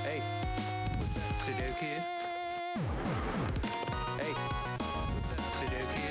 Hey, Sudoku? Hey, Sudoku?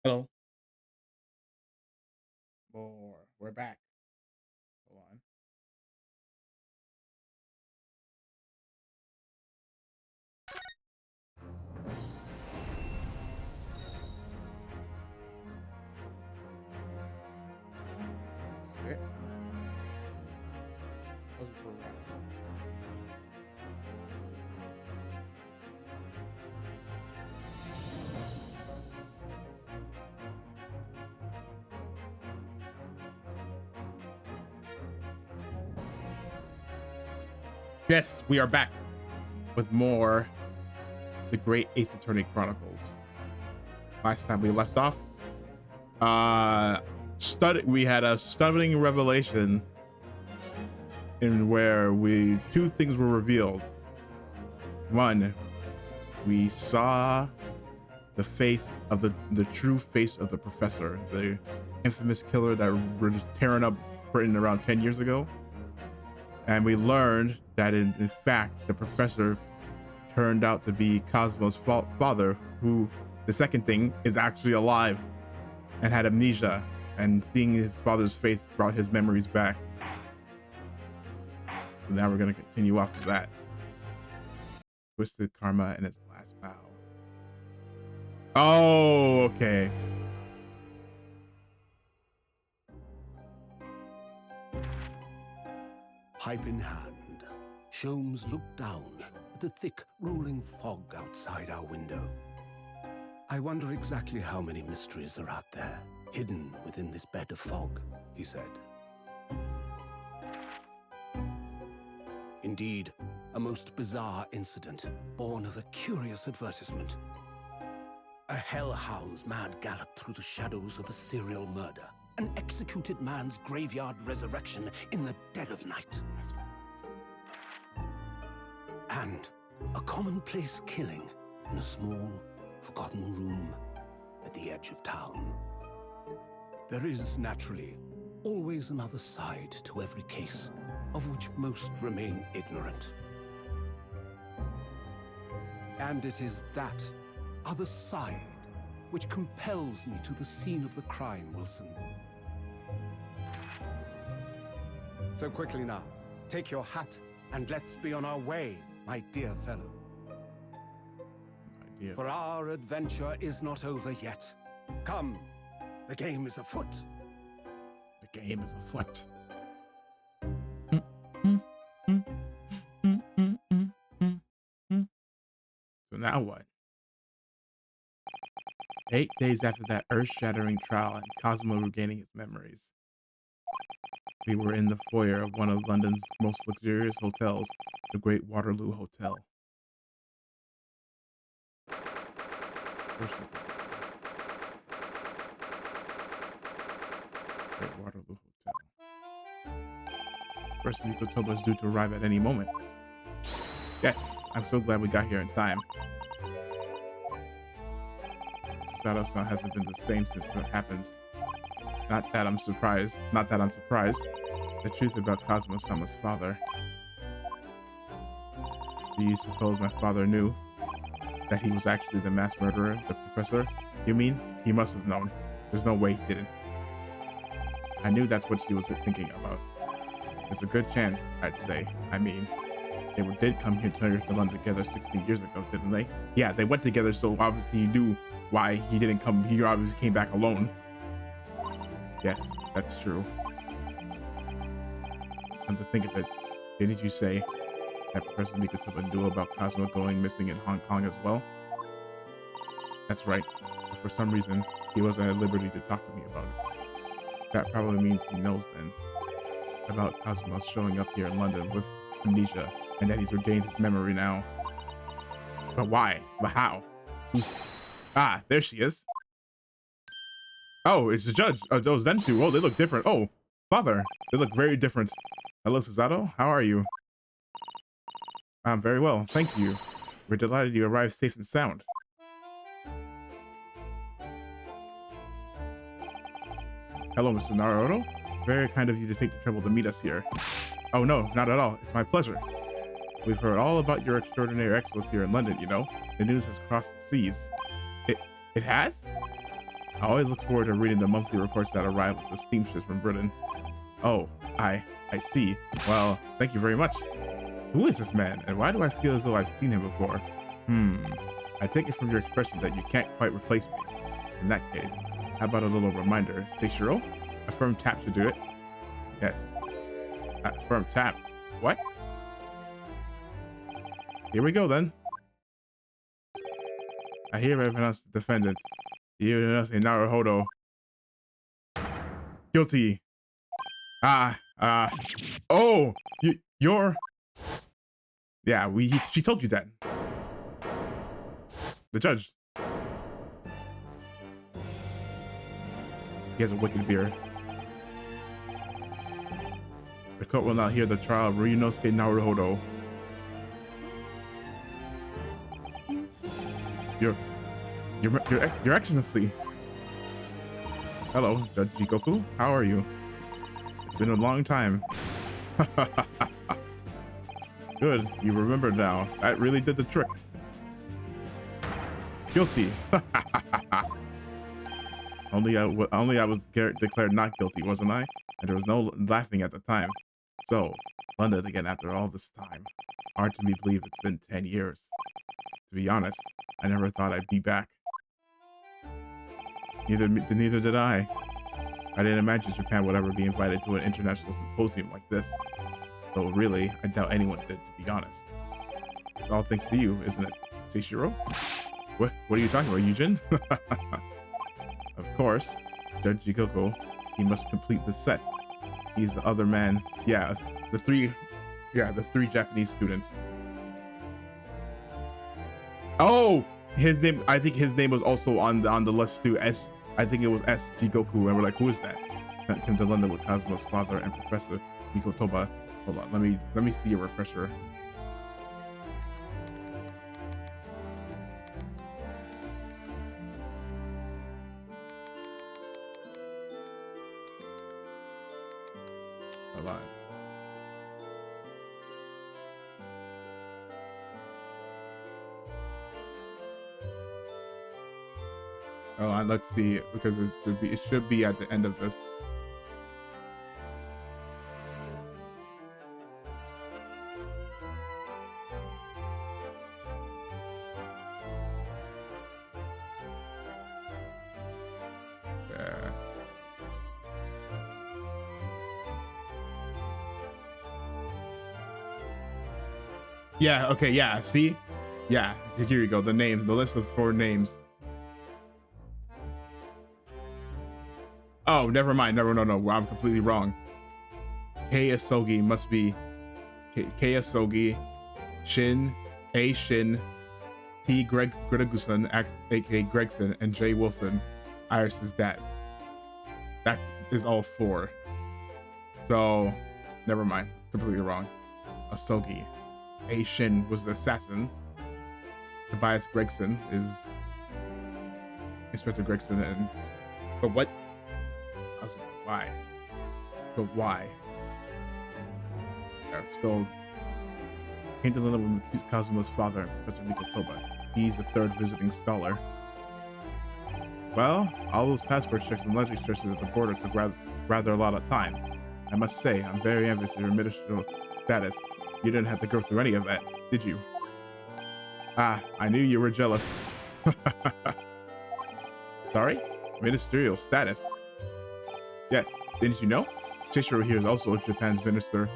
Hello. We're back. Hold on. Shit. Those were right. Yes, we are back with more The Great Ace Attorney Chronicles. Last time we left off, we had a stunning revelation in where two things were revealed. One, we saw the face of the true face of the professor, the infamous killer that were just tearing up Britain around 10 years ago. And we learned that in fact, the professor turned out to be Cosmo's father, who, the second thing, is actually alive and had amnesia, and seeing his father's face brought his memories back. So now we're going to continue off of that. Twisted Karma and its last vow. Oh, okay. Pipe in hand, Sholmes looked down at the thick, rolling fog outside our window. I wonder exactly how many mysteries are out there, hidden within this bed of fog, he said. Indeed, a most bizarre incident, born of a curious advertisement. A hellhound's mad gallop through the shadows of a serial murder. An executed man's graveyard resurrection in the dead of night. And a commonplace killing in a small, forgotten room at the edge of town. There is, naturally, always another side to every case, of which most remain ignorant. And it is that other side which compels me to the scene of the crime, Wilson. So quickly now, take your hat and let's be on our way, my dear fellow. For our adventure is not over yet. Come, the game is afoot. The game is afoot. So now what? 8 days after that earth-shattering trial and Cosmo regaining his memories. We were in the foyer of one of London's most luxurious hotels, the Great Waterloo Hotel. Great Waterloo Hotel. First Mikotoba is due to arrive at any moment. Yes, I'm so glad we got here in time. Susato-san hasn't been the same since what happened. Not that I'm surprised. The truth about Kazuma-sama's father. Do you suppose my father knew that he was actually the mass murderer, the professor? You mean? He must have known. There's no way he didn't. I knew that's what she was thinking about. There's a good chance, I'd say. I mean, they did come here to London together 16 years ago, didn't they? Yeah, they went together, so obviously he knew why he didn't come. He obviously came back alone. Yes, that's true. Come to think of it, didn't you say that Professor Mikotoba knew about Kazuma going missing in Hong Kong as well? That's right, but for some reason, he wasn't at liberty to talk to me about it. That probably means he knows then about Kazuma showing up here in London with amnesia and that he's regained his memory now. But why? But how? There she is. Oh, it's the judge. Oh, those them two. Oh, they look different. Oh, father. They look very different. Hello, Susato. How are you? I'm very well, thank you. We're delighted you arrived safe and sound. Hello, Mr. Naruto. Very kind of you to take the trouble to meet us here. Oh no, not at all. It's my pleasure. We've heard all about your extraordinary exploits here in London, you know. The news has crossed the seas. It has? I always look forward to reading the monthly reports that arrive with the steamships from Britain. Oh, I see. Well, thank you very much. Who is this man, and why do I feel as though I've seen him before? I take it from your expression that you can't quite replace me. In that case, how about a little reminder? Seishiro? A firm tap should do it. Yes. A firm tap. What? Here we go then. I hereby pronounce the defendant, Yunosuke Naruhodo, guilty. Oh, you're. Yeah, she told you that. The judge. He has a wicked beard. The court will now hear the trial of Ryunosuke Naruhodo. Your Excellency. Hello, Judge Jikoku. How are you? It's been a long time. Good, you remember now. That really did the trick. Guilty. Only I was declared not guilty, wasn't I? And there was no laughing at the time. So, London again after all this time. Hard to believe it's been 10 years. To be honest, I never thought I'd be back. Neither did I. I didn't imagine Japan would ever be invited to an international symposium like this. So really, I doubt anyone did, to be honest. It's all thanks to you, isn't it, Seishiro? What are you talking about, Yujin? Of course, Judge Jikoku, he must complete the set. He's the other man. Yeah, the three Japanese students. Oh, his name. I think his name was also on the list too. I think it was S. Jikoku, and we're like, who is that? Came to London with Kazuma's father and Professor Mikotoba. Hold on, let me see a refresher. Hold on. Oh, let's see, because it should be at the end of this. Yeah, okay, yeah, see? Yeah, here you go, the list of 4 names. Oh, never mind, no, I'm completely wrong. K Asogi must be K Asogi, Shin, A Shin, T Greg Greguson, aka Gregson, and J Wilson, Iris's dad. That is all four. So, never mind. Completely wrong. Asogi. A Shin was the assassin. Tobias Gregson is Inspector Gregson, and but what? Why? But why? I'm still came to the level of Kazuma's father, Professor Mikotoba. He's the third visiting scholar. Well, all those passport checks and luggage searches at the border took rather a lot of time. I must say, I'm very envious of your ministerial status. You didn't have to go through any of that, did you? Ah, I knew you were jealous. Sorry? Ministerial status? Yes, didn't you know? Chishiro here is also Japan's minister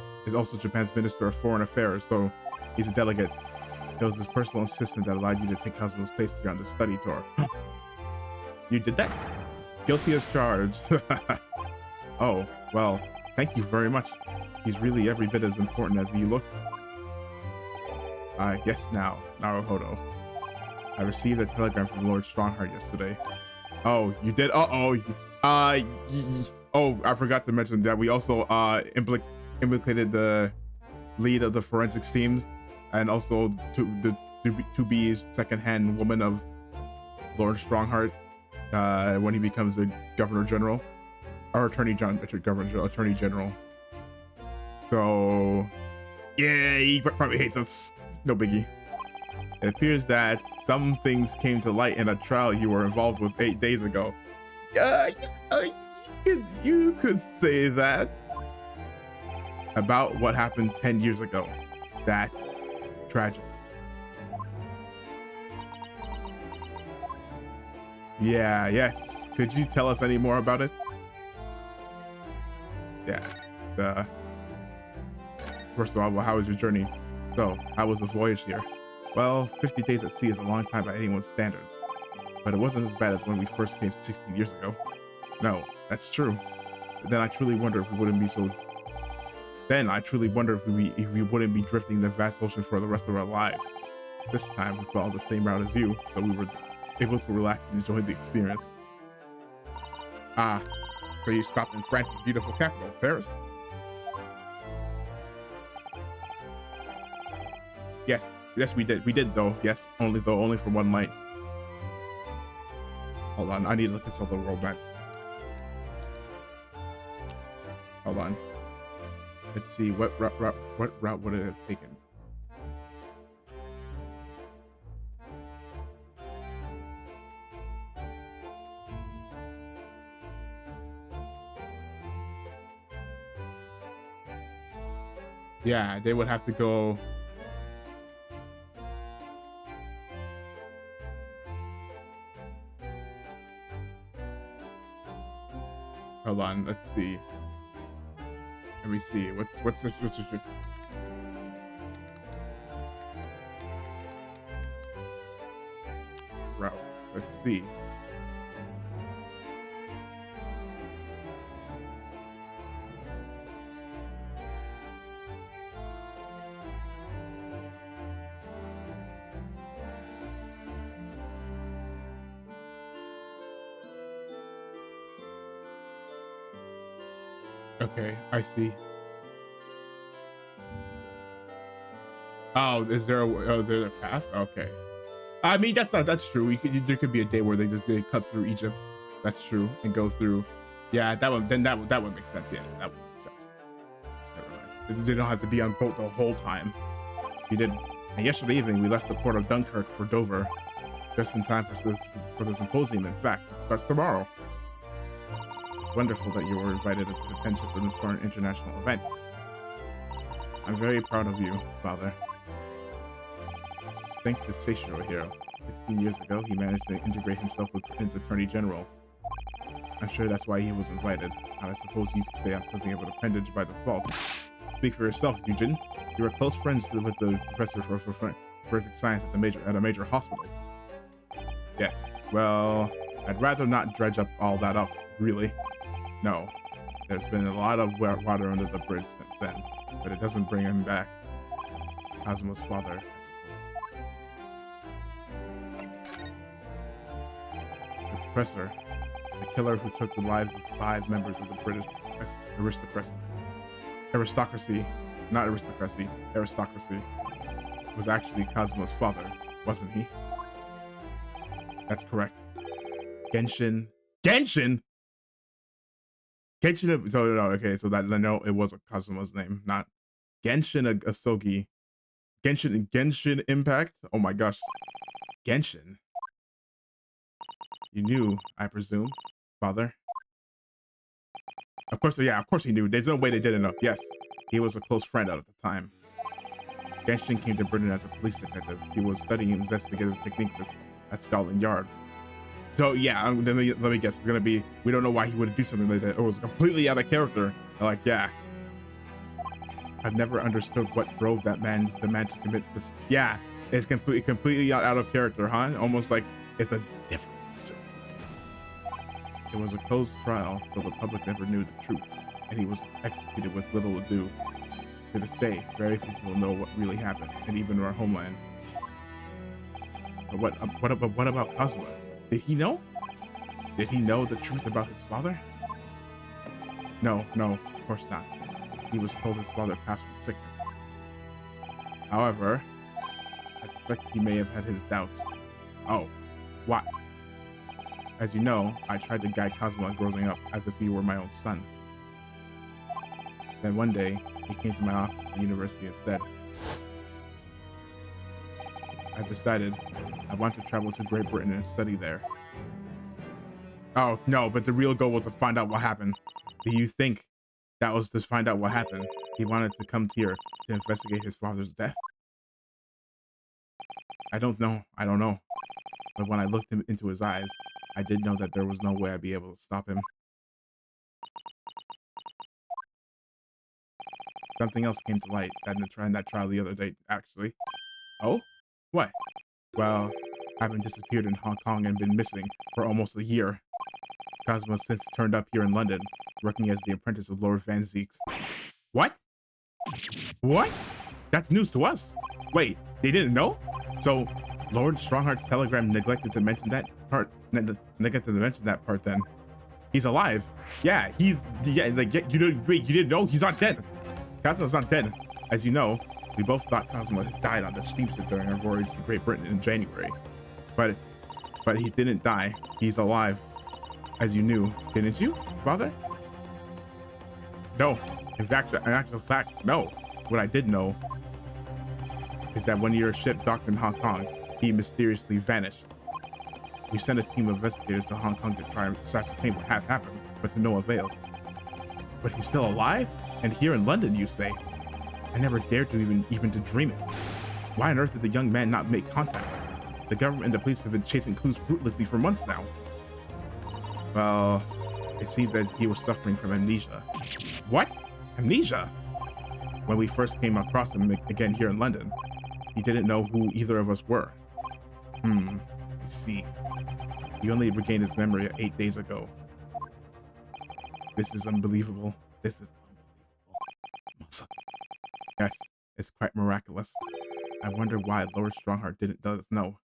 of foreign affairs, so he's a delegate. It was his personal assistant that allowed you to take Kazuma's place here on the study tour. You did that? Guilty as charged. Oh, well, thank you very much. He's really every bit as important as he looks. Yes now, Naruhodo. I received a telegram from Lord Strongheart yesterday. Oh, you did? Oh, I forgot to mention that we also implicated the lead of the forensics teams, and also to be second-hand woman of Lord Strongheart when he becomes the Governor General, or Attorney General. So yeah, he probably hates us. No biggie. It appears that some things came to light in a trial you were involved with 8 days ago. You could say that about what happened 10 years ago. That tragic. Yeah, yes. Could you tell us any more about it? Yeah. First of all, well, how was your journey? So, how was the voyage here? Well, 50 days at sea is a long time by anyone's standards. But it wasn't as bad as when we first came 16 years ago. No, that's true. But then I truly wonder if we wouldn't be wouldn't be drifting the vast ocean for the rest of our lives. This time we followed the same route as you, so we were able to relax and enjoy the experience. Ah, so you stopped in France's beautiful capital, Paris? Yes, we did. We did though. Yes, only for one night. Hold on, I need to consult the world map. Hold on. Let's see what route would it have taken. Yeah, they would have to go. Hold on, let's see. Let me see. What's this? Route. Let's see. Okay, I see. Oh, is there there's a path? Okay. I mean, that's true. There could be a day where they cut through Egypt. That's true, and go through. Yeah, that would make sense. Yeah, that would make sense. Never mind. They don't have to be on boat the whole time. We did. And yesterday evening, we left the port of Dunkirk for Dover, just in time for the symposium. In fact, it starts tomorrow. It's wonderful that you were invited to attend such an important international event. I'm very proud of you, Father. Thanks to Space Hero, 16 years ago, he managed to integrate himself with Prince Attorney General. I'm sure that's why he was invited, and I suppose you could say I'm something of an appendage by default. Speak for yourself, Eugen. You were close friends with the professor for forensic science at a major hospital. Yes, well, I'd rather not dredge all that up, really. No, there's been a lot of water under the bridge since. then, but it doesn't bring him back. Cosmo's father, I suppose. The professor, the killer who took the lives of 5 members of the British aristocracy, was actually Cosmo's father, wasn't he? That's correct. Genshin. So no, okay, so that I know it was a Cosmo's name, not Genshin Asogi. Genshin Impact. Oh my gosh, Genshin. You knew, I presume, father. Of course, yeah, of course he knew. There's no way they didn't know. Yes, he was a close friend at the time. Genshin came to Britain as a police detective. He was studying investigative techniques at Scotland Yard. So yeah, let me guess. It's gonna be, we don't know why he would do something like that. It was completely out of character. Like, yeah, I've never understood what drove the man to commit this. Yeah, it's completely out of character, huh? Almost like it's a different person. It was a closed trial, so the public never knew the truth, and he was executed with little ado. To this day, very few people know what really happened, and even in our homeland. But what about Cosmo? Did he know? Did he know the truth about his father? No, of course not. He was told his father passed from sickness. However, I suspect he may have had his doubts. Oh, why? As you know, I tried to guide Cosmo growing up as if he were my own son. Then one day, he came to my office at the university and said, I decided I want to travel to Great Britain and study there. Oh, no, but the real goal was to find out what happened. Do you think that was to find out what happened? He wanted to come here to investigate his father's death? I don't know. But when I looked into his eyes, I did know that there was no way I'd be able to stop him. Something else came to light in that trial the other day, actually. Oh? What? Well, having disappeared in Hong Kong and been missing for almost a year. Cosmo has since turned up here in London, working as the apprentice of Lord Van Zeeks. What? What? That's news to us. Wait, they didn't know? So, Lord Strongheart's telegram neglected to mention that part. Then. He's alive. Yeah, you didn't know? He's not dead. Cosmo's not dead. As you know, we both thought Cosmo had died on the steamship during our voyage to Great Britain in January. But he didn't die. He's alive. As you knew, didn't you, father? No. In actual fact, no. What I did know is that when your ship docked in Hong Kong, he mysteriously vanished. We sent a team of investigators to Hong Kong to try and ascertain what had happened, but to no avail. But he's still alive? And here in London, you say? I never dared to even to dream it. Why on earth did the young man not make contact? The government and the police have been chasing clues fruitlessly for months now. Well, it seems as he was suffering from amnesia. What? Amnesia? When we first came across him again here in London, he didn't know who either of us were. I see. He only regained his memory 8 days ago. This is unbelievable. Yes, it's quite miraculous. I wonder why Lord Strongheart didn't let us know.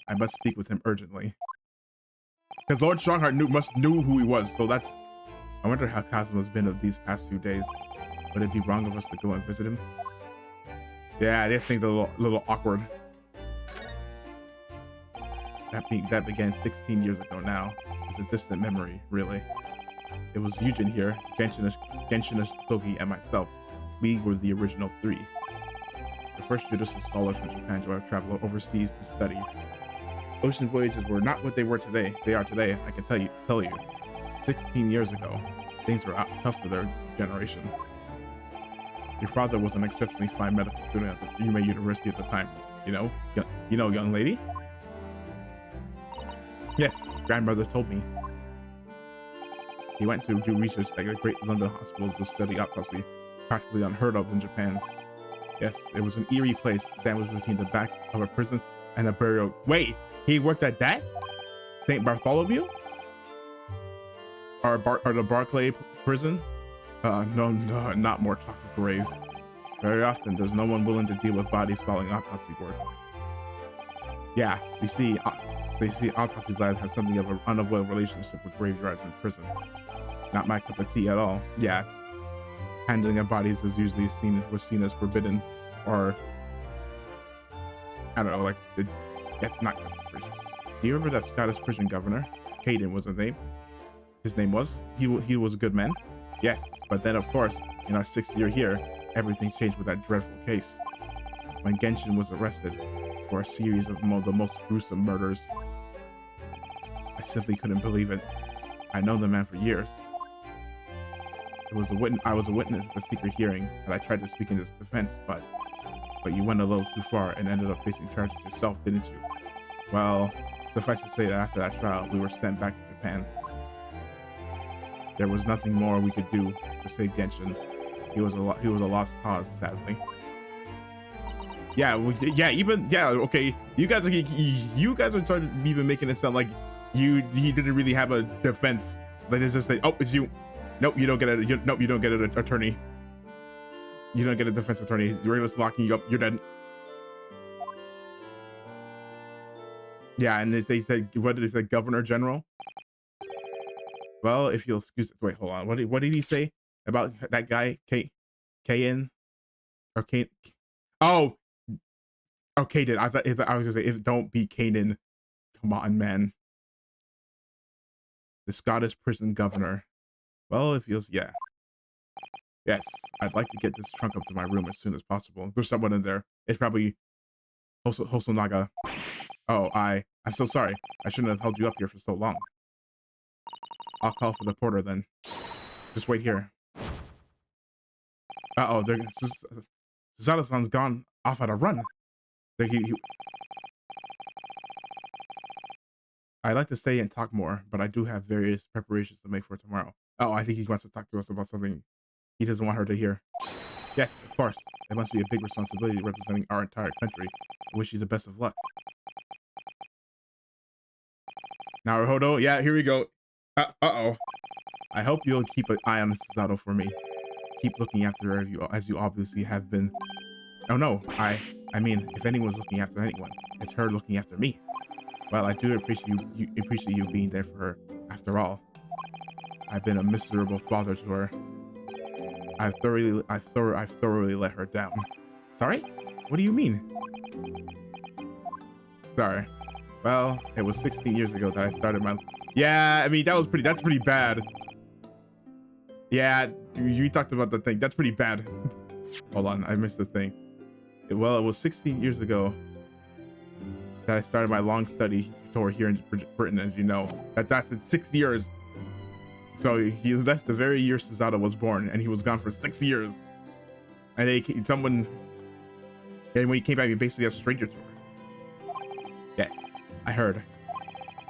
I must speak with him urgently. Because Lord Strongheart knew who he was, so that's... I wonder how Cosmo's been of these past few days. Would it be wrong of us to go and visit him? Yeah, this thing's a little awkward. That began 16 years ago now. It's a distant memory, really. It was Eugen here, Genshin Asogi, and myself. We were the original 3. The first judicial scholars from Japan to have traveled overseas to study. Ocean voyages were not what they were today. They are today, I can tell you. 16 years ago, things were tough for their generation. Your father was an exceptionally fine medical student at the Yume University at the time. You know, young lady? Yes, grandmother told me. He went to do research at a great London hospital to study autopsy, practically unheard of in Japan. Yes, it was an eerie place, sandwiched between the back of a prison and a burial. Wait, he worked at that? St. Bartholomew? Or the Barclay prison? No, no, not more talk of graves. Very often, there's no one willing to deal with bodies following autopsy work. Yeah, they see autopsy labs have something of an unavoidable relationship with graveyards and prisons. Not my cup of tea at all. Yeah, handling of bodies is usually seen as forbidden, or I don't know, like it's not justification. Do you remember that Scottish prison governor? Caden was his name. His name was. He was a good man. Yes, but then of course, in our 6th year here, everything's changed with that dreadful case. When Genshin was arrested for a series of the most gruesome murders. I simply couldn't believe it. I'd known the man for years. I was a witness at the secret hearing, and I tried to speak in his defense, but you went a little too far and ended up facing charges yourself, didn't you? Well, suffice to say that after that trial, we were sent back to Japan. There was nothing more we could do to save Genshin. He was a lost cause, sadly. Yeah, okay. You guys are starting to even making it sound like he didn't really have a defense. Like it's just like, oh, it's you. Nope, you don't get it. Nope, you don't get an attorney. You don't get a defense attorney. We're just locking you up. You're dead. Yeah, and they said, what did they say? Governor General. Well, if you'll excuse it. Wait, hold on. What did he say about that guy? Kain or Kane? Oh, Kaden. I was gonna say, if don't be Kanan. Come on, man. The Scottish prison governor. Well, it feels, yeah. Yes, I'd like to get this trunk up to my room as soon as possible. There's someone in there. It's probably Hosonaga. Oh, I'm so sorry. I shouldn't have held you up here for so long. I'll call for the porter then. Just wait here. Uh-oh, Zada-san's gone off at a run. I'd like to stay and talk more, but I do have various preparations to make for tomorrow. Oh, I think he wants to talk to us about something he doesn't want her to hear. Yes, of course. It must be a big responsibility representing our entire country. I wish you the best of luck. Naruhodo, yeah, here we go. Uh-oh. I hope you'll keep an eye on Suzato for me. Keep looking after her as you obviously have been. Oh no, I mean, if anyone's looking after anyone, it's her looking after me. Well, I do appreciate you being there for her. After all, I've been a miserable father to her. I've thoroughly let her down. Sorry? What do you mean? Sorry. Well, it was 16 years ago that I started my... Yeah, I mean, that's pretty bad. Yeah, you talked about the thing. That's pretty bad. Hold on, I missed the thing. Well, it was 16 years ago that I started my long study tour here in Britain, as you know. That lasted 6 years. So he left the very year Suzato was born, and he was gone for 6 years. And and when he came back, he basically a stranger to her. Yes, I heard.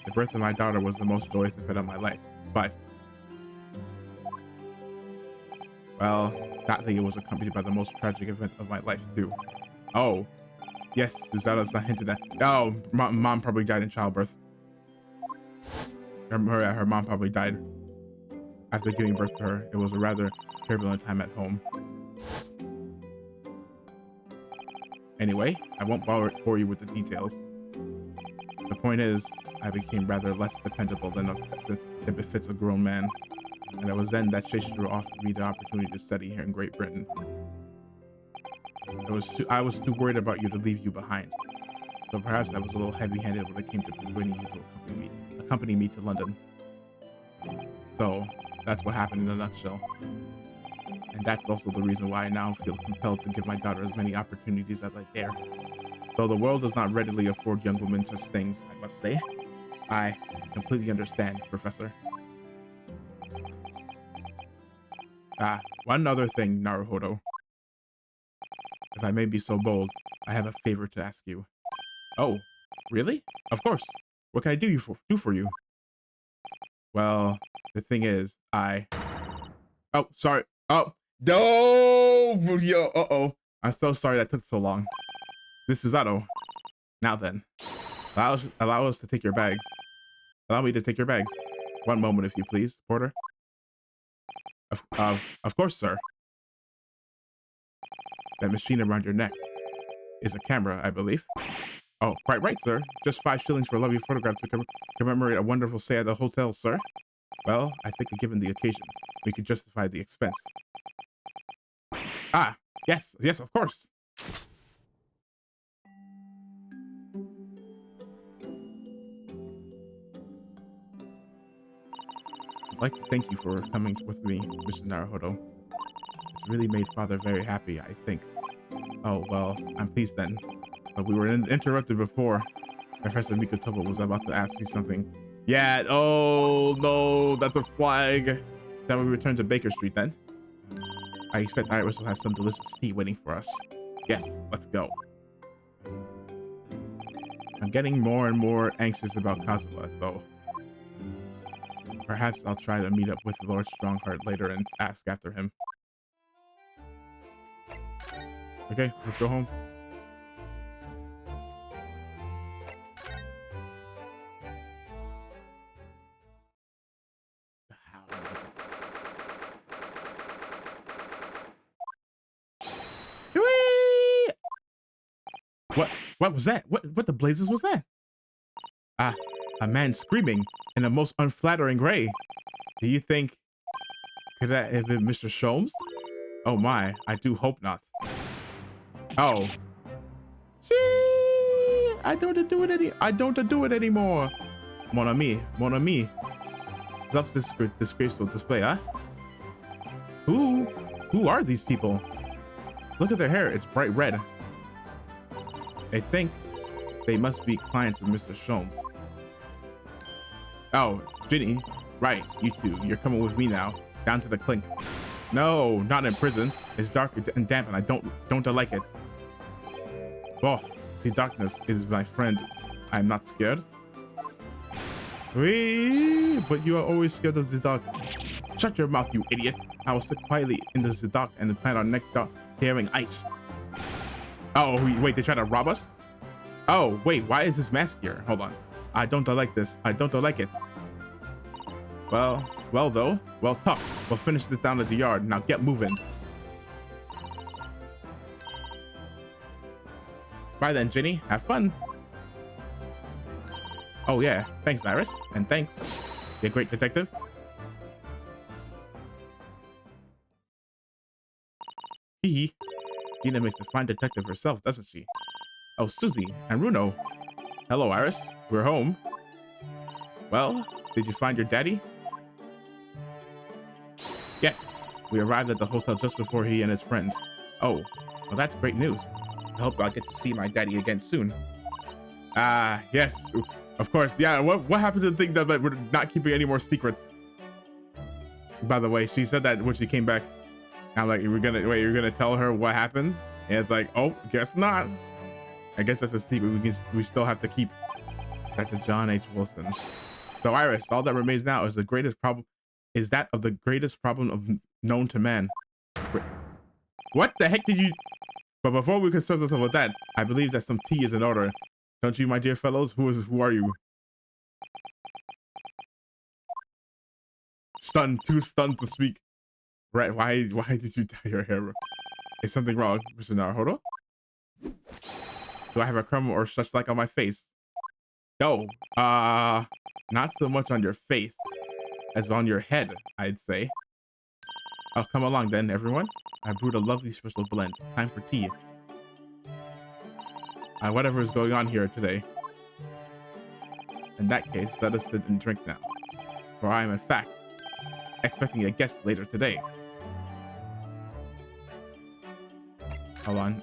The birth of my daughter was the most joyous event of my life, but well, sadly, it was accompanied by the most tragic event of my life too. Oh, yes, Susato's not hinted at. Oh, mom probably died in childbirth. Her mom probably died after giving birth to her. It was a rather turbulent time at home. Anyway, I won't bore you with the details. The point is, I became rather less dependable than befits a grown man. And it was then that Shishiro offered me the opportunity to study here in Great Britain. I was too worried about you to leave you behind. So perhaps I was a little heavy-handed when it came to persuading you to accompany me to London. So that's what happened in a nutshell. And that's also the reason why I now feel compelled to give my daughter as many opportunities as I dare. Though the world does not readily afford young women such things, I must say. I completely understand, Professor. One other thing, Naruhodo. If I may be so bold, I have a favor to ask you. Oh, really? Of course. What can I do for you? Well, the thing is, Oh, sorry. Oh, no! Yo, uh-oh. I'm so sorry that took so long. This is Suzato. Now then, allow us to take your bags. Allow me to take your bags. One moment, if you please, porter. Of course, sir. That machine around your neck is a camera, I believe. Oh, quite right, sir. Just 5 shillings for a lovely photograph to commemorate a wonderful stay at the hotel, sir. Well, I think that given the occasion, we could justify the expense. Ah, yes, of course. I'd like to thank you for coming with me, Mr. Naruhodo. It's really made Father very happy, I think. Oh, well, I'm pleased then. But we were interrupted before. Professor Mikotomo was about to ask me something. Yeah, oh no, that's a flag. Shall we return to Baker Street then? I expect Iris will have some delicious tea waiting for us. Yes, let's go. I'm getting more and more anxious about Kazuha, though. Perhaps I'll try to meet up with Lord Strongheart later and ask after him. Okay, let's go home. Whee! What was that? What the blazes was that? Ah, a man screaming in a most unflattering way. Do you think could that have been Mr. Sholmes? Oh my, I do hope not. Oh. Gee, I don't do it anymore. Mon ami. Stop this disgraceful display, huh? Who are these people? Look at their hair, it's bright red. I think they must be clients of Mr. Sholmes. Oh, Ginny, right, you two, you're coming with me now, down to the clink. No, not in prison. It's dark and damp and I don't like it. Oh, see, darkness is my friend. I'm not scared. Wee, but you are always scared of the dark. Shut your mouth, you idiot. I will sit quietly in the dark and plant our neck daring ice. Oh, wait, they try to rob us? Oh, wait, why is this mask here? Hold on. I don't like this. I don't like it. Well, tough. We'll finish this down at the yard. Now get moving. Bye then, Ginny. Have fun. Oh yeah, thanks, Iris. And thanks, you great detective. Hee. Gina makes a fine detective herself, doesn't she? Oh, Susie and Runo. Hello, Iris. We're home. Well, did you find your daddy? Yes, we arrived at the hotel just before he and his friend. Oh, well, that's great news. I hope I'll get to see my daddy again soon. Yes, of course. Yeah, what happened to the thing that we're not keeping any more secrets? By the way, she said that when she came back. I'm like, you're gonna tell her what happened? And it's like, oh, guess not. I guess that's a secret we still have to keep. Dr. John H. Wilson. So Iris, all that remains now is the greatest problem known to man. What the heck did you? But before we concern ourselves with that, I believe that some tea is in order. Don't you, my dear fellows? Who are you? Stunned, too stunned to speak. Right? Why did you dye your hair? Is something wrong, Mr. Naruhodo? Do I have a crumb or such like on my face? No, not so much on your face as on your head, I'd say. Oh, come along then, everyone. I brewed a lovely special blend. Time for tea. Whatever is going on here today. In that case, let us sit and drink now. For I am, in fact, expecting a guest later today. Hold on,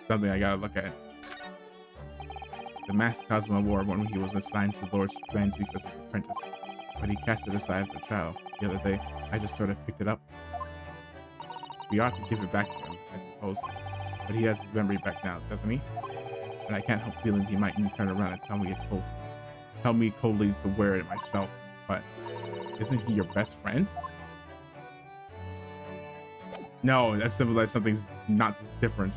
something I gotta look at. The mask Cosmo wore when he was assigned to Lord Swansea as his apprentice, but he cast it aside as a child. The other day, I just sort of picked it up. We ought to give it back to him, I suppose, but he has his memory back now, doesn't he? And I can't help feeling he might turn around and tell me coldly to wear it myself. But isn't he your best friend? No, that symbolizes something's not different.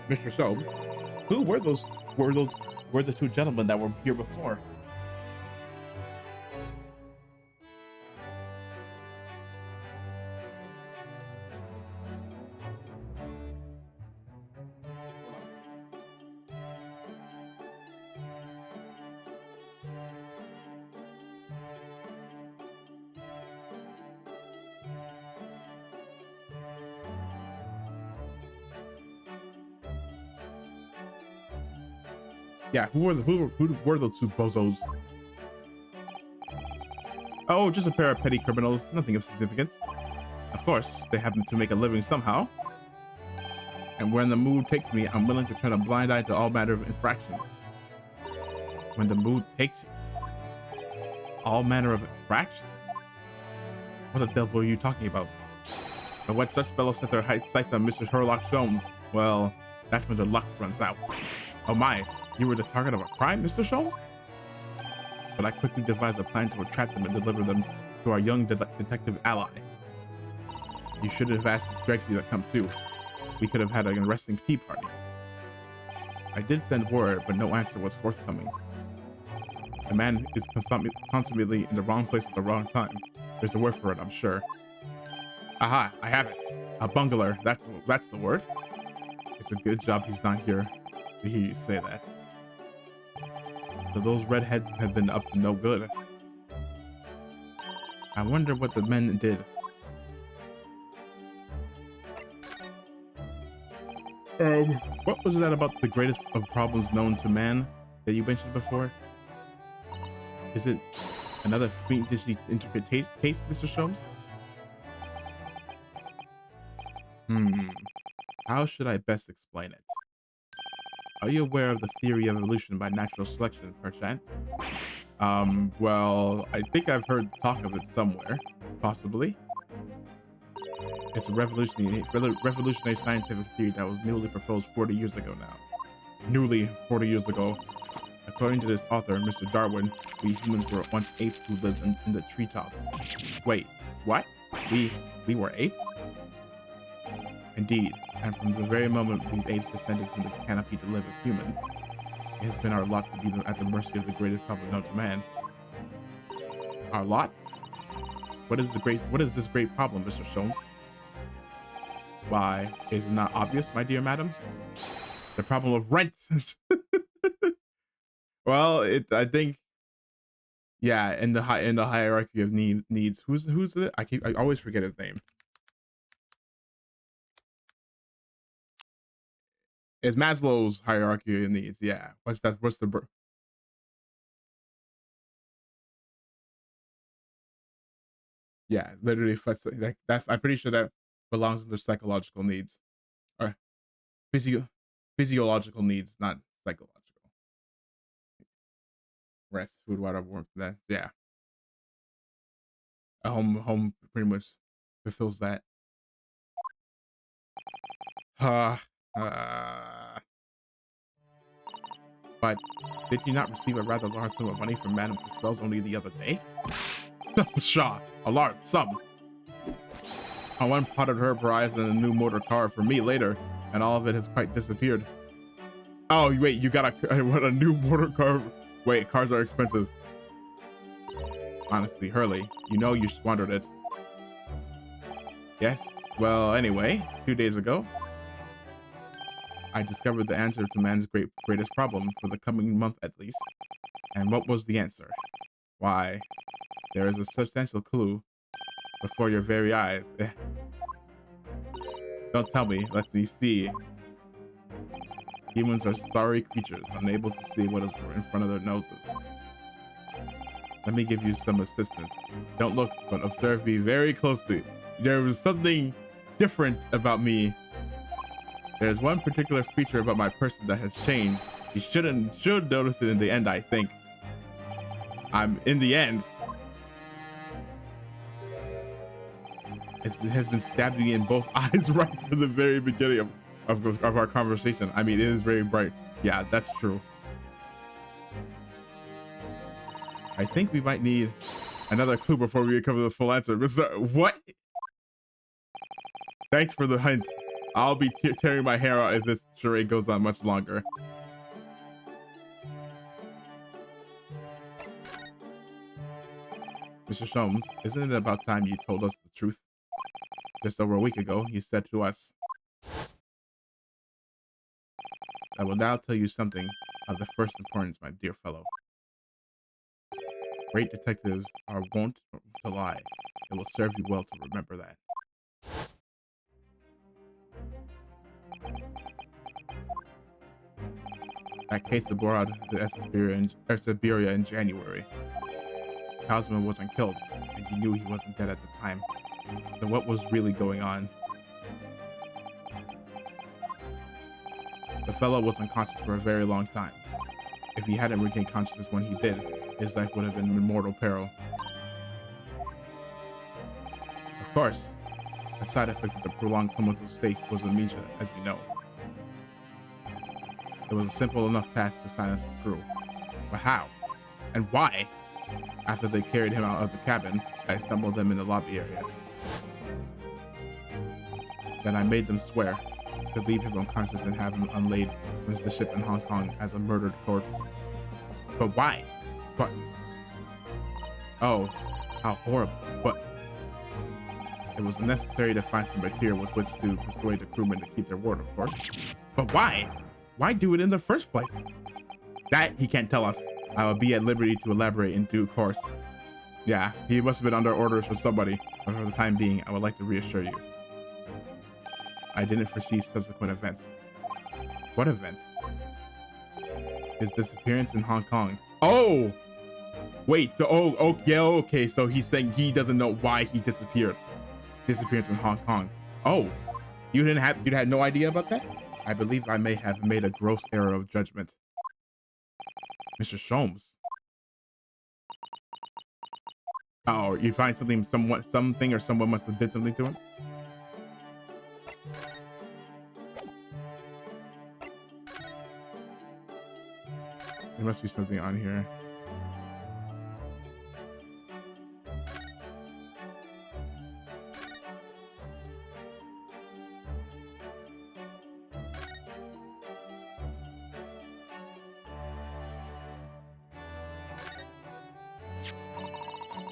Mr. Sobes, who were the two gentlemen that were here before? Yeah, who were those two bozos? Oh, just a pair of petty criminals, nothing of significance. Of course, they happen to make a living somehow. And when the mood takes me, I'm willing to turn a blind eye to all manner of infractions. When the mood takes you, all manner of infractions? What the devil are you talking about? And when such fellows set their sights on Mr. Sherlock Holmes, well, that's when their luck runs out. Oh my, you were the target of a crime, Mr. Sholmes? But I quickly devised a plan to attract them and deliver them to our young detective ally. You should have asked Gregsy to come too. We could have had an arresting tea party. I did send word, but no answer was forthcoming. The man is consummately in the wrong place at the wrong time. There's a word for it, I'm sure. Aha, I have it. A bungler, that's the word. It's a good job he's not here to hear you say that. So those redheads have been up to no good. I wonder what the men did. What was that about the greatest of problems known to man that you mentioned before? Is it another fiendishly intricate case, Mr. Sholmes? How should I best explain it? Are you aware of the theory of evolution by natural selection, perchance? Well, I think I've heard talk of it somewhere, possibly. It's a revolutionary scientific theory that was newly proposed 40 years ago now. Newly 40 years ago. According to this author, Mr. Darwin, we humans were once apes who lived in the treetops. Wait, what? We were apes? Indeed, and from the very moment these apes descended from the canopy to live as humans, it has been our lot to be at the mercy of the greatest problem known to man. Our lot? What is this great problem, Mr. Sholmes? Why, is it not obvious, my dear madam? The problem of rent. Well, I think, yeah, in the hierarchy of needs. Who's it? I always forget his name. It's Maslow's hierarchy of needs. Yeah. What's the yeah, literally that's I'm pretty sure that belongs under psychological needs or physiological needs, not psychological. Rest, food, water, warmth. That, yeah. A home pretty much fulfills that. Uh, uh, but did you not receive a rather large sum of money from Madame Dispels only the other day? Shaw, a large sum. I one potted herb prize and a new motor car for me later, and all of it has quite disappeared. Oh, wait, you got a new motor car? Wait, cars are expensive. Honestly, Hurley, you know you squandered it. Yes, well, anyway, 2 days ago, I discovered the answer to man's greatest problem for the coming month at least. And what was the answer? Why, there is a substantial clue before your very eyes. Don't tell me, let me see. Humans are sorry creatures, unable to see what is in front of their noses. Let me give you some assistance. Don't look, but observe me very closely. There was something different about me. There's one particular feature about my person that has changed. You should notice it in the end, I think. I'm in the end. It has been stabbing me in both eyes right from the very beginning of our conversation. I mean, it is very bright. Yeah, that's true. I think we might need another clue before we uncover the full answer. What? Thanks for the hint. I'll be tearing my hair out if this charade goes on much longer. Mr. Sholmes, isn't it about time you told us the truth? Just over a week ago, you said to us, I will now tell you something of the first importance, my dear fellow. Great detectives are wont to lie. It will serve you well to remember that. that case abroad to Siberia in January. Talisman wasn't killed, and you knew he wasn't dead at the time. So what was really going on? The fellow was unconscious for a very long time. If he hadn't regained consciousness when he did, his life would have been in mortal peril. Of course, a side effect of the prolonged comatose state was amnesia, as you know. It was a simple enough task to silence the crew. But how? And why? After they carried him out of the cabin, I assembled them in the lobby area. Then I made them swear to leave him unconscious and have him unlaid from the ship in Hong Kong as a murdered corpse. But why? But oh, how horrible. But it was necessary to find some material with which to persuade the crewmen to keep their word, of course. But why? Why do it in the first place? That he can't tell us. I will be at liberty to elaborate in due course. Yeah, he must have been under orders from somebody, but for the time being, I would like to reassure you. I didn't foresee subsequent events. What events? His disappearance in Hong Kong. Oh! Wait, so, yeah, okay, so he's saying he doesn't know why he disappeared. Disappearance in Hong Kong. Oh, you had no idea about that? I believe I may have made a gross error of judgment. Mr. Sholmes. Oh, you find something or someone must have did something to him? There must be something on here.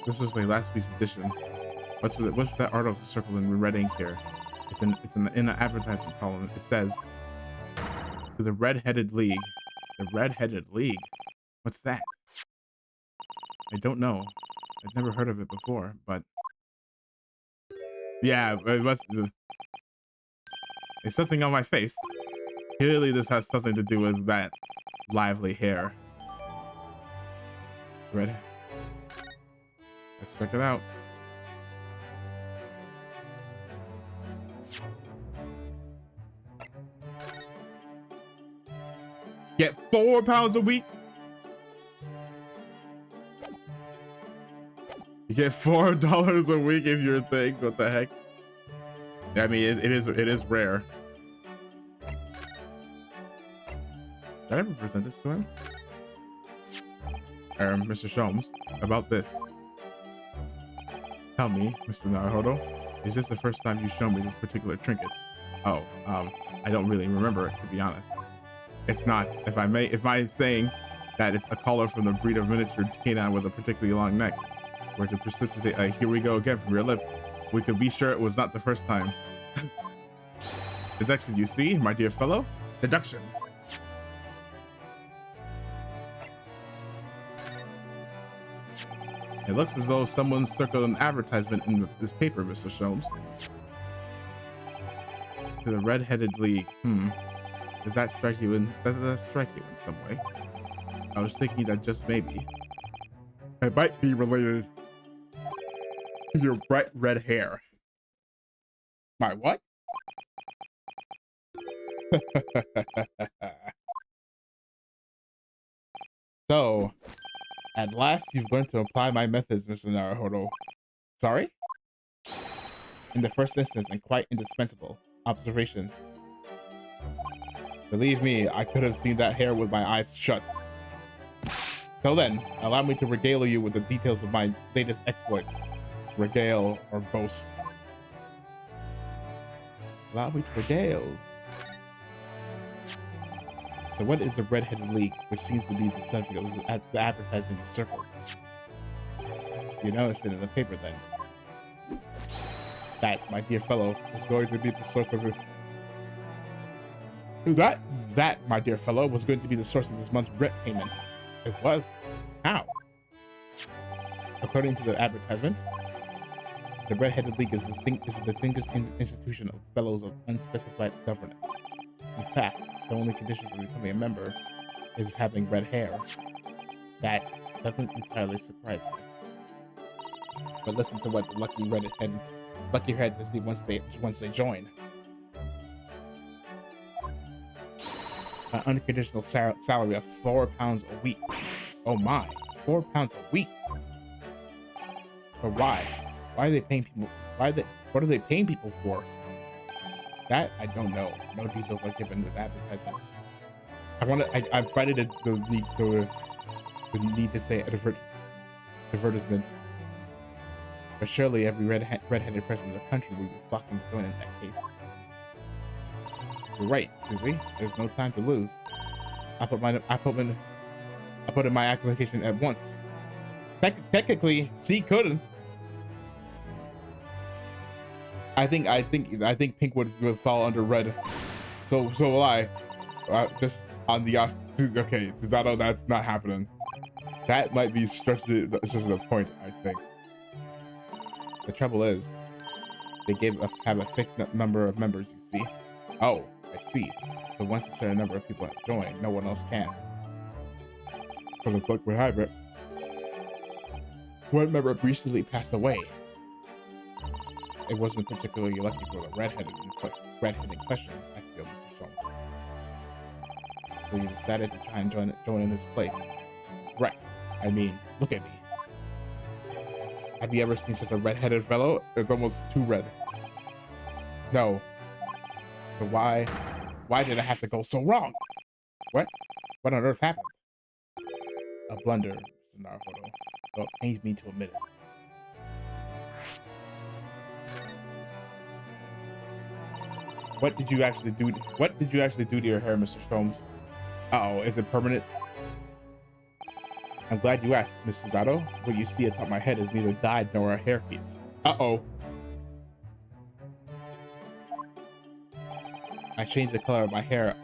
This was like last week's edition. What's that article circled in red ink here? It's in the advertisement column. It says to the Red-Headed League. The Red-Headed League? What's that? I don't know. I've never heard of it before, but yeah, it must. There's something on my face. Clearly, this has something to do with that lively hair. Red. Let's check it out. Get 4 pounds a week. You get $4 a week if you're a thing. What the heck? I mean, it is rare. Did I ever present this to him? Mr. Sholmes, about this. Tell me, Mr. Naruhodo, is this the first time you've shown me this particular trinket? Oh, I don't really remember it, to be honest. It's not, if I'm saying that it's a collar from the breed of miniature canine with a particularly long neck, were to persist with it, here we go again from your lips, we could be sure it was not the first time. Deduction, you see, my dear fellow? Deduction. It looks as though someone circled an advertisement in this paper, Mr. Sholmes. To the Red-Headed League. Does that strike you in some way? I was thinking that just maybe it might be related to your bright red hair. My what? So, at last you've learned to apply my methods, Mr. Naruhodo. Sorry? In the first instance, and quite indispensable observation. Believe me, I could have seen that hair with my eyes shut. Till then, allow me to regale you with the details of my latest exploits. Regale or boast. Allow me to regale. So what is the Red-Headed League, which seems to be the subject of the advertisement you circled? You noticed it in the paper then. That, my dear fellow, is going to be the source of it. That, my dear fellow, was going to be the source of this month's rent payment. It was? How? According to the advertisement, the Red-Headed League is the distinguished institution of fellows of unspecified governance. In fact, the only condition for becoming a member is having red hair. That doesn't entirely surprise me. But listen to what the lucky heads see once they join. An unconditional salary of £4 a week. Oh my, £4 a week. But why? Why are they paying people? What are they paying people for? That I don't know. No details are given with advertisement. I'm fighting the need to say advertisement. But surely every redheaded person in the country would be flocking to join in that case. You're right, Susie. There's no time to lose. I put in my application at once. Technically, she couldn't. I think Pink would fall under red. So will I. Just on the okay, Susanoo, that's not happening. That might be stretching the point, I think. The trouble is, they have a fixed number of members, you see. Oh, I see. So once a certain number of people have joined, no one else can. But it's like we have it. One member recently passed away. It wasn't particularly lucky for the redhead in question, I feel, Mr. Sholmes. So you decided to try and join in this place. Right. I mean, look at me. Have you ever seen such a red-headed fellow? It's almost too red. No. So why did I have to go so wrong? What on earth happened? A blunder, Mr. Naruhodo. Well, it pains me to admit it. What did you actually do to your hair, Mr. Sholmes? Uh-oh, is it permanent? I'm glad you asked, Mrs. Otto. What you see atop my head is neither dyed nor a hairpiece. Uh-oh. I changed the color of my hair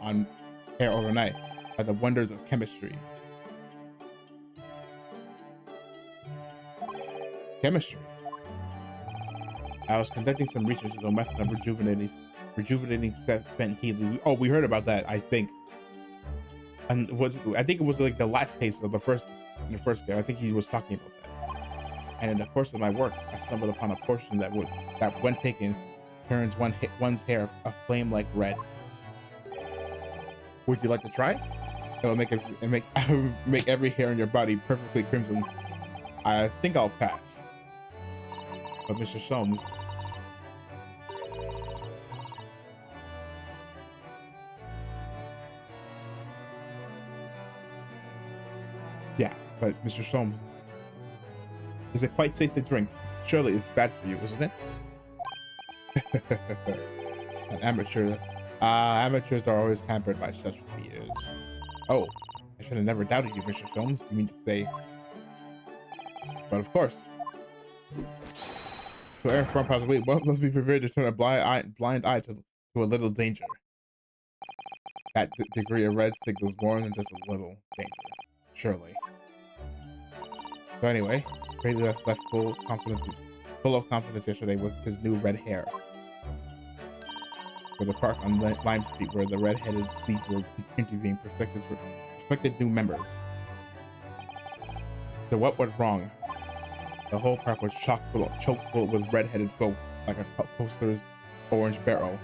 overnight by the wonders of chemistry. Chemistry? I was conducting some research on the method of rejuvenating spent tea leaves. Oh, we heard about that, I think. And I think it was like the last case of the first game. I think he was talking about that. And in the course of my work, I stumbled upon a portion that when taken, turns one's hair a flame like red. Would you like to try? It will make every hair in your body perfectly crimson. I think I'll pass. But Mr. Sholmes. Yeah, but Mr. Sholmes, is it quite safe to drink? Surely it's bad for you, isn't it? An amateur. Amateurs are always hampered by such fears. Oh, I should have never doubted you, Mr. Sholmes. You mean to say? But of course. To err from possibly, one must be prepared to turn a blind eye to a little danger. That degree of red signals more than just a little danger. Surely. So anyway, Brady left full of confidence yesterday with his new red hair. For the park on Lime Street, where the red-headed league were interviewing prospective new members. So what went wrong? The whole park was chock full with red-headed folk, like a coaster's orange barrel.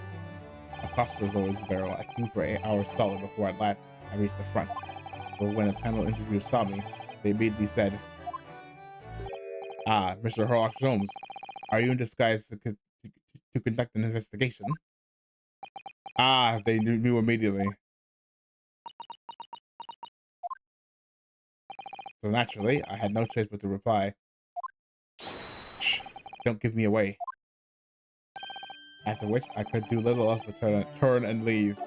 A coaster's orange barrel. I queued for 8 hours solid before at last I reached the front. But when a panel interviewer saw me, they immediately said, "Ah, Mr. Sherlock Holmes, are you in disguise to conduct an investigation?" Ah, they knew immediately. So naturally, I had no choice but to reply, "Shh, don't give me away." After which, I could do little else but turn and leave.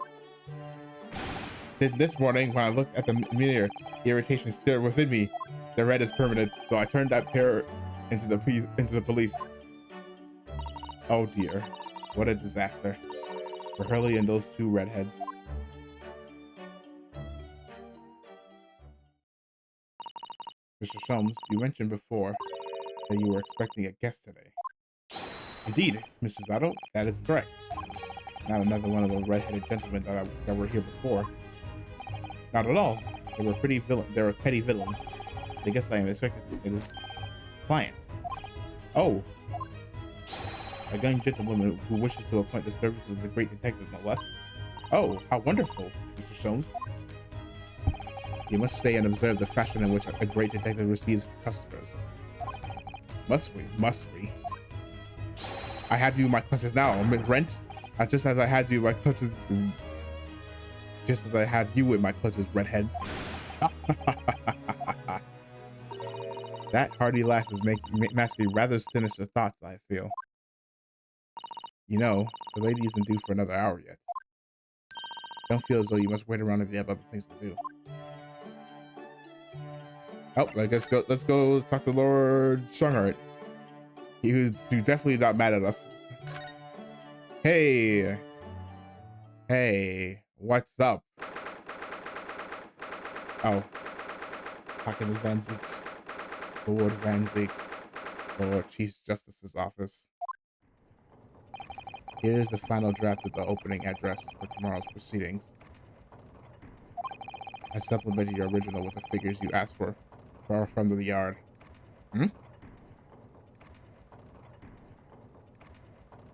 Then this morning, when I looked at the mirror, the irritation stirred within me. The red is permanent, so I turned that pair into the police. Oh dear, what a disaster for Hurley and those two redheads. Mr. Sholmes, you mentioned before that you were expecting a guest today. Indeed, Mrs. Otto, that is correct. Not another one of those red-headed gentlemen that were here before. Not at all. They were pretty villain. They were petty villains. I guess I am expected to this client. Oh, a young gentlewoman who wishes to appoint the service of the great detective, no less. Oh, how wonderful, Mr. Sholmes. You must stay and observe the fashion in which a great detective receives his customers. Must we? Must we? I have you in my clutches now, Rent. Just as I had you in my clutches. Just as I have you in my clutches, redheads. That hearty laugh is masking rather sinister thoughts, I feel. You know, the lady isn't due for another hour yet. Don't feel as though you must wait around if you have other things to do. Oh, I guess let's go talk to Lord Strongheart. He's definitely not mad at us. Hey. Hey, what's up? Oh. Talking to Van Zeeks. Lord Van Zeeks. Lord Chief Justice's office. Here's the final draft of the opening address for tomorrow's proceedings. I supplemented your original with the figures you asked for our friend of the yard. Hmm?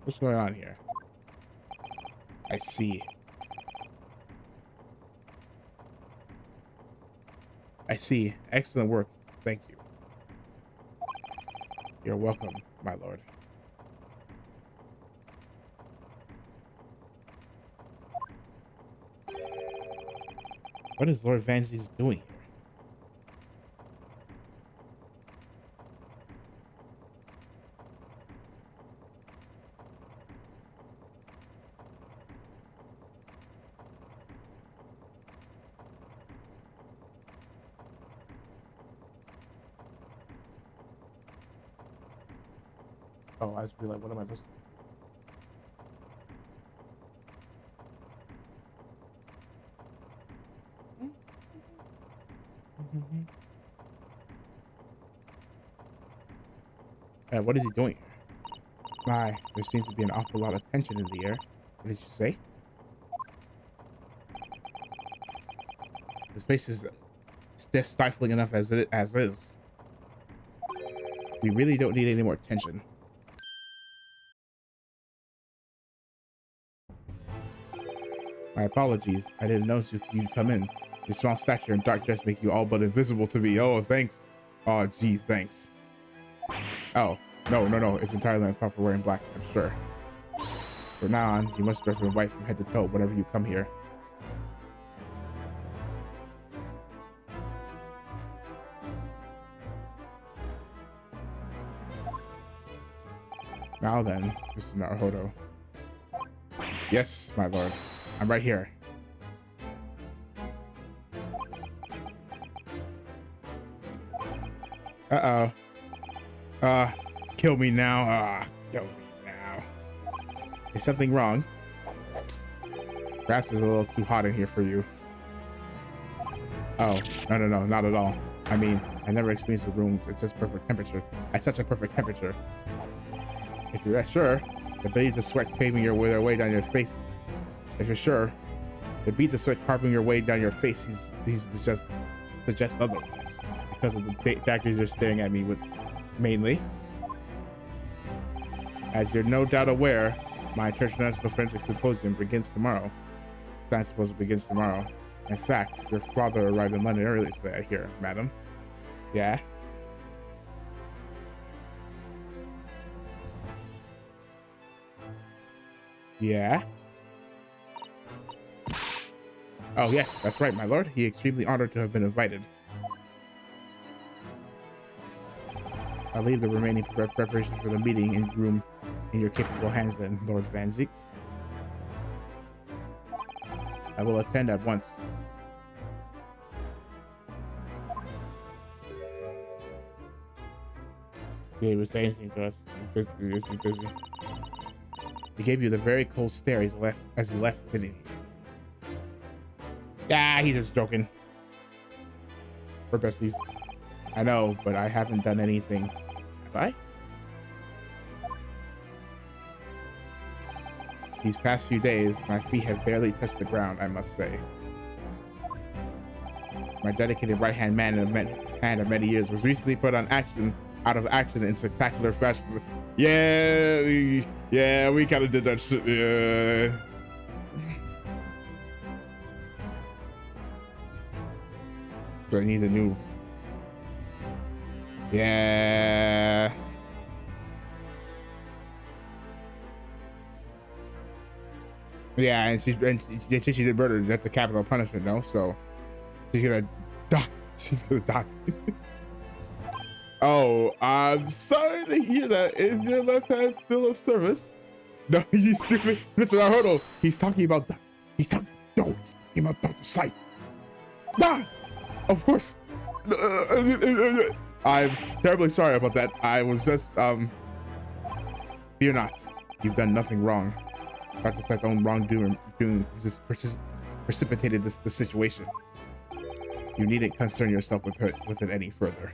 What's going on here? I see. I see. Excellent work. Thank you. You're welcome, my lord. What is Lord Van Zeeks doing here? Oh, I just realized, what am I listening to? What is he doing here? My, there seems to be an awful lot of tension in the air. What did you say? This place is stifling enough as is. We really don't need any more tension. My apologies. I didn't notice you'd come in. Your small stature and dark dress make you all but invisible to me. Oh, thanks. Oh, geez, thanks. Oh, no. It's entirely my fault for wearing black, I'm sure. From now on, you must dress in white from head to toe whenever you come here. Now then, Mr. Naruhodo. Yes, my lord. I'm right here. Uh-oh. Kill me now. Kill me now. Is something wrong? Perhaps it's a little too hot in here for you. Oh, no, not at all. I mean, I never experienced a room at such perfect temperature. At such a perfect temperature. If you're sure, the beads of sweat paving their way down your face. If you're sure, the beads of sweat carving your way down your face, he's just suggest otherwise. Because of the daggers you're staring at me with, mainly. As you're no doubt aware, my International Forensic Symposium begins tomorrow. Science Symposium begins tomorrow. In fact, your father arrived in London early today, I hear, madam. Yeah? Yeah? Oh, yes, that's right, my lord. He extremely honored to have been invited. I'll leave the remaining preparations for the meeting in room in your capable hands then, Lord Van Zeeks. I will attend at once. He didn't even say anything to us. He's busy. He gave you the very cold stare as he left, didn't he? Yeah, he's just joking. We're besties. I know, but I haven't done anything. Have I? These past few days, my feet have barely touched the ground, I must say. my dedicated right-hand man of many years, was recently put out of action in spectacular fashion. Yeah, we kind of did that shit. Yeah. So I need a new. Yeah. Yeah, and she did murder. That's the capital punishment, no? So she's gonna die. She's gonna die. Oh, I'm sorry to hear that. Is your left hand still of service? No, you stupid, Mr. Naruto. He's talking about that. He's talking about Dr. Sight. Ah, of course. I'm terribly sorry about that. I was just fear not. You've done nothing wrong. Dr. Sight's own wrongdoing precipitated this situation. You needn't concern yourself with it any further.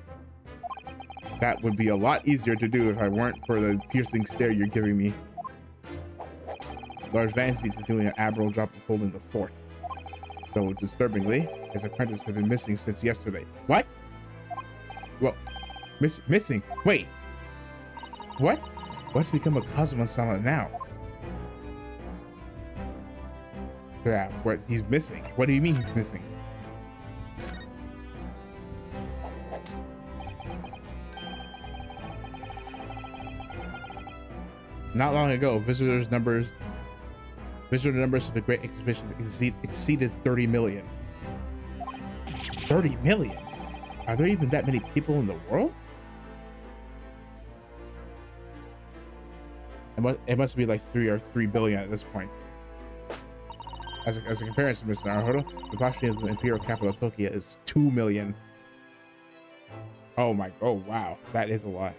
That would be a lot easier to do if I weren't for the piercing stare you're giving me. Lord Vance's is doing an admirable job of holding the fort. Though disturbingly, his apprentice has been missing since yesterday. What? Well, missing? Wait. What? What's become of Kazuma-sama now? So yeah, what he's missing? What do you mean he's missing? Not long ago, visitor numbers to the Great Exhibition exceeded 30 million. 30 million? Are there even that many people in the world? It must be like 3 billion at this point. As a comparison, Mr. Naruto, the population of the imperial capital of Tokyo is 2 million. Oh wow, that is a lot.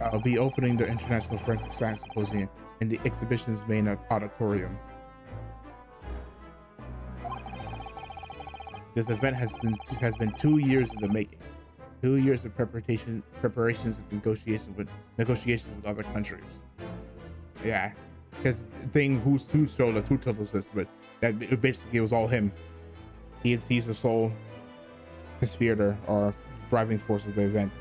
I'll be opening the International Forensic Science Symposium in the exhibition's main auditorium. This event has been 2 years in the making. 2 years of preparations and negotiations with other countries. Yeah, because who told us this, but that it basically was all him. He's the sole conspirator or driving force of the event.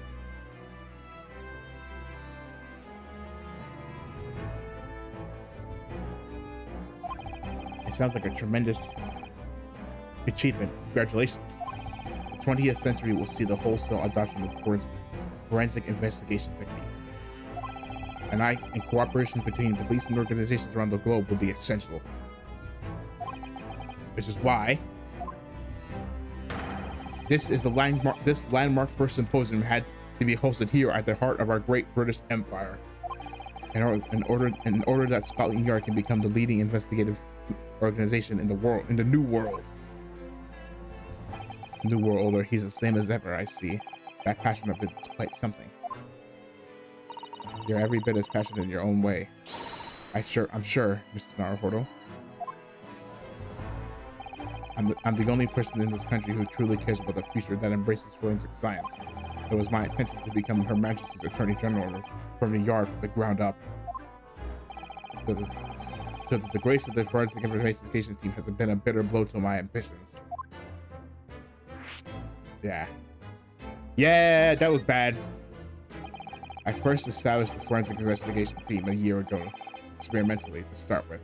It sounds like a tremendous achievement. Congratulations. The 20th century will see the wholesale adoption of forensic investigation techniques. And cooperation between police and organizations around the globe will be essential. Which is why this landmark first symposium had to be hosted here at the heart of our great British Empire. In order that Scotland Yard can become the leading investigative organization in the world, in the new world. New World Order, he's the same as ever, I see. That passion of his is quite something. You're every bit as passionate in your own way. I'm sure, Mr. Naruto. I'm the only person in this country who truly cares about the future that embraces forensic science. It was my intention to become Her Majesty's Attorney General from the Yard from the ground up. So that the grace of the forensic investigation team has been a bitter blow to my ambitions. Yeah, that was bad. I first established the forensic investigation team a year ago, experimentally to start with.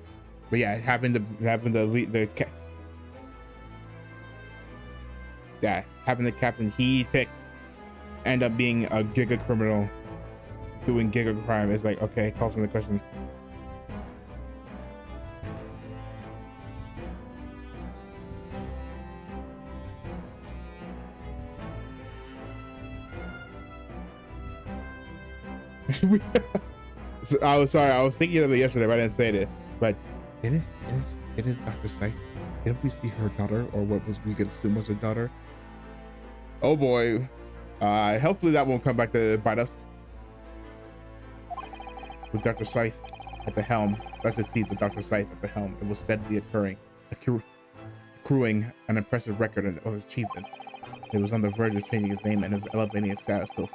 But yeah, having the captain he picked end up being a giga criminal doing giga crime is like, okay, calls into question. So, I was sorry, I was thinking of it yesterday, but I didn't say it. But didn't Dr. Sight, didn't we see her daughter, or what was we could assume was her daughter? Oh boy. Hopefully that won't come back to bite us. With Dr. Scythe at the helm, let's just see the Dr. Scythe at the helm. It was steadily accruing an impressive record of his achievement. It was on the verge of changing his name and elevating his status to a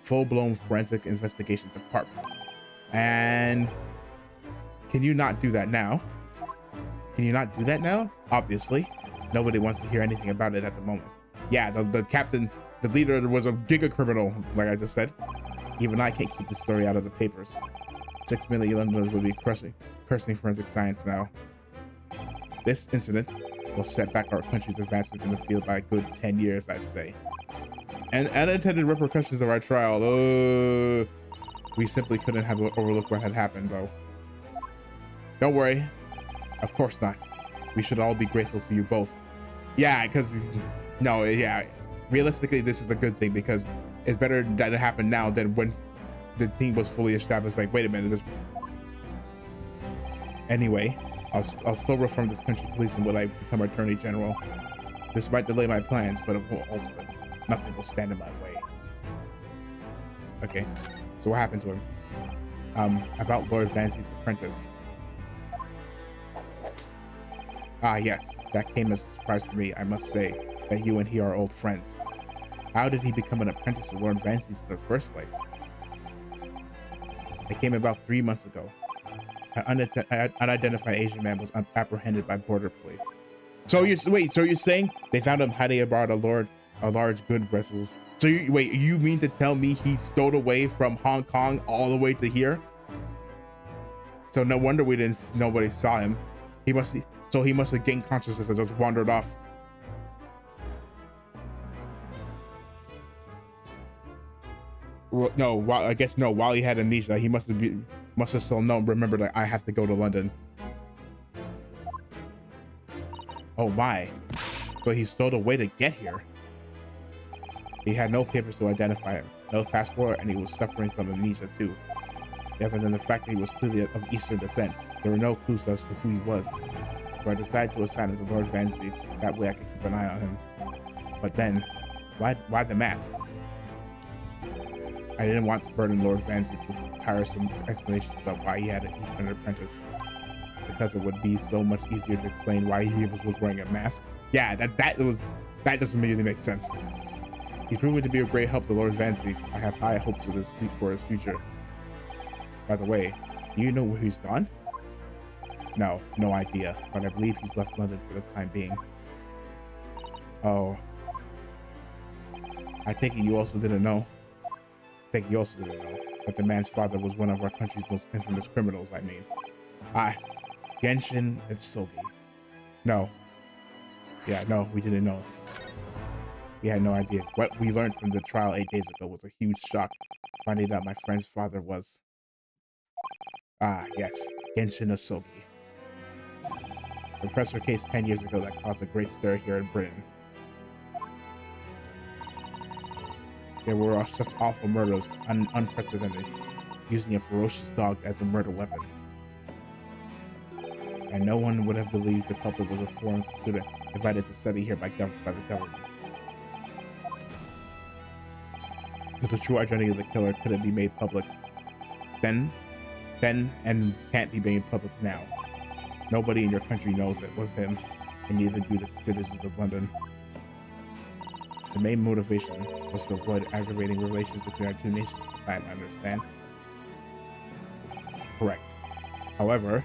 full-blown forensic investigation department. And can you not do that now? Can you not do that now? Obviously. Nobody wants to hear anything about it at the moment. Yeah, the captain, the leader was a giga criminal, like I just said. Even I can't keep the story out of the papers. 6 million Londoners will be cursing forensic science now. This incident will set back our country's advancement in the field by a good 10 years, I'd say. And unintended repercussions of our trial. We simply couldn't have overlooked what had happened, though. Don't worry. Of course not. We should all be grateful to you both. Yeah, because... No, yeah. Realistically, this is a good thing, because it's better that it happened now than when the team was fully established. Like, wait a minute, this... Anyway, I'll still reform this country police and will I become Attorney General. This might delay my plans, but it won't alter them. Nothing will stand in my way. Okay, so what happened to him? About Lord Vancy's apprentice. Ah, yes, that came as a surprise to me, I must say, that you and he are old friends. How did he become an apprentice of Lord Vancy's in the first place? It came about 3 months ago. An unidentified Asian man was apprehended by border police. So you're saying they found him hiding aboard a large goods vessels? So you mean to tell me he stowed away from Hong Kong all the way to here? So no wonder nobody saw him. He must have gained consciousness and just wandered off. Well, no, I guess no. While he had amnesia, he must have still remembered that I have to go to London. Oh my! So he stowed away to get here. He had no papers to identify him, no passport, and he was suffering from amnesia too. Other than the fact that he was clearly of Eastern descent, there were no clues as to who he was. So I decided to assign him to Lord Vancy's. That way I could keep an eye on him. But then, why the mask? I didn't want to burden Lord Vancy with tiresome explanations about why he had an Eastern apprentice, because it would be so much easier to explain why he was wearing a mask. Yeah, that doesn't really make sense. He's proven to be a great help to Lord Vancy. I have high hopes for his future. By the way, do you know where he's gone? No idea, but I believe he's left London for the time being. Oh. I take it you also didn't know. That the man's father was one of our country's most infamous criminals, I mean. Genshin and Sogi. No. Yeah, no, we didn't know. We had no idea. What we learned from the trial 8 days ago was a huge shock, finding out my friend's father was... yes, Genshin Asogi. The professor case 10 years ago that caused a great stir here in Britain. There were such awful murders, unprecedented, using a ferocious dog as a murder weapon. And no one would have believed the culprit was a foreign student invited to study here by the government. But the true identity of the killer couldn't be made public then and can't be made public now. Nobody in your country knows it was him, and neither do the citizens of London. The main motivation was to avoid aggravating relations between our two nations at the time, I understand. Correct. However,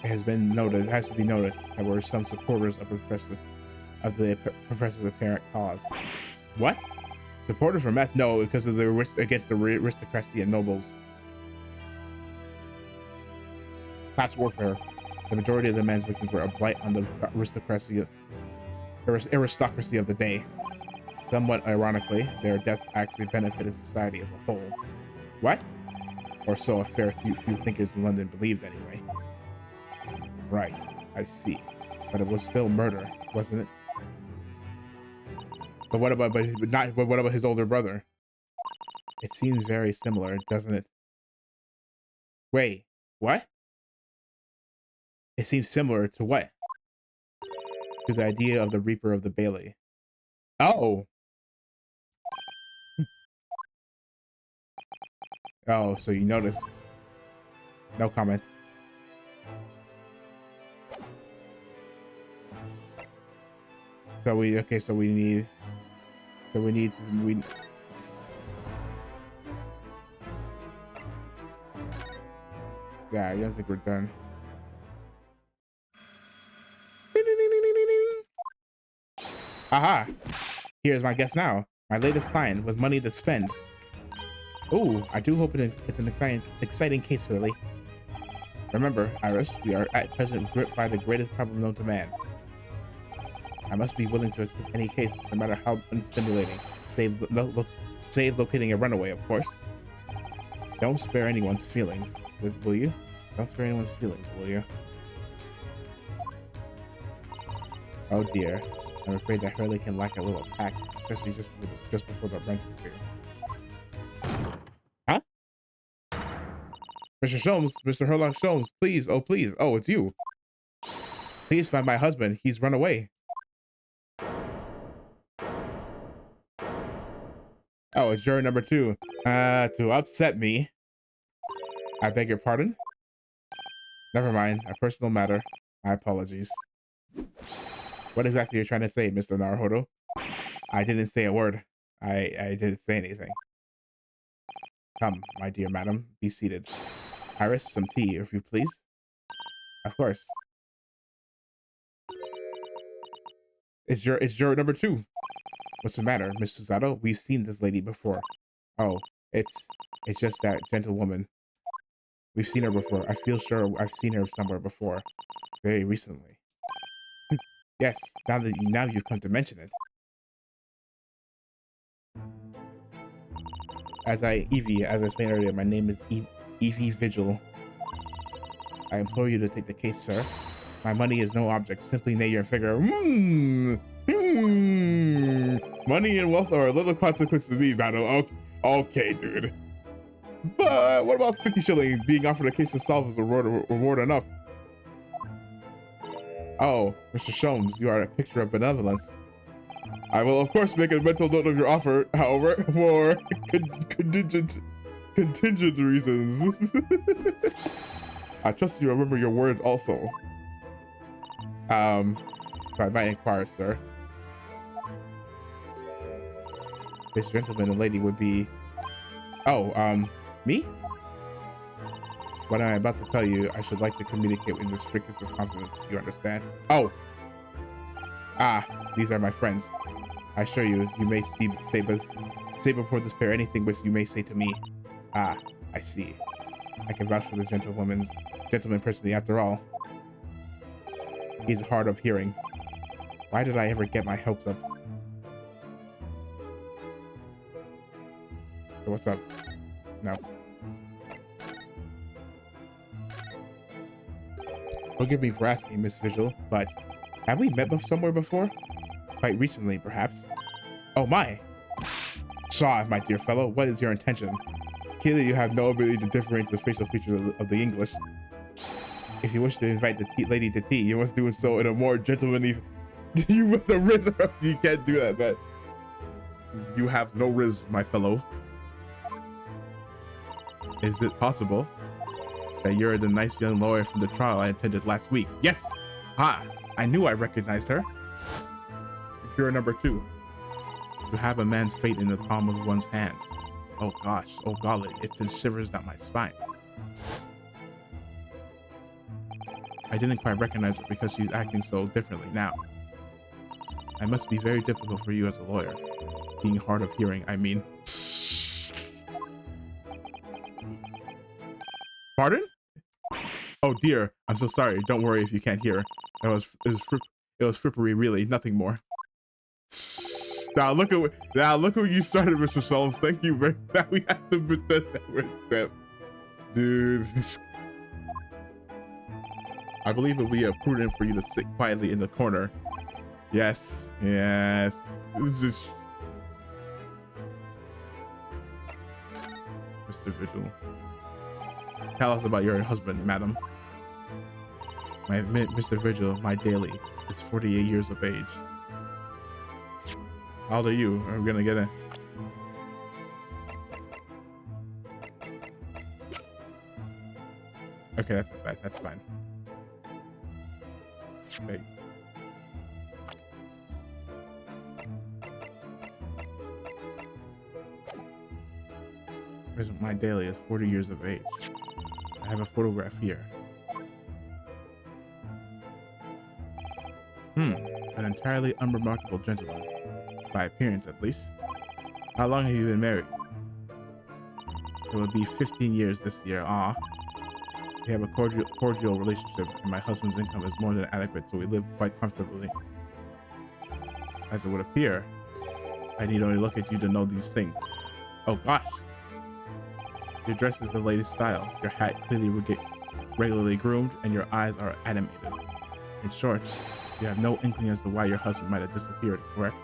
it has to be noted that there were some supporters of the professor's apparent cause. What? Supporters for mass? No, because of the risk against the aristocracy and nobles. Class warfare. The majority of the man's victims were a blight on the aristocracy of the day. Somewhat ironically, their deaths actually benefited society as a whole. What? Or so a fair few thinkers in London believed anyway. Right, I see. But it was still murder, wasn't it? But what about his older brother? It seems very similar, doesn't it? Wait, what? It seems similar to what? To the idea of the Reaper of the Bailey. Oh! Oh, so you notice. No comment. So we need Yeah, I don't think we're done. Aha! Here's my guest now. My latest client with money to spend. Oh, I do hope it's an exciting case, Hurley. Remember, Iris, we are at present gripped by the greatest problem known to man. I must be willing to accept any case, no matter how unstimulating. Save locating a runaway, of course. Don't spare anyone's feelings, will you? Don't spare anyone's feelings, will you? Oh dear. I'm afraid that Hurley can lack a little tact, especially just before the rent is due. Huh? Mr. Sholmes, Mr. Herlock Sholmes, please, oh please, oh it's you. Please find my husband, he's run away. Oh, it's juror number 2. To upset me. I beg your pardon? Never mind, a personal matter. My apologies. What exactly are you trying to say, Mr. Naruhodo? I didn't say a word. I didn't say anything. Come, my dear madam, be seated. Iris, some tea, if you please. Of course. It's juror number 2. What's the matter, Miss Susato? We've seen this lady before. Oh, it's just that gentlewoman. We've seen her before. I feel sure I've seen her somewhere before. Very recently. Yes, now you've come to mention it. As I explained earlier, my name is Evie Vigil. I implore you to take the case, sir. My money is no object. Simply name your figure. Money and wealth are a little consequence to me, madam. Okay, dude. But what about 50 shilling being offered a case to solve as a reward enough? Oh, Mr. Sholmes, you are a picture of benevolence. I will, of course, make a mental note of your offer, however, for contingent reasons. I trust you remember your words also. If I might inquire, sir. This gentleman and lady would be... Oh, me? What I'm about to tell you, I should like to communicate in the strictest of confidence. You understand? Oh! Ah, these are my friends. I assure you, you may say before this pair anything which you may say to me. Ah, I see. I can vouch for the gentleman personally after all. He's hard of hearing. Why did I ever get my hopes up? So what's up? No. Forgive me for asking, Miss Vigil, but have we met somewhere before? Quite recently, perhaps. Oh my! Shaw, my dear fellow, what is your intention? Clearly you have no ability to differentiate the facial features of the English. If you wish to invite the lady to tea, you must do so in a more gentlemanly... You with the riz, you can't do that, but... You have no riz, my fellow. Is it possible that you're the nice young lawyer from the trial I attended last week? Yes! Ha! I knew I recognized her. Juror number 2. You have a man's fate in the palm of one's hand. Oh gosh, oh golly, it sends shivers down my spine. I didn't quite recognize her because she's acting so differently now. I must be very difficult for you as a lawyer. Being hard of hearing, I mean. Pardon? Oh dear, I'm so sorry. Don't worry if you can't hear. It was frippery, really, nothing more. Now look at what you started, Mr. Sholmes. Thank you very much. Now we have to pretend that we're them. Dude, I believe it would be prudent for you to sit quietly in the corner. Yes, yes. Mr. Vigil. Tell us about your husband, madam. Mr. Vigil, my daily, is 48 years of age. How old are you? Are we gonna get a... Okay, that's not bad. That's fine. Okay. My daily is 40 years of age. I have a photograph here. An entirely unremarkable gentleman, by appearance at least. How long have you been married? It will be 15 years this year. Ah, we have a cordial relationship, and my husband's income is more than adequate, so we live quite comfortably. As it would appear, I need only look at you to know these things. Oh gosh. Your dress is the latest style. Your hat clearly regularly groomed, and your eyes are animated. In short, you have no inkling as to why your husband might have disappeared, correct?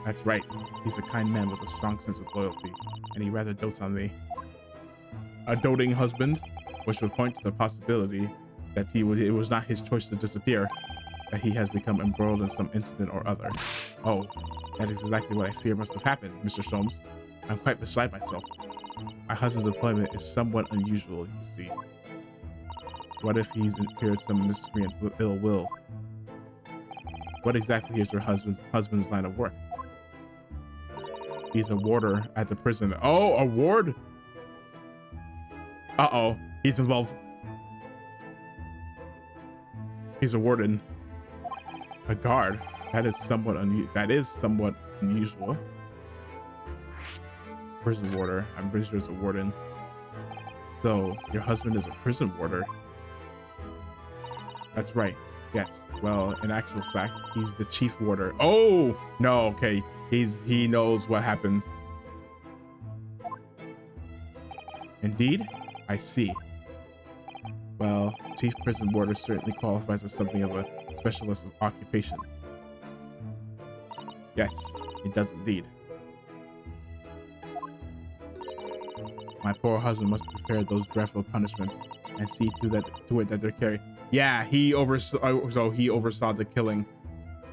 That's right. He's a kind man with a strong sense of loyalty, and he rather dotes on me. A doting husband, which would point to the possibility that it was not his choice to disappear, that he has become embroiled in some incident or other. Oh, that is exactly what I fear must have happened, Mr. Sholmes. I'm quite beside myself. My husband's employment is somewhat unusual, you see. What if he's incurred some miscreant's ill will? What exactly is your husband's line of work? He's a warder at the prison. Oh, a ward? Uh-oh, he's involved. He's a warden. A guard. That is somewhat unusual. Prison warder. I'm pretty sure it's a warden. So your husband is a prison warder. That's right. Yes. Well, in actual fact, he's the chief warder. Oh no. Okay. He knows what happened. Indeed. I see. Well, chief prison warder certainly qualifies as something of a specialist occupation. Yes, it does indeed. My poor husband must prepare those dreadful punishments and see to it that they're carried. Yeah, he oversaw the killing,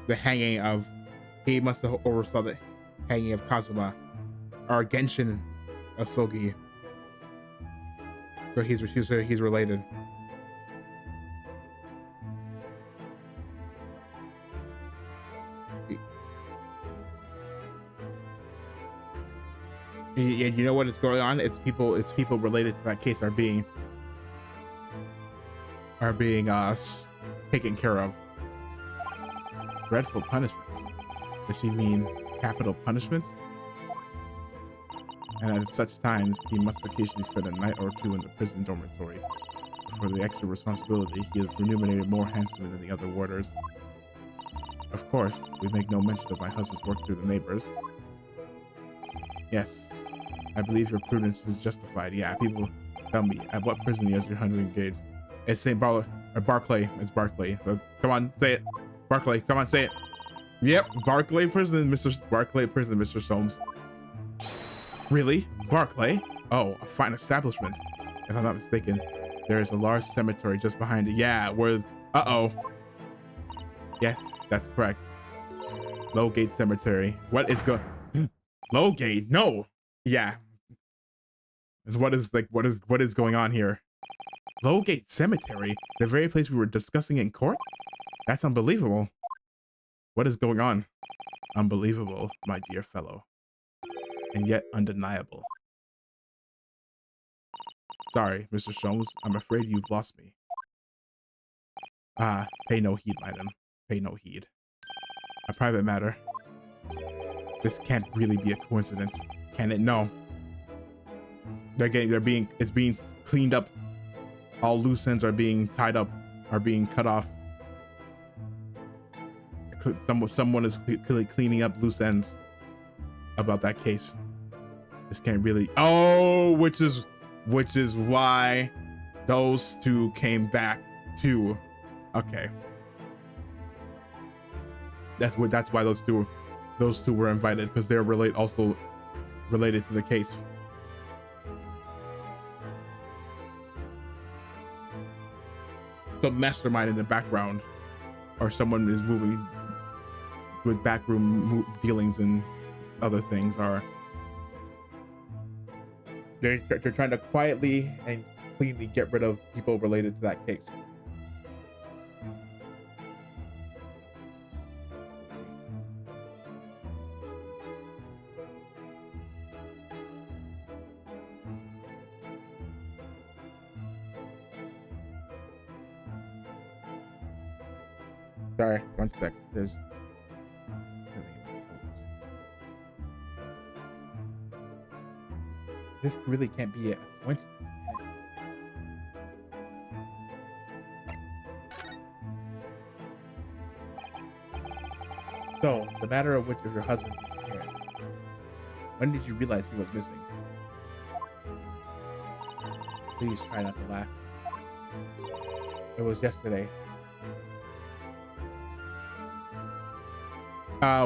the hanging of. He must have oversaw the hanging of Kazuma, or Genshin Asogi. So he's related. Yeah, you know what is going on? It's people related to that case are being taken care of. Dreadful punishments. Does she mean capital punishments? And at such times, he must occasionally spend a night or two in the prison dormitory. For the extra responsibility, he is remunerated more handsomely than the other warders. Of course, we make no mention of my husband's work through the neighbors. Yes, I believe your prudence is justified. Yeah, people tell me, at what prison has your husband engaged? It's St. Barclay. It's Barclay. Come on, say it. Barclay, come on, say it. Yep, Barclay Prison, Mr. Soames. Really? Barclay? Oh, a fine establishment. If I'm not mistaken, there is a large cemetery just behind it. Yeah, where... Uh-oh. Yes, that's correct. Lowgate Cemetery. What is going... Lowgate? No! Yeah. What is going on here? Lowgate Cemetery? The very place we were discussing in court? That's unbelievable. What is going on? Unbelievable, my dear fellow. And yet undeniable. Sorry, Mr. Sholmes. I'm afraid you've lost me. Ah, pay no heed, madam. Pay no heed. A private matter. This can't really be a coincidence, can it? No. It's being cleaned up. All loose ends are being tied up, are being cut off. Someone is cleaning up loose ends about that case. This can't really. Oh, which is why those two came back too. Okay. That's why those two were invited, because they're also related to the case. Some mastermind in the background, or someone is moving with backroom dealings and other things. Are they're trying to quietly and cleanly get rid of people related to that case. Sorry, one sec. This really can't be a coincidence. So, the matter of which of your husbands is here. When did you realize he was missing? Please try not to laugh. It was yesterday.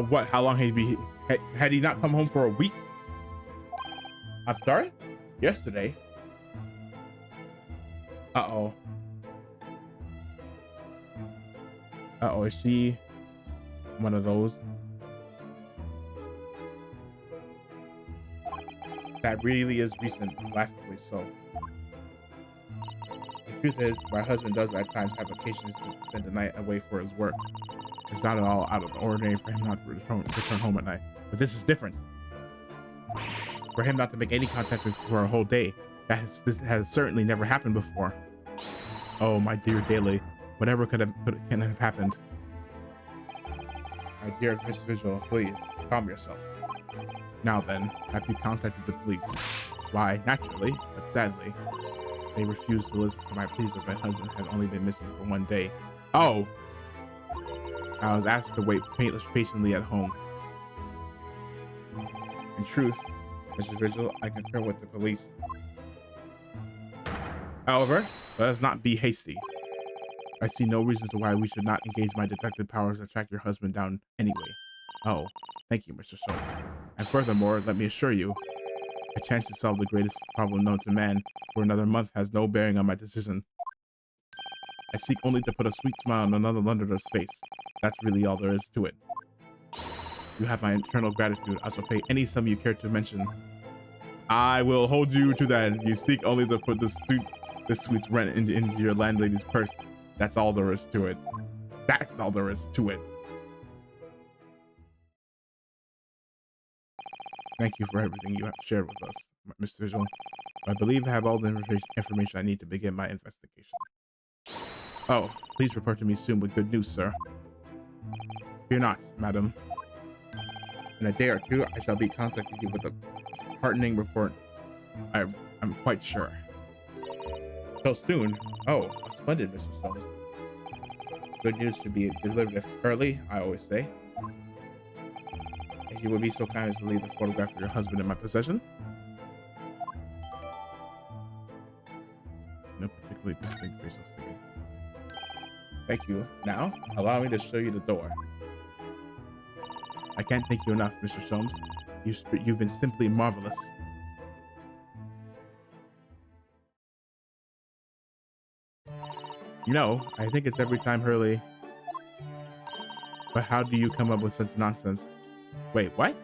What? How long had he not come home for a week? I'm sorry? Yesterday? Uh-oh. Uh-oh, is she one of those? That really is recent, laughably so. The truth is, my husband does at times have occasions to spend the night away for his work. It's not at all out of the ordinary for him not to return home at night. But this is different. For him not to make any contact with you for a whole day, this has certainly never happened before. Oh, my dear Daly, whatever can have happened. My dear Miss Vigil, please, calm yourself. Now then, have you contacted the police? Why, naturally, but sadly, they refuse to listen to my pleas as my husband has only been missing for one day. Oh! I was asked to wait patiently at home. In truth, Mrs. Vigil, I concur with the police. However, let us not be hasty. I see no reason to why we should not engage my detective powers to track your husband down anyway. Oh, thank you, Mr. Schultz. And furthermore, let me assure you, a chance to solve the greatest problem known to man for another month has no bearing on my decision. I seek only to put a sweet smile on another Londoner's face. That's really all there is to it. You have my eternal gratitude. I shall pay any sum you care to mention. I will hold you to that. You seek only to put this sweet's rent into your landlady's purse. That's all there is to it. That's all there is to it. Thank you for everything you have shared with us, Mr. Vigil. I believe I have all the information I need to begin my investigation. Oh, please report to me soon with good news, sir. Fear not, madam. In a day or two, I shall be contacting you with a heartening report. I'm quite sure. So soon? Oh, splendid, Mr. Soames. Good news should be delivered early, I always say. If you would be so kind as to leave the photograph of your husband in my possession. No particularly distinct facial figure. Thank you. Now, allow me to show you the door. I can't thank you enough, Mr. Soames. You've been simply marvelous. You know, I think it's every time Hurley. But how do you come up with such nonsense? Wait, what?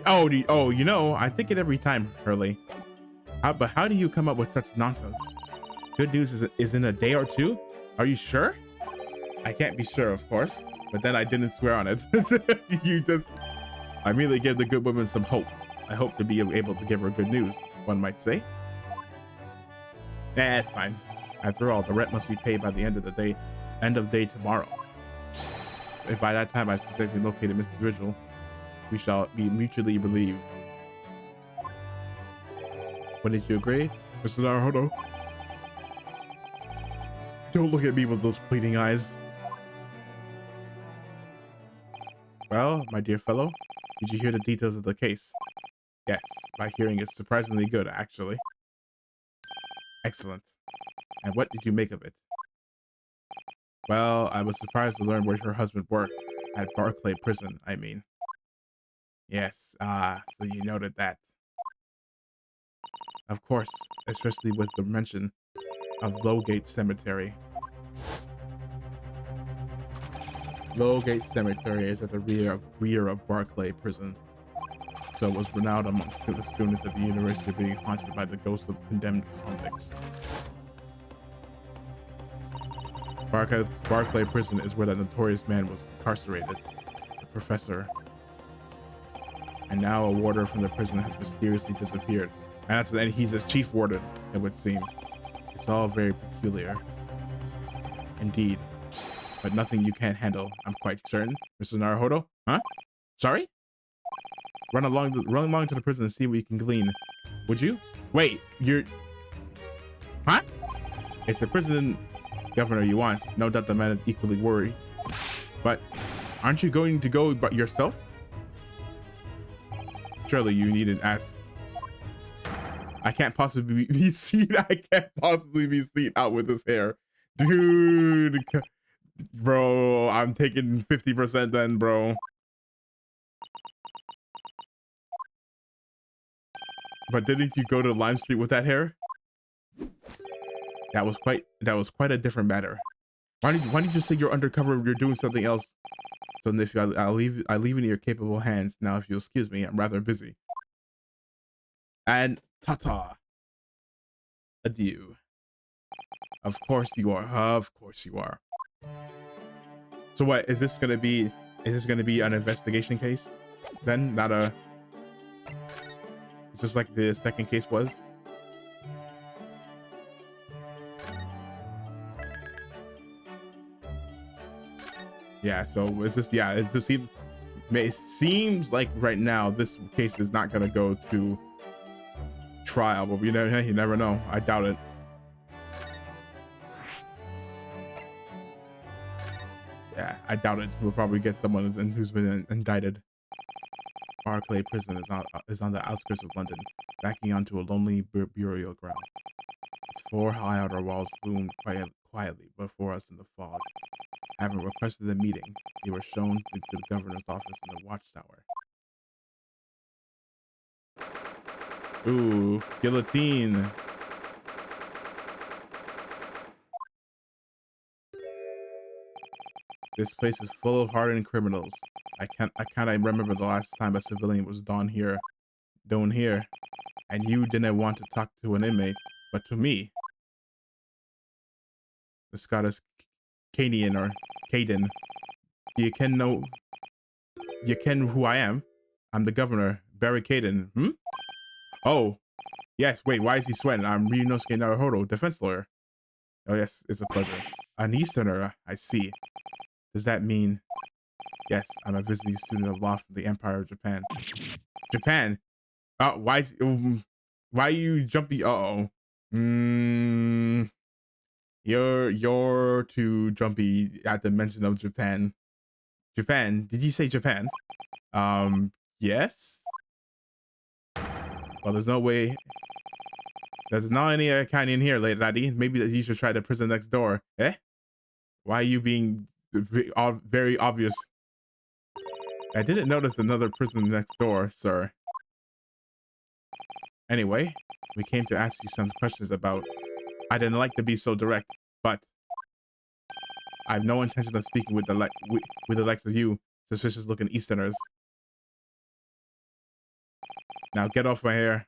Oh, you know, I think it every time, Hurley. But how do you come up with such nonsense? Good news is in a day or two? Are you sure? I can't be sure, of course, but then I didn't swear on it. I merely give the good woman some hope. I hope to be able to give her good news, one might say. Nah, it's fine. After all, the rent must be paid by the end of day tomorrow. If by that time I've successfully located Mr. Vigil, we shall be mutually relieved. Wouldn't you agree, Mr. Naruhodo? Don't look at me with those pleading eyes. Well, my dear fellow, did you hear the details of the case? Yes, my hearing is surprisingly good, actually. Excellent. And what did you make of it? Well, I was surprised to learn where her husband worked. At Barclay Prison, I mean. Yes, so you noted that. Of course, especially with the mention of Lowgate Cemetery. Lowgate Cemetery is at the rear of Barclay Prison, so it was renowned amongst the students at the university being haunted by the ghosts of condemned convicts. Barclay Prison is where that notorious man was incarcerated, the professor. And now a warder from the prison has mysteriously disappeared. And he's a chief warden, it would seem. It's all very peculiar. Indeed. But nothing you can't handle, I'm quite certain. Mr. Naruhodo? Huh? Sorry? Run along to the prison and see what you can glean. Would you? Wait, you're... Huh? It's the prison governor you want. No doubt the man is equally worried. But aren't you going to go by yourself? Surely you needn't ask. I can't possibly be seen. I can't possibly be seen out with this hair. Dude. Bro, I'm taking 50% then, bro. But didn't you go to Lime Street with that hair? That was quite a different matter. Why did you just say you're undercover? You're doing something else. So if I leave it in your capable hands. Now, if you'll excuse me, I'm rather busy. And ta-ta. Adieu. Of course you are. Of course you are. So what is this gonna be? Is this gonna be an investigation case? Then not a. Just like the second case was. Yeah. So it's just it just seems like right now this case is not gonna go to trial, but you never know. I doubt it. Yeah, I doubt it. We'll probably get someone who's been indicted. Barclay Prison is on the outskirts of London, backing onto a lonely burial ground. Its 4 high outer walls loomed quietly before us in the fog. Having requested a meeting, we were shown to the governor's office in the watchtower. Ooh, guillotine. This place is full of hardened criminals. I can't remember the last time a civilian was down here, and you didn't want to talk to an inmate, but to me, the Scottish Cadian or Caden. You ken who I am. I'm the governor, Barry Caden. Oh, yes. Wait, why is he sweating? I'm Ryunosuke Naruhodo, defense lawyer. Oh yes, it's a pleasure. An Easterner, I see. Does that mean? Yes, I'm a visiting student of law from the Empire of Japan. Japan? Why are you jumpy? You're too jumpy at the mention of Japan. Japan? Did you say Japan? Yes. Well, there's no way. There's not any kind in here, lady. Maybe you should try the prison next door. Eh? Why are you being very obvious? I didn't notice another prison next door, sir. Anyway, we came to ask you some questions about... I didn't like to be so direct, but I have no intention of speaking with the likes of you, suspicious-looking Easterners. Now get off my hair.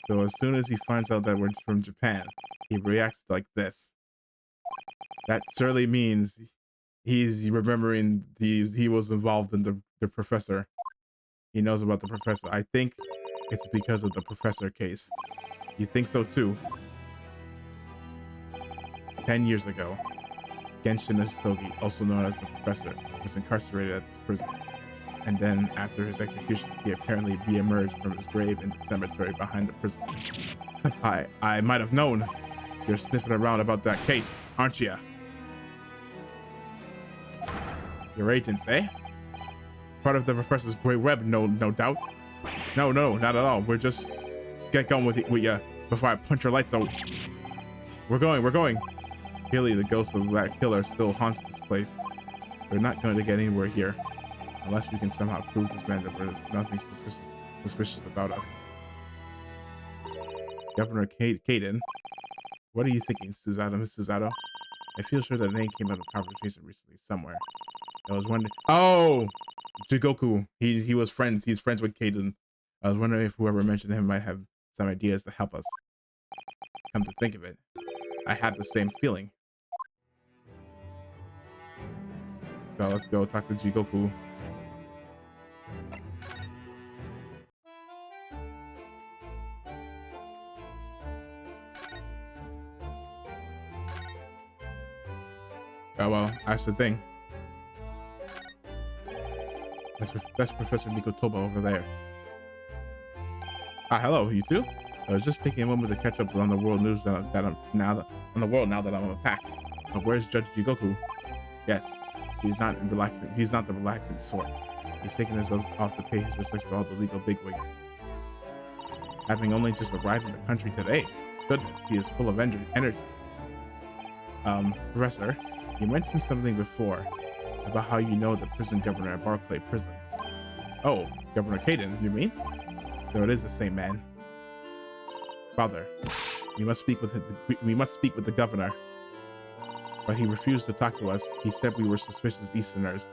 So as soon as he finds out that we're from Japan, he reacts like this. That surely means he's remembering he was involved in the professor. He knows about the professor. I think it's because of the professor case. You think so too? 10 years ago, Genshin Asogi, also known as the professor, was incarcerated at this prison. And then after his execution, he apparently re-emerged from his grave in the cemetery behind the prison. I might have known. You're sniffing around about that case, aren't you? Your agents, eh? Part of the professor's great web, no doubt. No, not at all. We're just get going with you before I punch your lights out. We're going. Really, the ghost of that killer still haunts this place. We're not going to get anywhere here unless we can somehow prove this man that there's nothing suspicious about us. Governor Caden, what are you thinking, Susato? Miss Susato? I feel sure that name came out of conversation recently somewhere. I was wondering. Oh, Jigoku. He was friends. He's friends with Caden. I was wondering if whoever mentioned him might have some ideas to help us. Come to think of it, I have the same feeling. So let's go talk to Jigoku. Oh, well, that's the thing. That's Professor Mikotoba over there. Ah, hello, you two? I was just taking a moment to catch up on the world news now that I'm attacked. But where's Judge Jigoku? Yes, he's not relaxing. He's not the relaxing sort. He's taking himself off to pay his respects to all the legal bigwigs. Having only just arrived in the country today. Goodness, he is full of energy. Professor, you mentioned something before about how you know the prison governor at Barclay Prison. Oh, Governor Caden, you mean? So it is the same man. Father, we must speak with the governor. But he refused to talk to us. He said we were suspicious Easterners.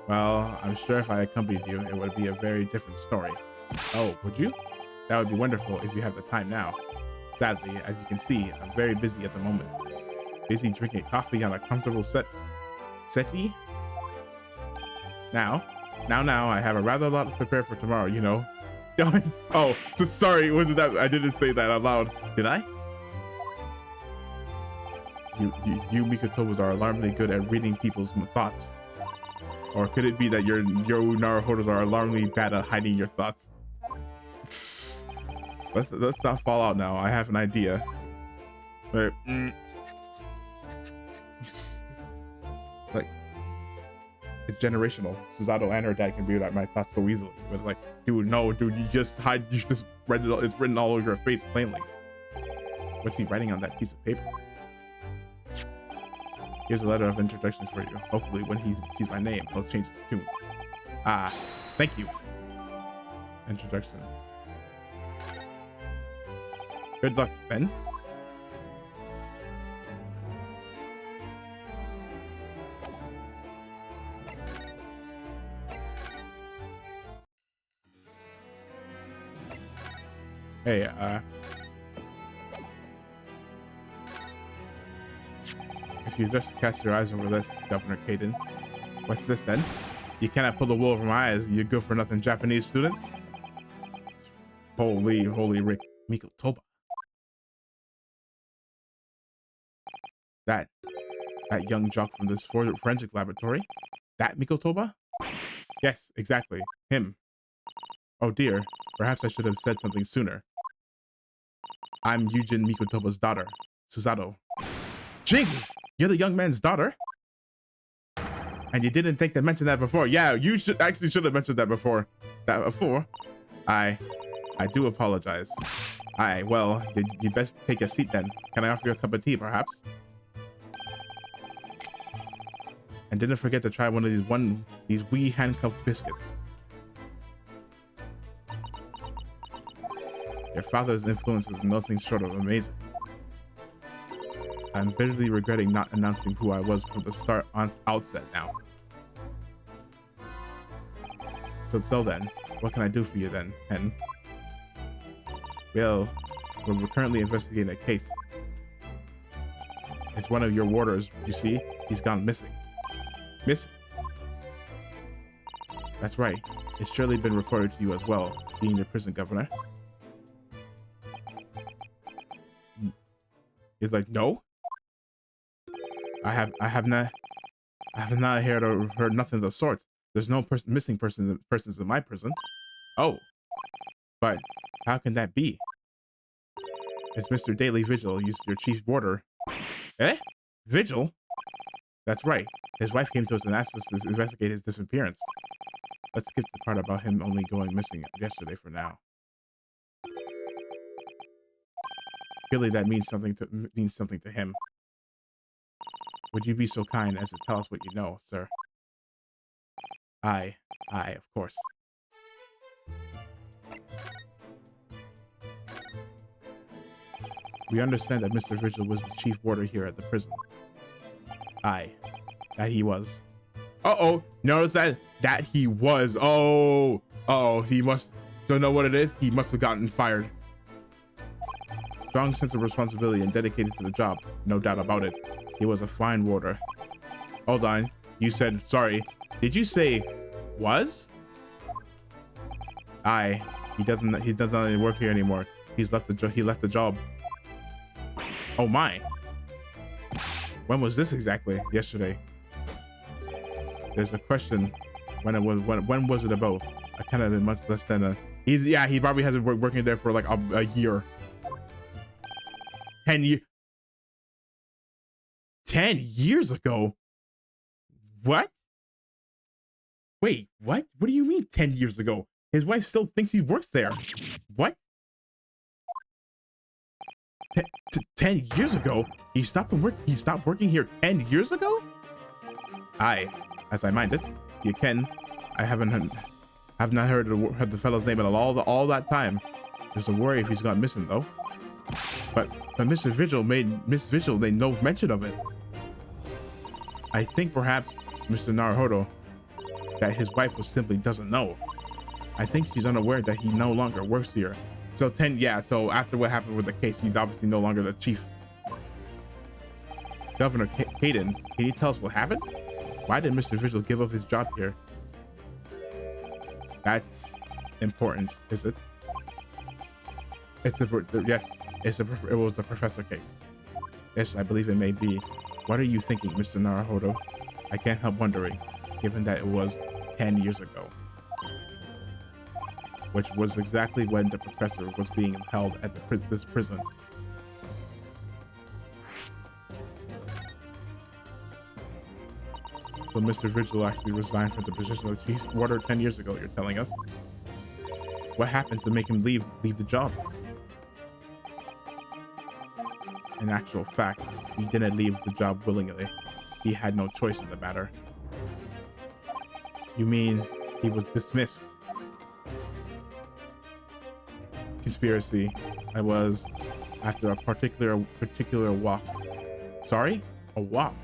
Well, I'm sure if I accompanied you, it would be a very different story. Oh, would you? That would be wonderful if you have the time now. Sadly, as you can see, I'm very busy at the moment. Busy drinking coffee on a comfortable settee. Now, I have a rather lot to prepare for tomorrow, you know. Oh, so sorry, wasn't that? I didn't say that out loud. Did I? You Mikotobas are alarmingly good at reading people's thoughts. Or could it be that your Naruhodos are alarmingly bad at hiding your thoughts? Let's not fall out now. I have an idea. But, like, it's generational. Susato and her dad can read my thoughts so easily. But like, dude, no, dude, you just hide. You just read it. It's written all over your face plainly. What's he writing on that piece of paper? Here's a letter of introduction for you. Hopefully, when he sees my name, he'll change his tune. Ah, thank you. Introduction. Good luck, Ben. Hey, if you just cast your eyes over this, Governor Caden. What's this then? You cannot pull the wool over my eyes, you good for nothing Japanese student. Holy Mikotoba. That young jock from this forensic laboratory? That Mikotoba? Yes, exactly. Him. Oh dear, perhaps I should have said something sooner. I'm Yujin Mikotoba's daughter, Susato. Jinx! You're the young man's daughter? And you didn't think to mention that before. Yeah, you should have mentioned that before. I do apologize. Well, you best take a seat then. Can I offer you a cup of tea, perhaps? And didn't forget to try one of these wee handcuffed biscuits. Your father's influence is nothing short of amazing. I'm bitterly regretting not announcing who I was from the outset now. So then, what can I do for you then, Hen? Well, we're currently investigating a case. It's one of your warders, you see? He's gone missing. Missing? That's right. It's surely been reported to you as well, being the prison governor. He's like, no? I have not heard nothing of the sort. There's no missing persons in my prison. Oh, but how can that be? It's Mr. Daily Vigil, your chief warder. Eh? Vigil? That's right. His wife came to us and asked us to investigate his disappearance. Let's skip the part about him only going missing yesterday for now. Surely that means something to him. Would you be so kind as to tell us what you know, sir? Aye, of course. We understand that Mr. Vigil was the chief warder here at the prison. Aye, that he was. Uh-oh, notice that he was. Oh, he must. So know what it is? He must have gotten fired. Strong sense of responsibility and dedicated to the job, no doubt about it. He was a fine warder. Hold on, you said sorry. Did you say was? Aye, he doesn't work here anymore. He left the job. Oh my. When was this exactly? Yesterday. There's a question. When was it about? I kind of much less than a. He probably hasn't working there for like a year. 10 years. 10 years ago. What? Wait, what? What do you mean 10 years ago? His wife still thinks he works there. What? 10 years ago? He stopped working here 10 years ago? Aye, as I mind it, you can. I have not heard the fellow's name at all that time. There's a worry if he's gone missing though. But Miss Vigil made no mention of it. I think perhaps Mr. Naruhodo that his wife simply doesn't know. I think she's unaware that he no longer works here. So so after what happened with the case, he's obviously no longer the chief. Governor Caden, can you tell us what happened? Why did Mr. Vigil give up his job here? That's important, is it? Yes, it was the professor case. Yes, I believe it may be. What are you thinking, Mr. Naruhodo? I can't help wondering, given that it was 10 years ago. Which was exactly when the professor was being held at this prison. So Mr. Vigil actually resigned from the position of chief warder 10 years ago, you're telling us? What happened to make him leave the job? In actual fact, he didn't leave the job willingly. He had no choice in the matter. You mean he was dismissed? Conspiracy. I was after a particular walk. Sorry? A walk?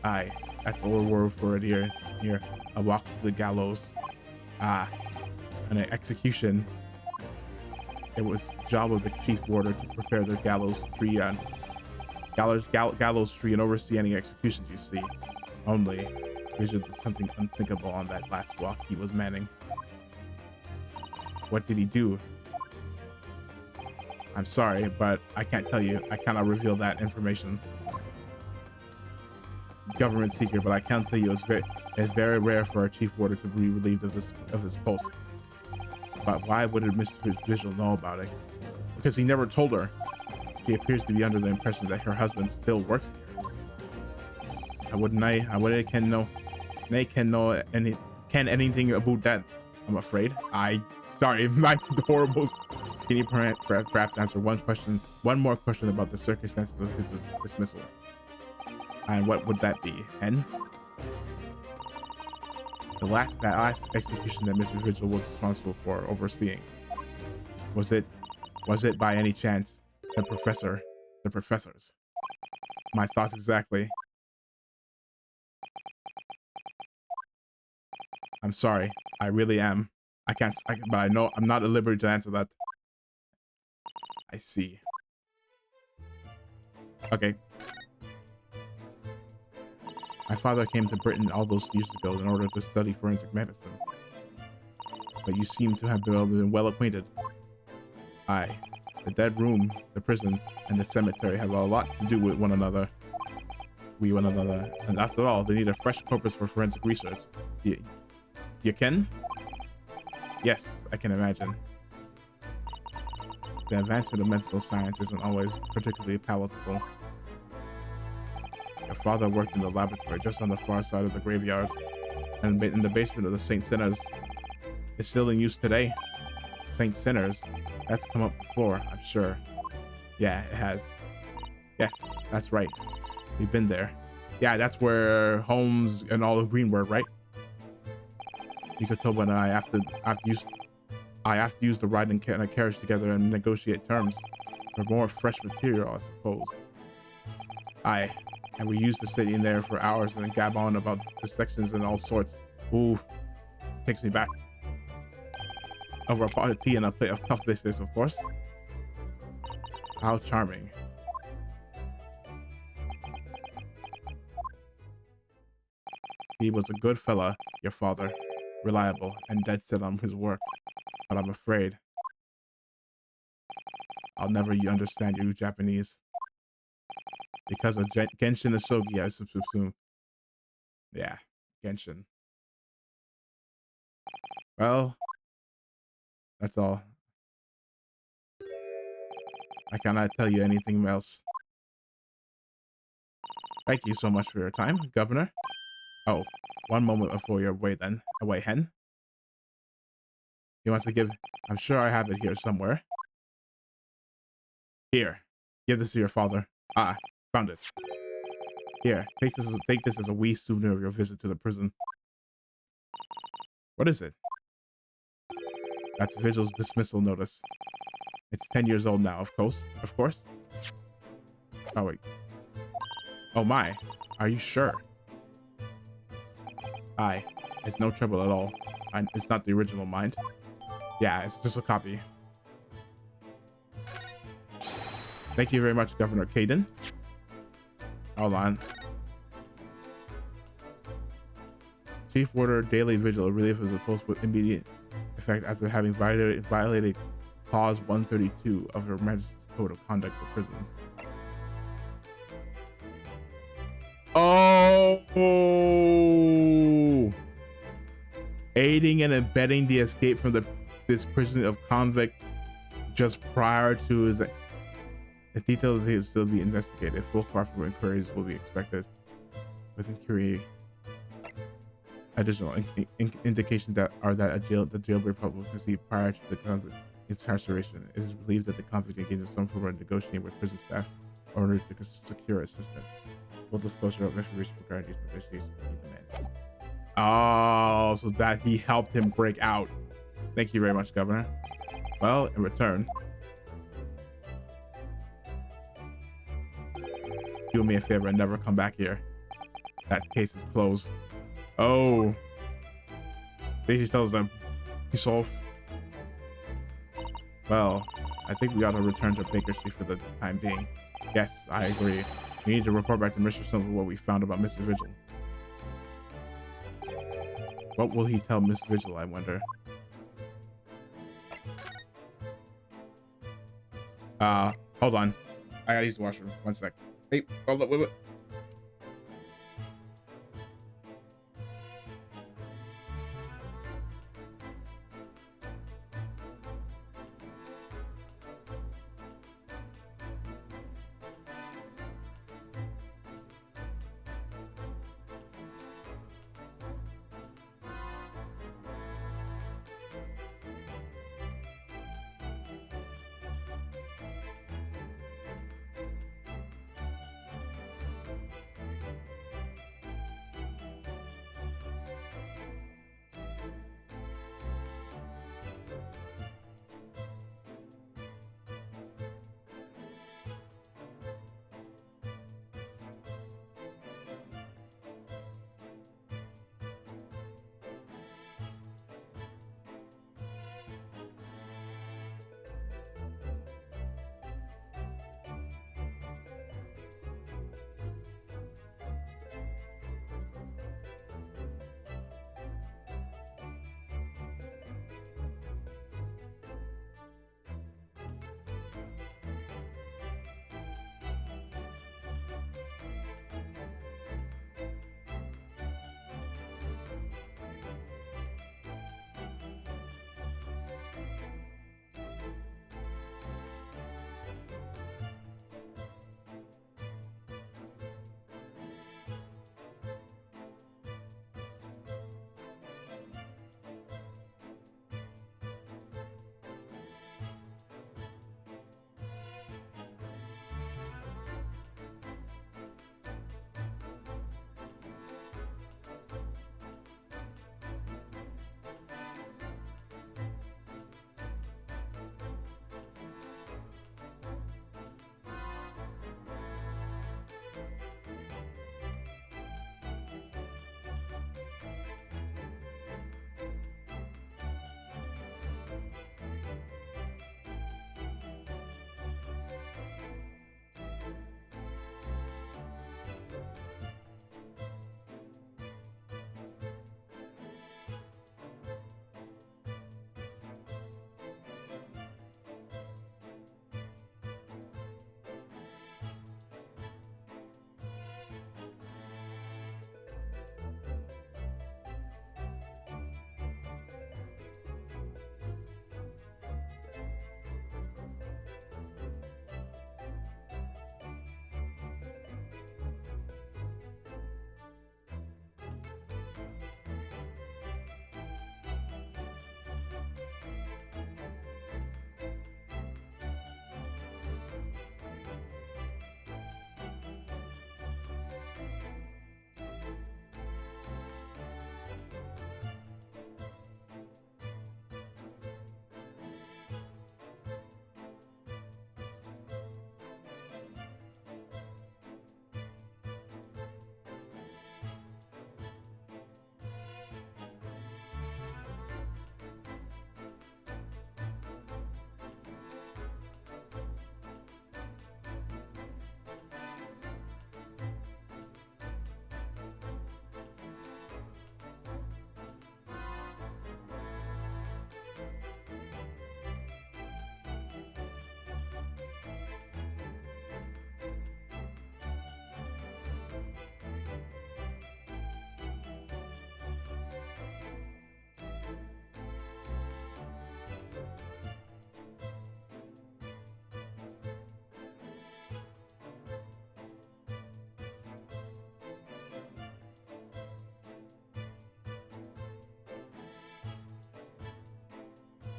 Aye, that's our word for it here. A walk to the gallows. Ah, an execution. It was the job of the chief warder to prepare the gallows tree and gallows tree and oversee any executions you see. Only there's something unthinkable on that last walk he was manning. What did he do? I'm sorry, but I can't tell you. I cannot reveal that information. Government secret, but I can tell you it's very rare for a chief warder to be relieved of his post. But why would Mr. Vigil know about it? Because he never told her. She appears to be under the impression that her husband still works here. Can anything about that? I'm afraid. Sorry, my horrible. Can you perhaps answer one more question about the circumstances of his dismissal? And what would that be? And that last execution that Mr. Vigil was responsible for overseeing, was it by any chance the professors? My thoughts exactly. I'm sorry, I really am. But I know I'm not at liberty to answer that. I see. Okay. My father came to Britain all those years ago in order to study forensic medicine. But you seem to have been well acquainted. Aye. The dead room, the prison, and the cemetery have a lot to do with one another. And after all, they need a fresh corpus for forensic research. You can? Yes, I can imagine. The advancement of medical science isn't always particularly palatable. Your father worked in the laboratory just on the far side of the graveyard, and in the basement of the St. Sinners. It's still in use today. St. Sinners, that's come up before, I'm sure. Yeah, it has. Yes, that's right. We've been there. Yeah, that's where Holmes and all of Green were, right? Yukotoba and I have to use the ride in a carriage together and negotiate terms for more fresh material, I suppose. Aye, and we used to sit in there for hours and gab on about dissections and all sorts. Ooh, takes me back. Over a pot of tea and a plate of tough biscuits, of course. How charming. He was a good fella, your father. Reliable and dead set on his work. But I'm afraid I'll never understand you Japanese. Because of Genshin Asogi, I assume. Yeah, Genshin. Well, that's all. I cannot tell you anything else. Thank you so much for your time, Governor. Oh, one moment before you're away then. Away, hen. He wants to give... I'm sure I have it here somewhere. Here. Give this to your father. Ah, found it. Here, take this as a wee souvenir of your visit to the prison. What is it? That's Vigil's dismissal notice. It's 10 years old now, of course. Of course. Oh, wait. Oh my. Are you sure? Aye. It's no trouble at all. It's not the original mind. Yeah, it's just a copy. Thank you very much, Governor Caden. Hold on. Chief Warder Daily Vigil relief is opposed with immediate effect after having violated Clause 132 of Her Majesty's Code of Conduct for Prisons. Oh! Aiding and abetting the escape from this prison of convict just prior to his... The details will still be investigated. Full proper inquiries will be expected. With inquiry, additional indications that the jailbird public received prior to the convict incarceration. It is believed that the convict engaged in some form of negotiating with prison staff in order to secure assistance. Full disclosure of information regarding these negotiations will be demanded. Oh, so that he helped him break out. Thank you very much, Governor. Well, in return, do me a favor and never come back here. That case is closed. Oh. Daisy tells them he's off. Well, I think we ought to return to Baker Street for the time being. Yes, I agree. We need to report back to Mr. Silver what we found about Mr. Vigil. What will he tell Miss Vigil, I wonder? Hold on. I gotta use the washroom. One sec. Hey, hold up, wait.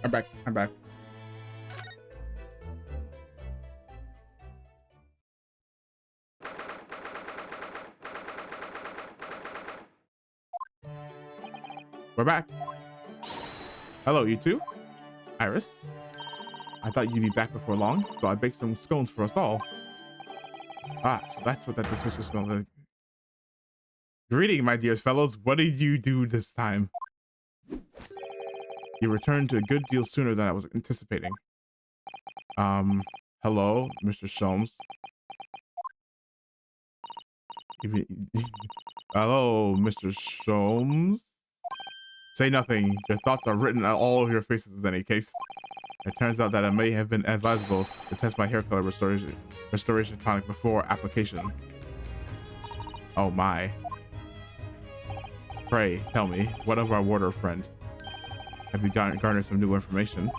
I'm back. I'm back. We're back. Hello, you two. Iris. I thought you'd be back before long, so I baked some scones for us all. Ah, so that's what that dismissal smells like. Greeting, my dear fellows. What did you do this time? You returned to a good deal sooner than I was anticipating. Hello, Mr. Sholmes. Hello, Mr. Sholmes. Say nothing. Your thoughts are written on all of your faces in any case. It turns out that it may have been advisable to test my hair color restoration tonic before application. Oh my. Pray, tell me, what of our warder friend? Have you garnered some new information?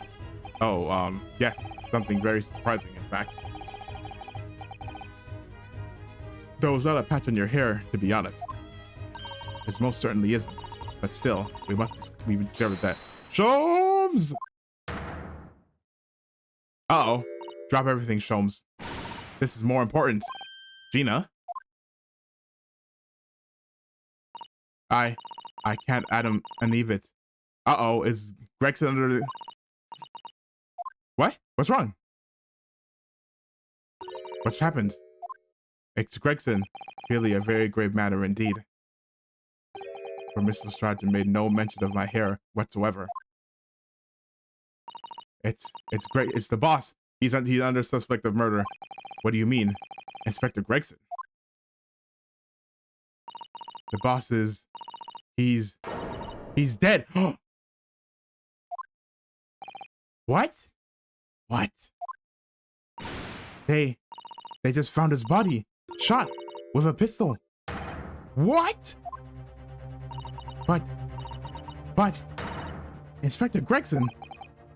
Oh, yes, something very surprising, in fact. Though it's not a patch on your hair, to be honest. It most certainly isn't. But still, we discovered that. Sholmes! Uh-oh. Drop everything, Sholmes. This is more important. Gina? I can't leave it. Uh-oh, is Gregson under the... What? What's wrong? What's happened? It's Gregson. Really a very grave matter indeed. For Mr. Lestrade made no mention of my hair whatsoever. It's great. It's the boss. He's under suspect of murder. What do you mean? Inspector Gregson. The boss is... He's dead. What? What? They just found his body. Shot with a pistol. What? But Inspector Gregson,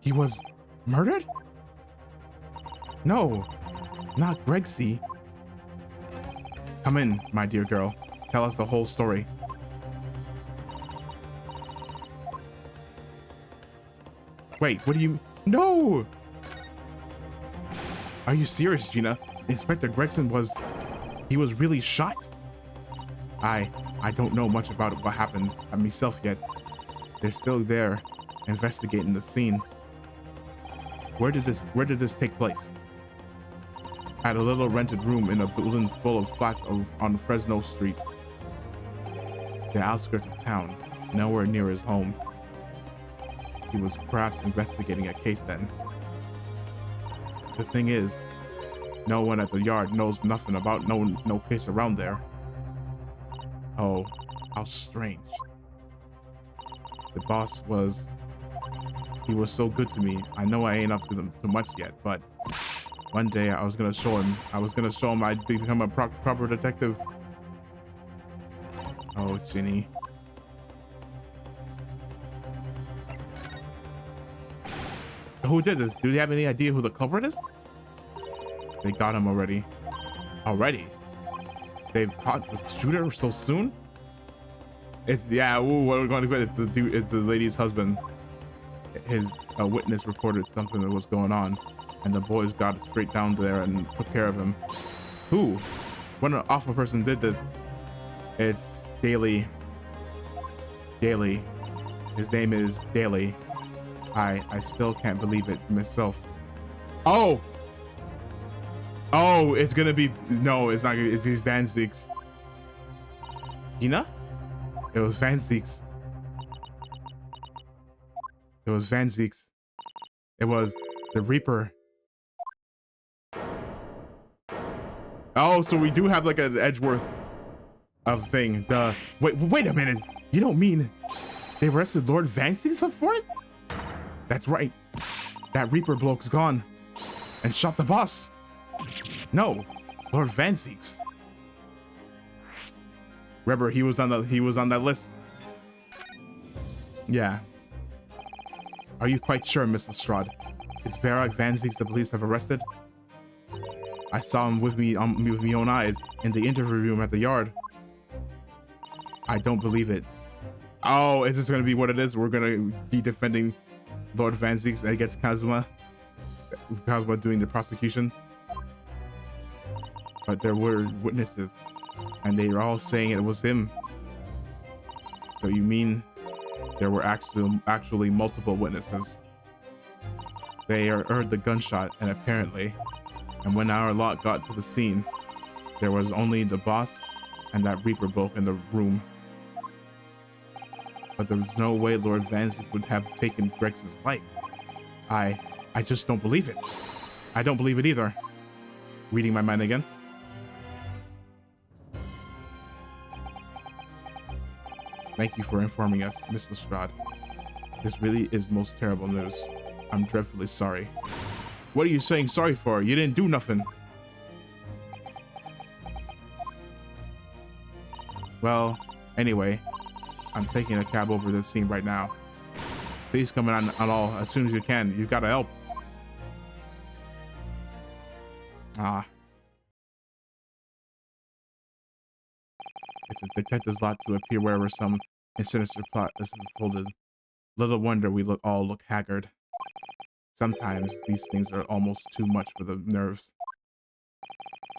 he was murdered? No, not Gregsy. Come in, my dear girl. Tell us the whole story. Wait, what do you... No! Are you serious, Gina? Inspector Gregson he was really shot? I don't know much about what happened myself yet. They're still there, investigating the scene. Where did this take place? At a little rented room in a building full of flats on Fresno Street. The outskirts of town, nowhere near his home. He was perhaps investigating a case then. The thing is, no one at the yard knows nothing about no case around there. Oh, how strange. The boss he was so good to me. I know I ain't up to much yet, but one day I was gonna show him I'd become a proper detective. Oh, Ginny. Who did this? Do you have any idea who the culprit is? They got him already. Already? They've caught the shooter so soon? What we're going to get is the lady's husband. A witness reported something that was going on, and the boys got straight down there and took care of him. Who? What an awful person did this? It's Daly. Daly. His name is Daly. I still can't believe it myself. Oh, it's gonna be... No, it's not gonna... It's Van Zieks. Gina? It was Van Zieks. It was Van Zieks. It was the Reaper. Oh, so we do have like an Edgeworth of thing. Wait a minute. You don't mean they arrested Lord Van Zieks for it? That's right. That Reaper bloke's gone and shot the boss. No, Lord Van Zieks. Remember, he was on that list. Yeah. Are you quite sure, Miss Lestrade? It's Barak Van Zieks the police have arrested? I saw him with my own eyes in the interview room at the yard. I don't believe it. Oh, is this gonna be what it is? We're gonna be defending Lord Van Zieks against Kazuma doing the prosecution. But there were witnesses, and they were all saying it was him. So you mean there were actually multiple witnesses? They heard the gunshot, and apparently, and when our lot got to the scene, there was only the boss and that Reaper both in the room. But there was no way Lord Van Zieks would have taken Grex's life. I just don't believe it. I don't believe it either. Reading my mind again. Thank you for informing us, Miss Lestrade. This really is most terrible news. I'm dreadfully sorry. What are you saying sorry for? You didn't do nothing. Well, anyway, I'm taking a cab over this scene right now. Please come in on all as soon as you can. You've got to help. It's a detective's lot to appear wherever some sinister plot is unfolded. Little wonder we all look haggard. Sometimes these things are almost too much for the nerves.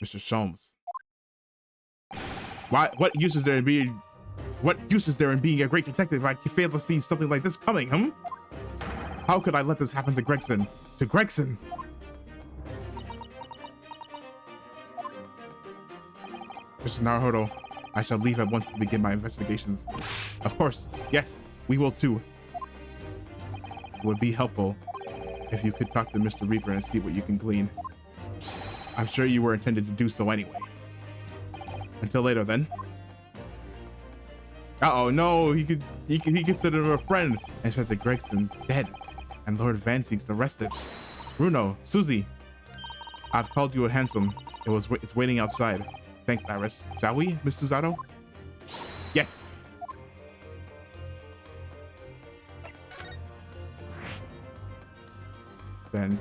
Mr. Sholmes. What use is there in being a great detective if I fail to see something like this coming, How could I let this happen to Gregson? Mr. Naruhodo, I shall leave at once to begin my investigations. Of course, yes, we will too. It would be helpful if you could talk to Mr. Reaper and see what you can glean. I'm sure you were intended to do so anyway. Until later then. Uh-oh, no, he considered him a friend and said that Gregson dead and Lord Van Zieks arrested. Bruno, Susie, I've called you a handsome. It's waiting outside. Thanks, Iris. Shall we, Mr. Zato? Yes. Then.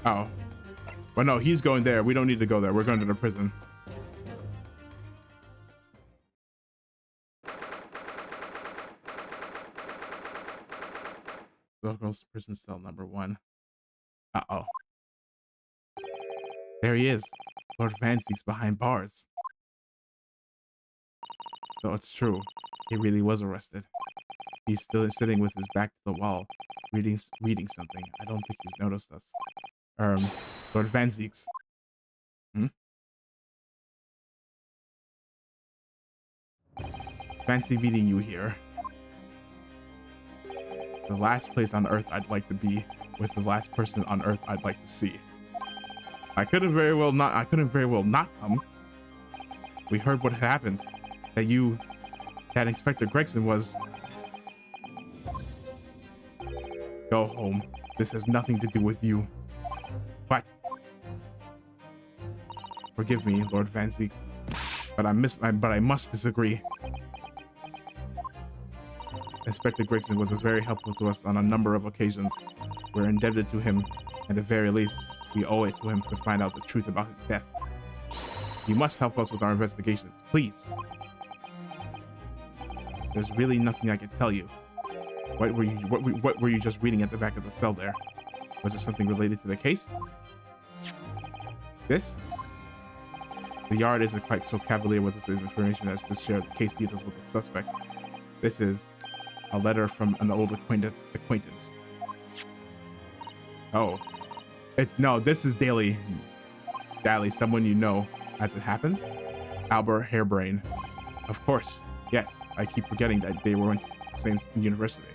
Oh. Well, no, he's going there. We don't need to go there. We're going to the prison. Locals prison cell number 1. Uh-oh. There he is. Lord Van Zieks behind bars. So it's true. He really was arrested. He's still sitting with his back to the wall, reading something. I don't think he's noticed us. Lord Van Zieks. Fancy meeting you here. The last place on Earth I'd like to be, with the last person on Earth I'd like to see. I couldn't very well not come. We heard what happened. That Inspector Gregson was... Go home. This has nothing to do with you. What? Forgive me, Lord Van Zieks, but I must disagree. Inspector Gregson was very helpful to us on a number of occasions. We're indebted to him. At the very least, we owe it to him to find out the truth about his death. You must help us with our investigations, please. There's really nothing I can tell you. What were you just reading at the back of the cell there? Was it something related to the case? This? The Yard isn't quite so cavalier with this information as to share the case details with the suspect. This is a letter from an old acquaintance. Oh. This is Daly, someone you know. As it happens, Albert Harebrain. Of course, yes. I keep forgetting that they went to the same university.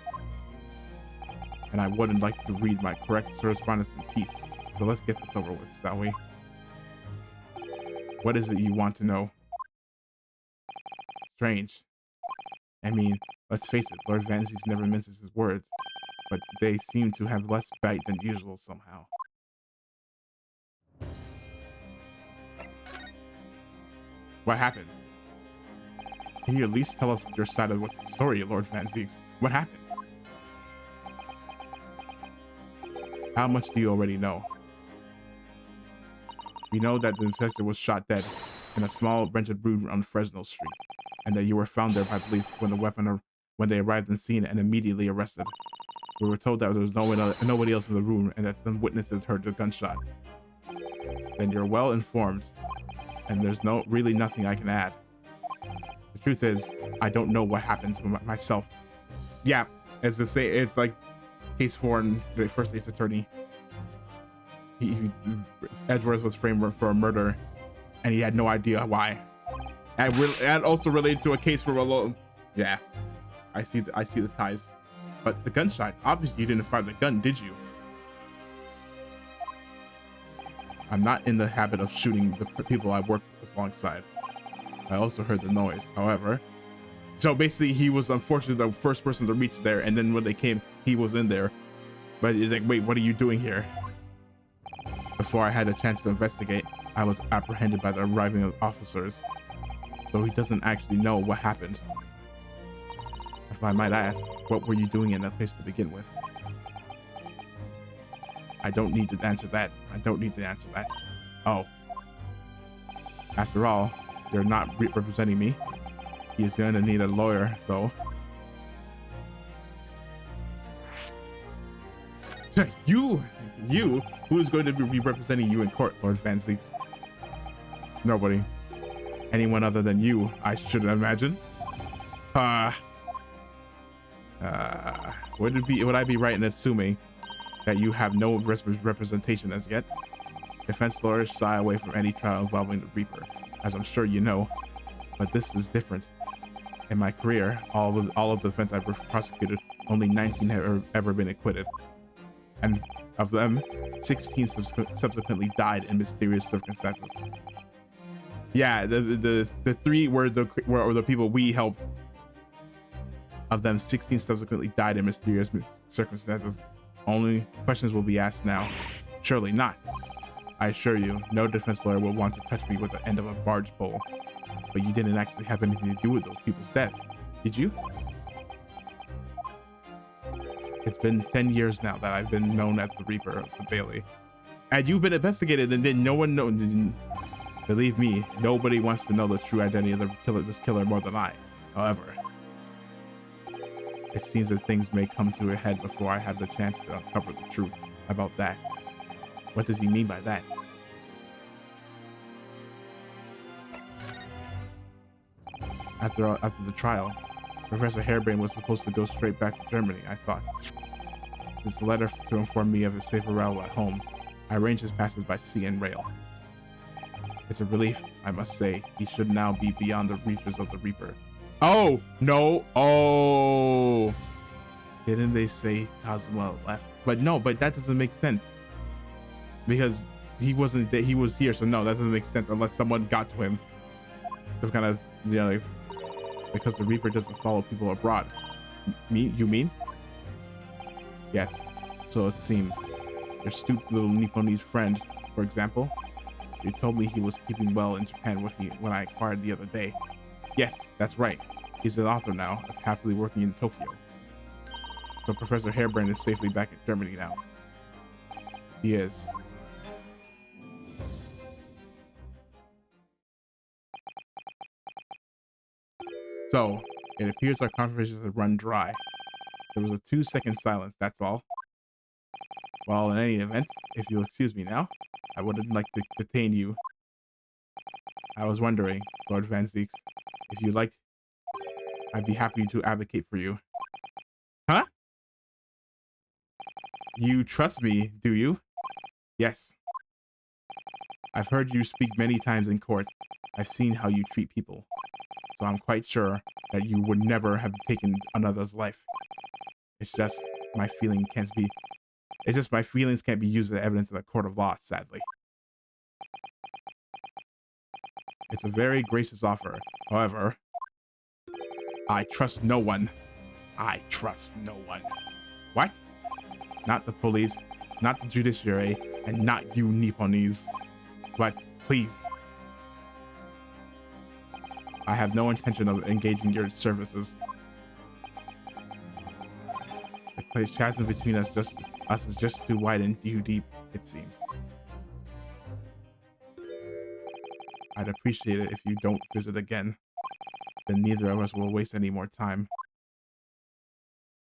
And I wouldn't like to read my correct correspondence in peace. So let's get this over with, shall we? What is it you want to know? Strange. I mean, let's face it, Lord Van Zieks never minces his words, but they seem to have less bite than usual somehow. What happened? Can you at least tell us your side of what's the story, Lord Van Zieks? What happened? How much do you already know? We know that the infector was shot dead in a small rented room on Fresno Street, and that you were found there by police when when they arrived on scene and immediately arrested. We were told that there was nobody else in the room and that some witnesses heard the gunshot. Then you're well informed, and there's really nothing I can add. The truth is, I don't know what happened to myself. Yeah, as to say, it's like case 4 in the first Ace Attorney. Edgeworth was framed for a murder, and he had no idea why. And also related to a case for a yeah, I see the ties. But the gunshot, obviously you didn't fire the gun, did you? I'm not in the habit of shooting the people I work alongside. I also heard the noise, however. So basically he was unfortunately the first person to reach there, and then when they came, he was in there. But it's like, wait, what are you doing here? Before I had a chance to investigate, I was apprehended by the arriving officers. So he doesn't actually know what happened. If I might ask, what were you doing in that place to begin with? I don't need to answer that. Oh. After all, you're not representing me. He is going to need a lawyer, though. You? Who is going to be representing you in court, Lord Van Zieks? Nobody. Anyone other than you, I should imagine. Would I be right in assuming that you have no representation as yet? Defense lawyers shy away from any trial involving the Reaper, as I'm sure you know. But this is different. In my career, all of the defense I've prosecuted, only 19 have ever been acquitted. And of them, 16 subsequently died in mysterious circumstances. Yeah, the 3 were the people we helped. Of them, 16 subsequently died in mysterious circumstances. Only questions will be asked now. Surely not. I assure you, no defense lawyer will want to touch me with the end of a barge pole. But you didn't actually have anything to do with those people's death, did you? It's been 10 years now that I've been known as the Reaper of the Bailey. And you've been investigated and then no one knows. Believe me, nobody wants to know the true identity of this killer more than I. However, it seems that things may come to a head before I have the chance to uncover the truth about that. What does he mean by that? After the trial, Professor Harebrain was supposed to go straight back to Germany, I thought. This letter to inform me of his safe arrival at home. I arranged his passage by sea and rail. It's a relief, I must say. He should now be beyond the reaches of the Reaper. Oh, no. Oh. Didn't they say Cosmo left? But no, but that doesn't make sense. Because he wasn't there, he was here, so no, that doesn't make sense unless someone got to him. Some kind of, you know, like, because the Reaper doesn't follow people abroad. You mean? Yes, so it seems. Your stupid little Nipponese friend, for example. You told me he was keeping well in Japan when I inquired the other day. Yes, that's right. He's an author now, happily working in Tokyo. So Professor Harebrain is safely back in Germany now. He is. So, it appears our conversation has run dry. There was a 2-second silence, that's all. Well, in any event, if you'll excuse me now, I wouldn't like to detain you. I was wondering, Lord Van Zieks, if you liked, I'd be happy to advocate for you. Huh? You trust me, do you? Yes. I've heard you speak many times in court. I've seen how you treat people. So I'm quite sure that you would never have taken another's life. It's just my feelings can't be used as evidence in a court of law, sadly. It's a very gracious offer. However, I trust no one. I trust no one. What? Not the police, not the judiciary, and not you Nipponese. But please. I have no intention of engaging your services. The chasm between us is just too wide and too deep, it seems. I'd appreciate it if you don't visit again. Then neither of us will waste any more time.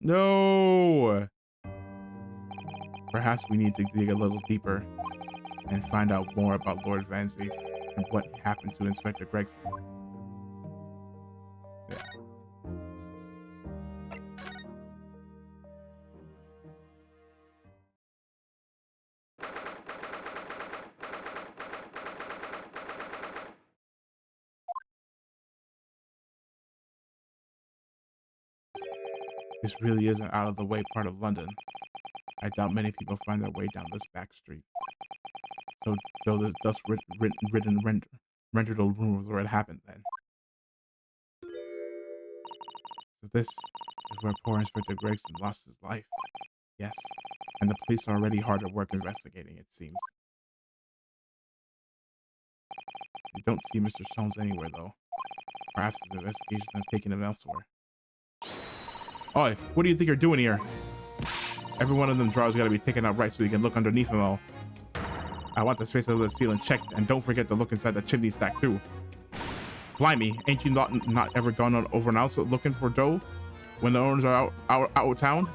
No. Perhaps we need to dig a little deeper and find out more about Lord Vanzies and what happened to Inspector Gregson. Yeah. This really is an out of the way part of London. I doubt many people find their way down this back street. So this dust-ridden rendered old rumors where it happened then. So this is where poor Inspector Gregson lost his life. Yes, and the police are already hard at work investigating, it seems. We don't see Mr. Sholmes anywhere, though. Perhaps his investigations have taken him elsewhere. Oi, what do you think you're doing here? Every one of them drawers gotta be taken out right so you can look underneath them all. I want the space under the ceiling checked, and don't forget to look inside the chimney stack, too. Blimey, ain't you not ever gone on over and out looking for dough when the owners are out of town?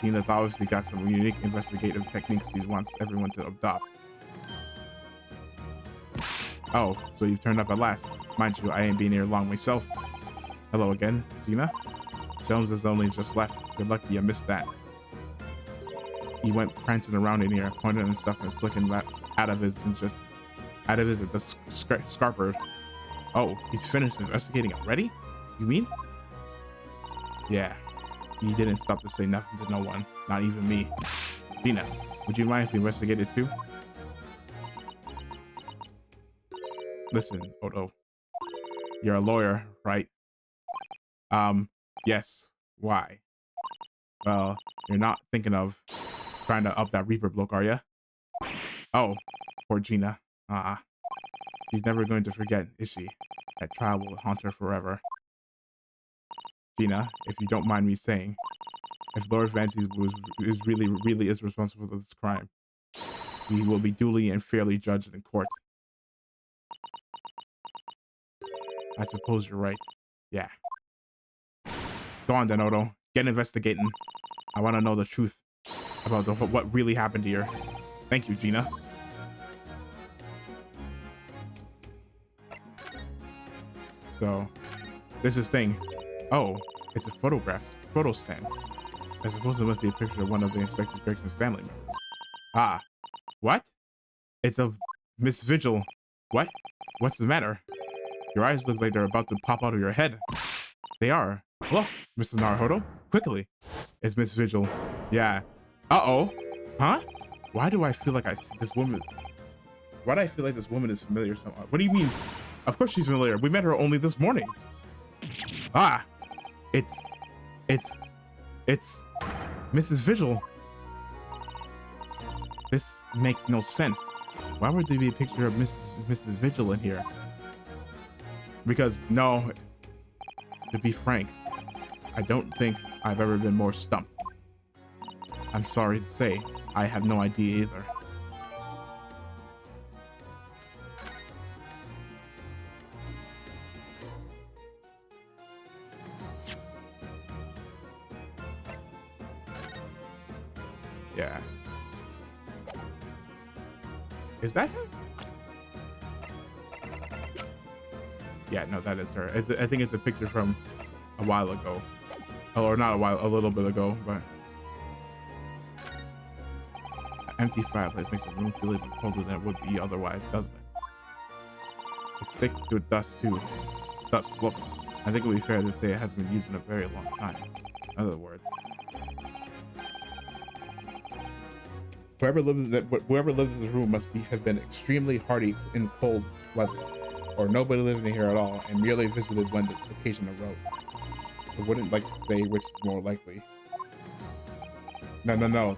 Tina's obviously got some unique investigative techniques she wants everyone to adopt. Oh, so you've turned up at last. Mind you, I ain't been here long myself. Hello again, Tina. Jones has only just left. You're lucky you missed that. He went prancing around in here, pointing and stuff and flicking that out of his at the scarper. Oh, he's finished investigating already? You mean? Yeah. He didn't stop to say nothing to no one, not even me. Tina, would you mind if we investigated too? Listen, Odo. You're a lawyer, right? Yes. Why? Well, you're not thinking of trying to up that Reaper bloke, are you? Oh, poor Gina. She's never going to forget, is she? That trial will haunt her forever. Gina, if you don't mind me saying, if Lord Vanzies really is responsible for this crime, he will be duly and fairly judged in court. I suppose you're right. Yeah. Go on then, Odo. Get investigating. I want to know the truth about what really happened here. Thank you, Gina. So, this is thing. Oh, it's a photo stand. I suppose it must be a picture of one of the Inspector Gregson's family members. Ah, what? It's of Miss Vigil. What? What's the matter? Your eyes look like they're about to pop out of your head. They are. Look, Mr. Naruhodo, quickly. It's Miss Vigil. Yeah. Uh-oh. Huh? Why do I feel like I see this woman? Why do I feel like this woman is familiar somehow? What do you mean? Of course she's familiar. We met her only this morning. Ah, it's Mrs. Vigil. This makes no sense. Why would there be a picture of Mrs. Vigil in here? Because no, to be frank, I don't think I've ever been more stumped. I'm sorry to say, I have no idea either. Yeah. Is that her? Yeah, no, that is her. I think it's a picture from a while ago. Or not a little bit ago, but... An empty fireplace makes a room feel even colder than it would be otherwise, doesn't it? It's thick with dust, too. Dust, look. I think it would be fair to say it hasn't been used in a very long time. In other words... Whoever lives in this room must have been extremely hardy in cold weather, or nobody lived in here at all and merely visited when the occasion arose. I wouldn't like to say which is more likely. No,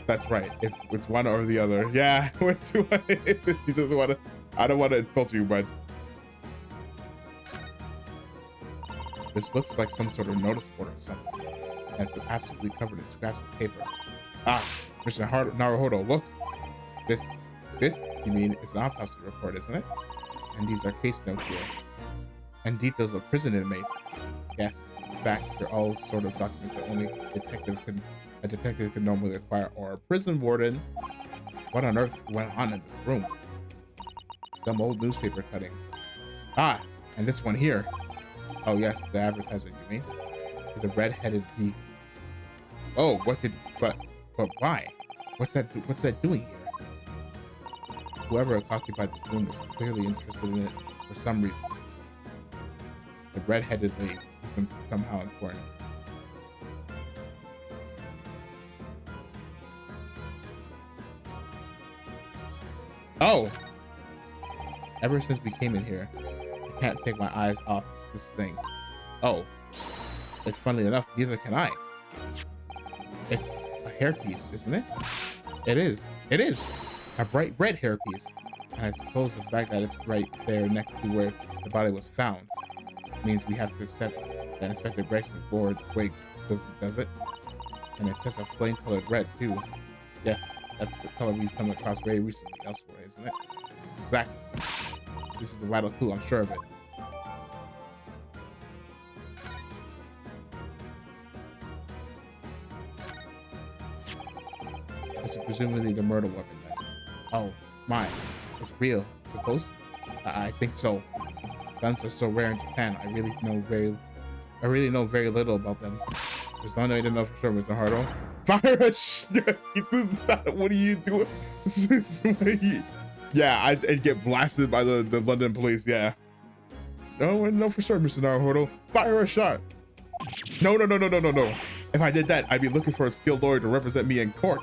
that's right. If it's one or the other, yeah. He doesn't want to. I don't want to insult you, but this looks like some sort of notice board or something. And it's absolutely covered in scraps of paper. Ah. Mr. Naruhodo, look. This, you mean, it's an autopsy report, isn't it? And these are case notes here. And details of prison inmates. Yes, fact, they're all sort of documents that only a detective can normally acquire, or a prison warden. What on earth went on in this room? Some old newspaper cuttings. Ah, and this one here. Oh yes, the advertisement, you mean? With a red-headed geek. Oh, but why? What's that doing here? Whoever occupied this room was clearly interested in it for some reason. The red-headed lady is somehow important. Oh! Ever since we came in here, I can't take my eyes off this thing. Oh. It's funny enough, neither can I. It's a hairpiece, isn't it? It is. It is! A bright red hairpiece. And I suppose the fact that it's right there next to where the body was found means we have to accept that Inspector Gregson wore wigs, does it? And it says a flame-colored red, too. Yes, that's the color we've come across very recently elsewhere, isn't it? Exactly. This is a vital clue, I'm sure of it. This is presumably the murder weapon then. Oh, my. It's real, suppose? I think so. Guns are so rare in Japan, I really know very little about them. There's no way to know for sure, Mr. Hardo. Fire a shit! What are you doing? Yeah, I'd get blasted by the London police, yeah. No, for sure, Mr. Naruhodo. Fire a shot. No. If I did that, I'd be looking for a skilled lawyer to represent me in court.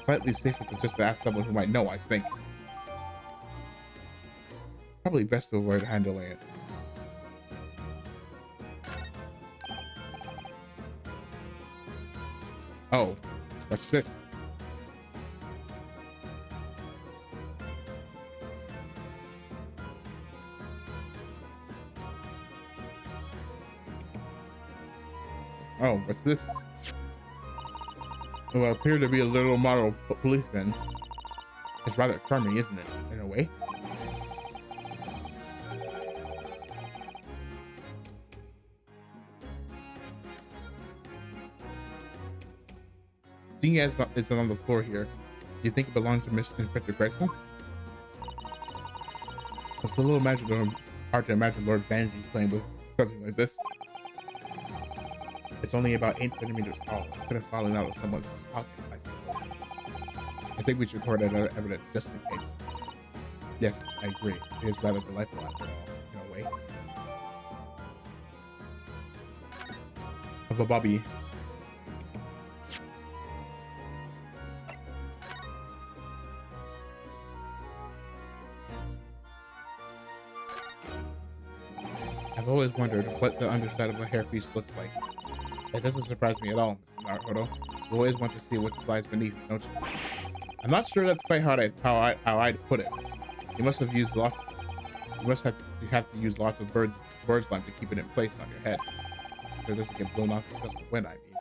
Slightly safer to just ask someone who might know, I think. Probably best to avoid handling it. Oh, what's this? Oh, what's this? Well, appear to be a little model policeman. It's rather charming, isn't it, in a way? Seeing as it's on the floor here, do you think it belongs to Mr. Inspector Gregson? It's a little hard to imagine Lord Vanzy's playing with something like this. It's only about 8 centimeters tall. It could have fallen out of someone's pocket, I suppose. I think we should record that other evidence just in case. Yes, I agree. It is rather delightful after all, in a way. Of a Bobby. I've always wondered what the underside of a hairpiece looks like. That doesn't surprise me at all, Mr. Naruhodo. You always want to see what lies beneath, don't you? I'm not sure that's quite how I'd put it. You must have used lots. You have to use lots of bird's lime to keep it in place on your head, so it doesn't get blown off in just the wind. I mean,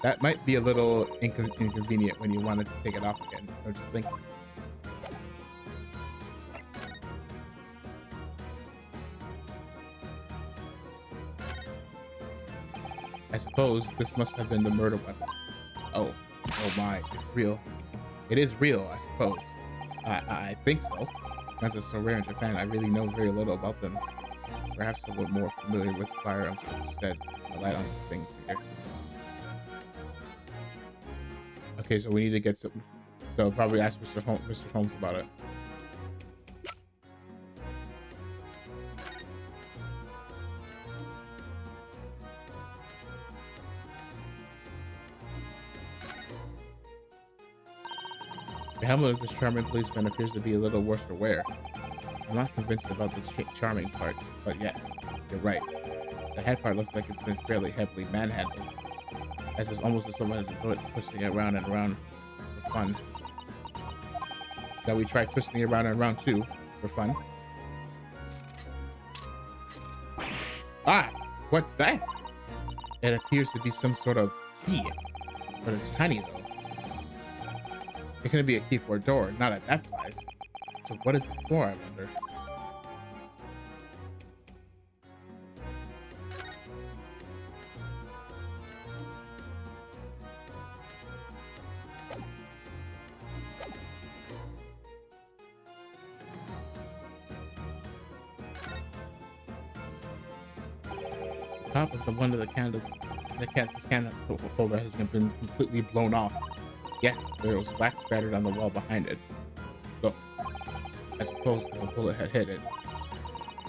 that might be a little inconvenient when you wanted to take it off again, don't you think? I suppose this must have been the murder weapon. Oh my, it's real. It is real, I suppose. I think so. Guns are so rare in Japan, I really know very little about them. Perhaps someone more familiar with firearms could shed a light on things here. Okay, so we need to get some. So probably ask Mr. Holmes about it. The helmet of this charming policeman appears to be a little worse for wear. I'm not convinced about this charming part, but yes, you're right. The head part looks like it's been fairly heavily manhandled, as it's almost as someone has enjoyed twisting it around and around for fun. Shall we try twisting it around and around too, for fun? Ah! What's that? It appears to be some sort of key, but it's tiny though. It couldn't be a key for a door, not at that size. So what is it for, I wonder? top of the one of the candles, this candle holder has been completely blown off. Yes, there was wax spattered on the wall behind it. Look, I suppose if a bullet had hit it,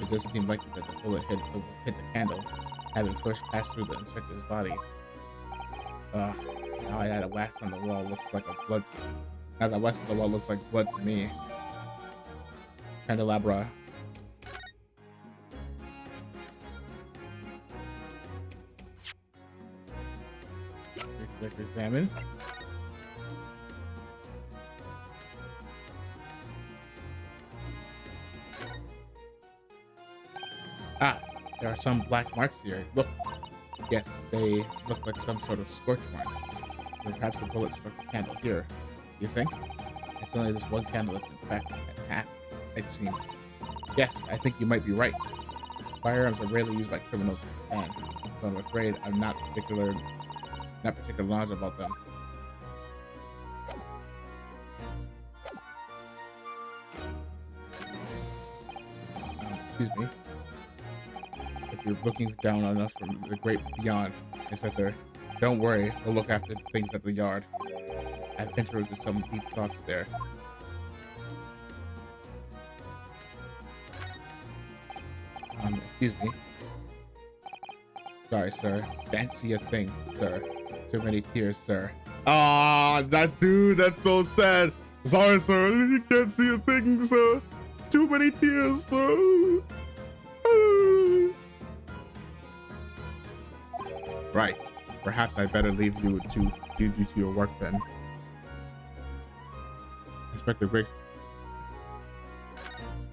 it does seem likely that the bullet hit the candle, having first passed through the inspector's body. Now I had a wax on the wall looks like a blood. Now that wax on the wall looks like blood to me. Candelabra. Let's examine. Ah, there are some black marks here. Look. Yes, they look like some sort of scorch mark. Or perhaps a bullet struck the candle here. You think? It's only this one candle that's been cracked in half, it seems. Yes, I think you might be right. Firearms are rarely used by criminals in Japan, so I'm afraid I'm not particular knowledge about them. Excuse me. If you're looking down on us from the great beyond, Inspector, don't worry, we'll look after the things at the yard. I've entered into some deep thoughts there. Excuse me. Sorry, sir. Can't see a thing, sir. Too many tears, sir. Ah, that's so sad. Sorry, sir. You can't see a thing, sir. Too many tears, sir. Right. Perhaps I better leave you to your work then. Inspector Griggs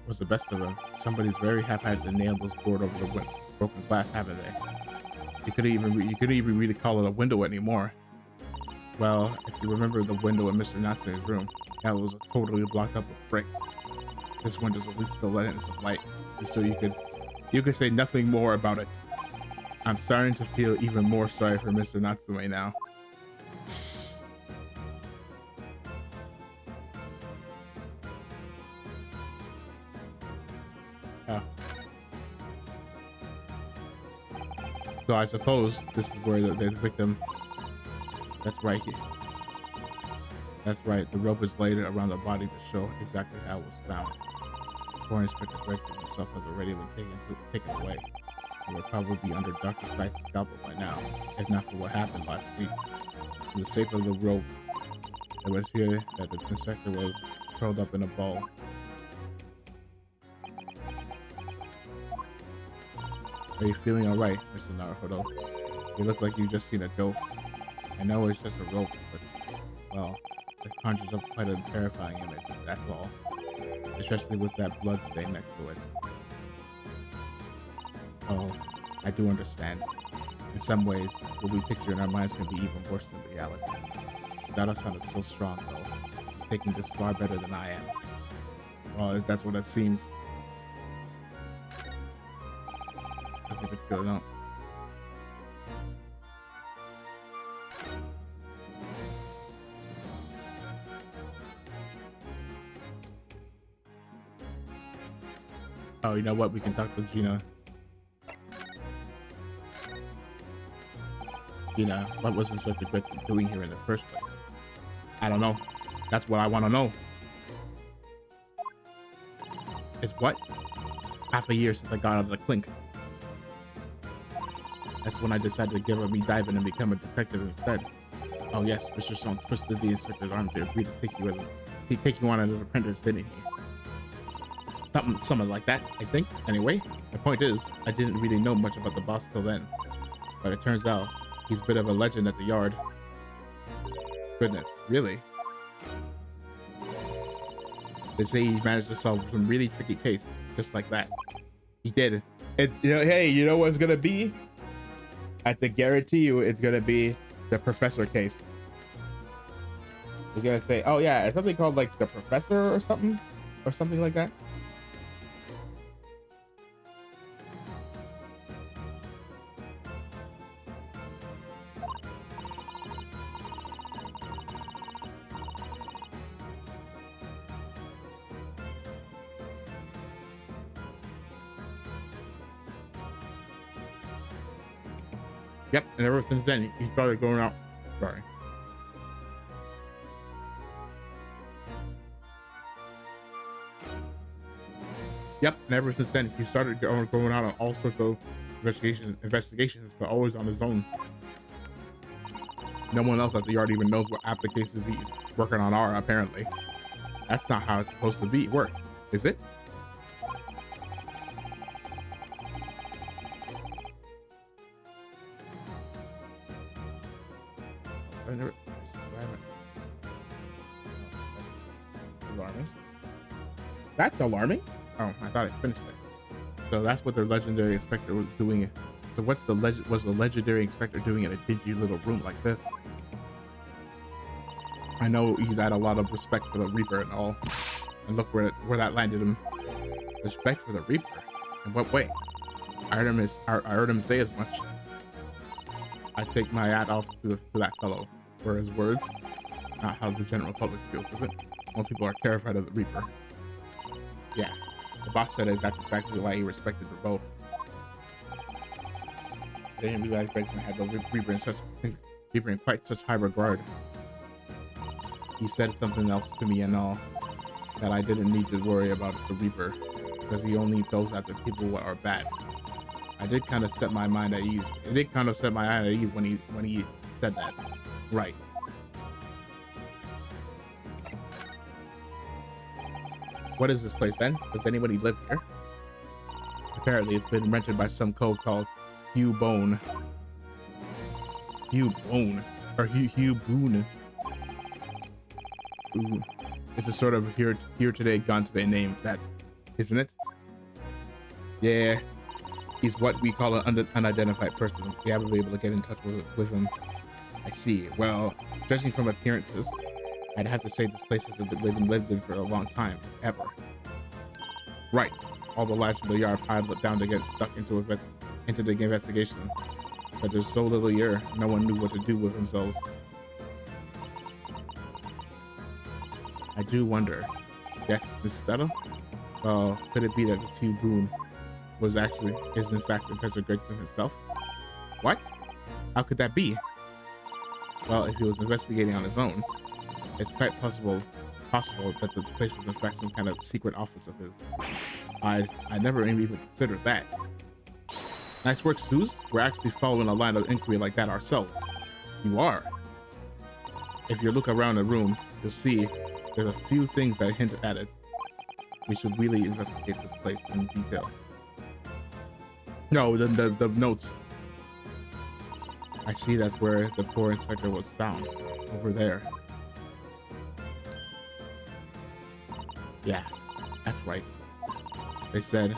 was the best of them. Somebody's very haphazard and nailed those board over the broken glass, haven't they? You couldn't even really call it a window anymore. Well, if you remember the window in Mr. Natsume's room, that was totally blocked up with bricks. This window's at least still letting in some light, so you could say nothing more about it. I'm starting to feel even more sorry for Mr. Natsume now. Oh. So I suppose this is where the victim. That's right. That's right. The rope is laid around the body to show exactly how it was found. Poor Inspector Gregson himself has already been taken away. And would probably be under Dr. Sykes' scalpel by now, if not for what happened last week. For the sake of the rope, it was here that the inspector was curled up in a ball. Are you feeling alright, Mr. Naruhodo? You look like you've just seen a ghost. I know it's just a rope, but, well, it conjures up quite a terrifying image, that's all. Especially with that blood stain next to it. Oh, I do understand. In some ways, what we picture in our minds can be even worse than reality. Sada-san is so strong, though. He's taking this far better than I am. Well, that's what it seems. I think it's good enough. Oh, you know what? We can talk to Gina. Gina, what was Inspector Gregson doing here in the first place? I don't know. That's what I want to know. It's what? Half a year since I got out of the clink. That's when I decided to give up me diving and become a detective instead. Oh yes, Mr. Stone twisted the inspector's arm to agree to take you on as an apprentice, didn't he? Something like that, I think. Anyway, the point is, I didn't really know much about the boss till then. But it turns out, he's a bit of a legend at the yard. Goodness, really? They say he managed to solve some really tricky case, just like that. He did. Hey, you know what it's gonna be? I have to guarantee you it's gonna be the professor case. You're gonna say, oh yeah, it's something called like the professor or something like that. Yep, and ever since then, he started going out. Sorry. Yep, and ever since then, he started going out on all sorts of investigations, but always on his own. No one else at the yard even knows what applications he's working on are, apparently. That's not how it's supposed to be work, is it? Alarming. That's alarming. Oh, I thought I finished it. So that's what the legendary inspector was doing. So what's the legendary inspector doing in a dingy little room like this? I know he's had a lot of respect for the Reaper and all, and look where that landed him. Respect for the Reaper? In what way? I heard him say as much. I take my hat off to that fellow for his words. Not how the general public feels, is it? Most people are terrified of the Reaper. Yeah, the boss said that's exactly why he respected the boat. I didn't realize Gregson had the Reaper in quite such high regard. He said something else to me and all, that I didn't need to worry about the Reaper, because he only goes after people who are bad. I did kind of set my mind at ease. It did kind of set my mind at ease when he said that. Right. What is this place then? Does anybody live here? Apparently it's been rented by some cove called Hugh Bone. Hugh Bone. Or Hugh Boone. Ooh. It's a sort of here today, gone today name, that isn't it? Yeah. He's what we call an unidentified person. We haven't been able to get in touch with him. I see. Well, judging from appearances, I'd have to say this place hasn't been lived in for a long time, ever. Right. All the lies from the yard piled down to get stuck into the investigation. But there's so little here, no one knew what to do with themselves. I do wonder. Yes, Mrs. Settle? Well, could it be that this Hugh Boone is in fact Professor Gregson himself? What? How could that be? Well, if he was investigating on his own, it's quite possible that the place was in fact some kind of secret office of his. I never even considered that. Nice work, Suze. We're actually following a line of inquiry like that ourselves. You are. If you look around the room, you'll see there's a few things that hint at it. We should really investigate this place in detail. No, the notes. I see that's where the poor inspector was found. Over there. Yeah, that's right. They said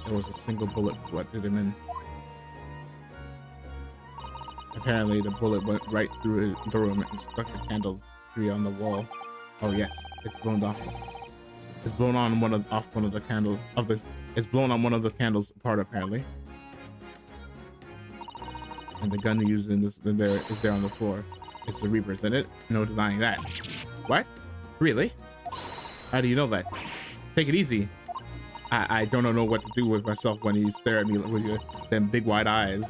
there was a single bullet what did him in. Apparently the bullet went right through him and struck the candle tree on the wall. Oh yes, it's blown off. It's blown on one of the candles it's blown on one of the candles apart apparently. And the gun used is there on the floor. It's the Reaper, isn't it? No denying that. What? Really? How do you know that? Take it easy. I don't know what to do with myself when you stare at me with them big wide eyes,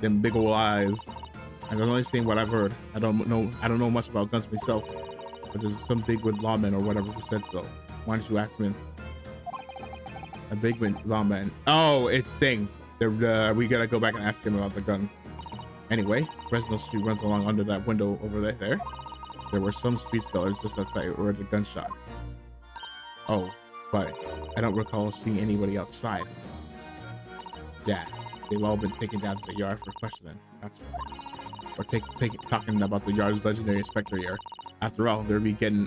them big old eyes. And I'm only saying what I've heard. I don't know much about guns myself, but there's some bigwig lawman or whatever who said so. Why don't you ask him? A bigwig lawman. Oh, it's Sting. We gotta go back and ask him about the gun. Anyway, Fresno Street runs along under that window over there. There were some street sellers just outside where the gunshot. Oh, but I don't recall seeing anybody outside. Yeah, they've all been taken down to the yard for questioning. That's right. We're talking about the yard's legendary inspector here. After all, they'll be getting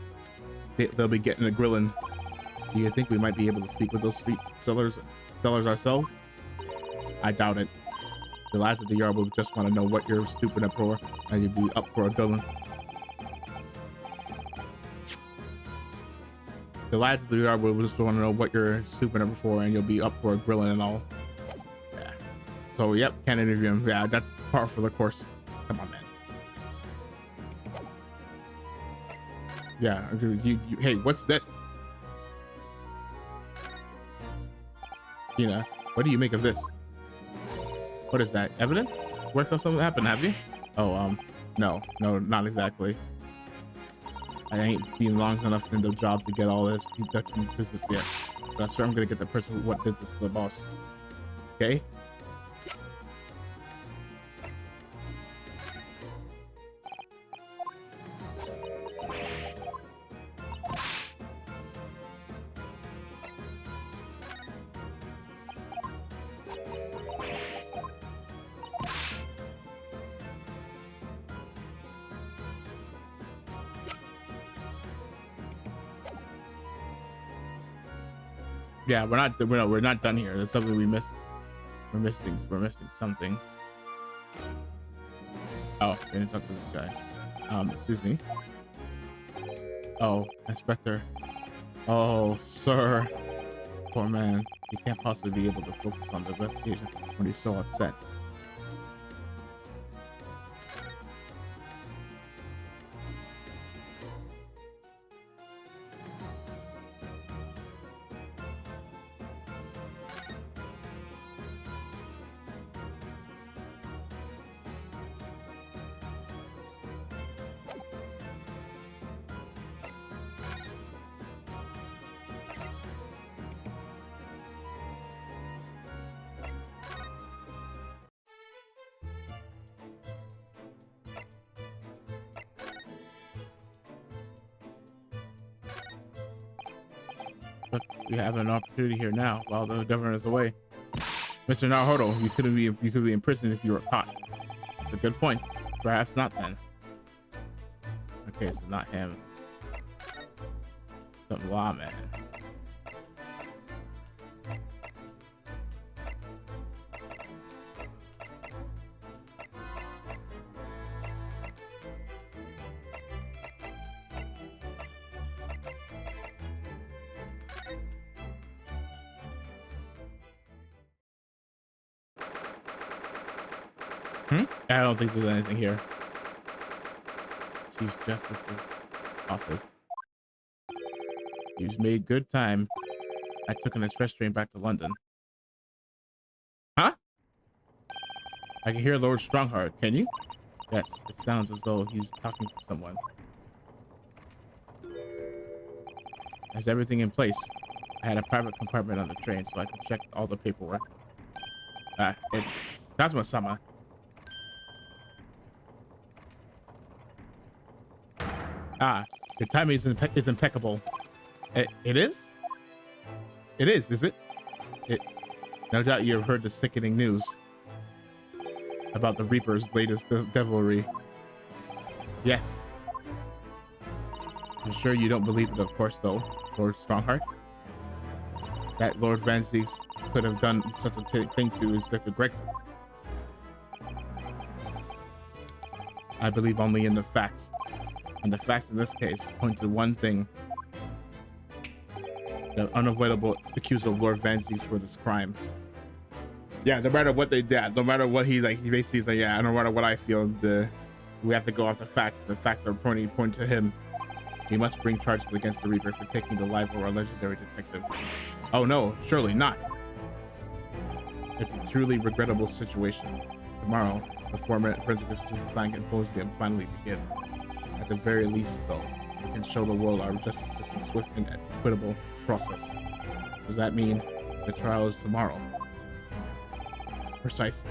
a grilling. Do you think we might be able to speak with those street sellers ourselves? I doubt it. The lads at the yard will just want to know what you're stupid up for, and you'd be up for a grilling. The lads at the yard will just want to know what you're stupid up for, and you'll be up for a grilling and all. Yeah. So, yep, can't interview him. Yeah, that's par for the course. Come on, man. Yeah. Hey, what's this? Tina, what do you make of this? What is that? Evidence? worked out something happened, have you? Oh, no, not exactly. I ain't been long enough in the job to get all this deduction business yet. But I'm sure I'm gonna get the person who what did this to the boss. Okay? Yeah, we're not done here. There's something we missed. We're missing something. Oh, I didn't talk to this guy. Excuse me. Oh, Inspector. Oh, sir. Poor man. He can't possibly be able to focus on the investigation when he's so upset. But we have an opportunity here now while the governor is away. Mr. Naruhodo, you could be in prison if you were caught. That's a good point. Perhaps not then. Okay, so not him. Some lawman. I don't think there's anything here. Chief Justice's office. You've made good time. I took an express train back to London. Huh? I can hear Lord Strongheart. Can you? Yes, it sounds as though he's talking to someone. Has everything in place? I had a private compartment on the train so I could check all the paperwork. It's Kazuma-sama. Your timing is impeccable. It is? It is it? No doubt you've heard the sickening news about the Reaper's latest devilry. Yes. I'm sure you don't believe it, of course, though, Lord Strongheart. That Lord Van Zieks could have done such a thing to Inspector Gregson. I believe only in the facts. And the facts in this case point to one thing: the unavoidable accusal of Lord Van Zieks for this crime. Yeah, no matter what they did, no matter what he basically is like, yeah, no matter what I feel, we have to go off the facts. The facts are pointing to him. We must bring charges against the Reaper for taking the life of our legendary detective. Oh no, surely not. It's a truly regrettable situation. Tomorrow, the forensic symposium finally begins. At the very least, though, we can show the world our justice system's swift and equitable process. Does that mean the trial is tomorrow? Precisely.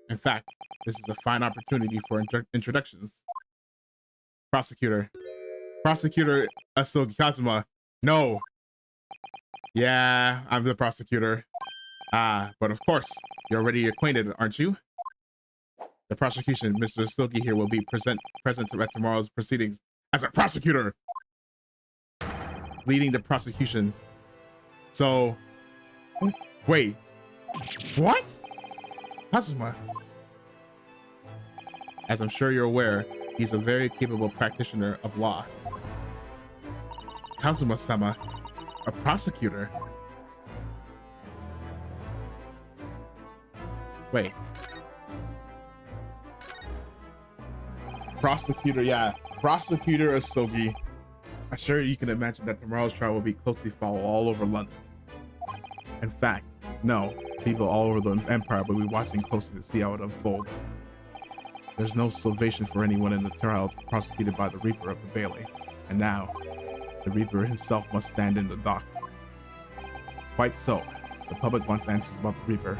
In fact, this is a fine opportunity for introductions. Prosecutor Asogi Kazuma. No. Yeah, I'm the prosecutor. But of course, you're already acquainted, aren't you? The prosecution, Mr. Stogi here, will be present at tomorrow's proceedings as a prosecutor, leading the prosecution. So, wait, what? Kazuma. As I'm sure you're aware, he's a very capable practitioner of law. Kazuma-sama, a prosecutor? Wait. Prosecutor, yeah. Prosecutor Asogi. I'm sure you can imagine that tomorrow's trial will be closely followed all over London. In fact, no, People all over the Empire will be watching closely to see how it unfolds. There's no salvation for anyone in the trial prosecuted by the Reaper of the Bailey. And now, the Reaper himself must stand in the dock. Quite so. The public wants answers about the Reaper.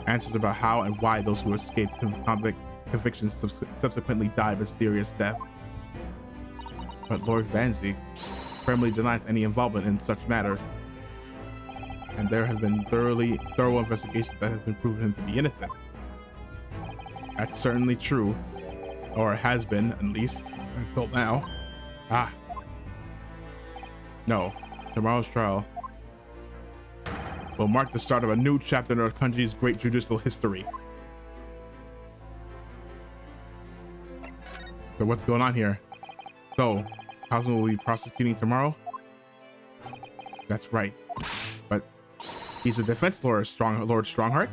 Answers about how and why those who escaped convictions subsequently died mysterious deaths. But Lord Van Zieks firmly denies any involvement in such matters. And there have been thorough investigations that have been proven him to be innocent. That's certainly true, or has been, at least, until now. No, tomorrow's trial will mark the start of a new chapter in our country's great judicial history. So what's going on here? So, Cosmo will be prosecuting tomorrow? That's right. But he's a defense lawyer, Lord Strongheart.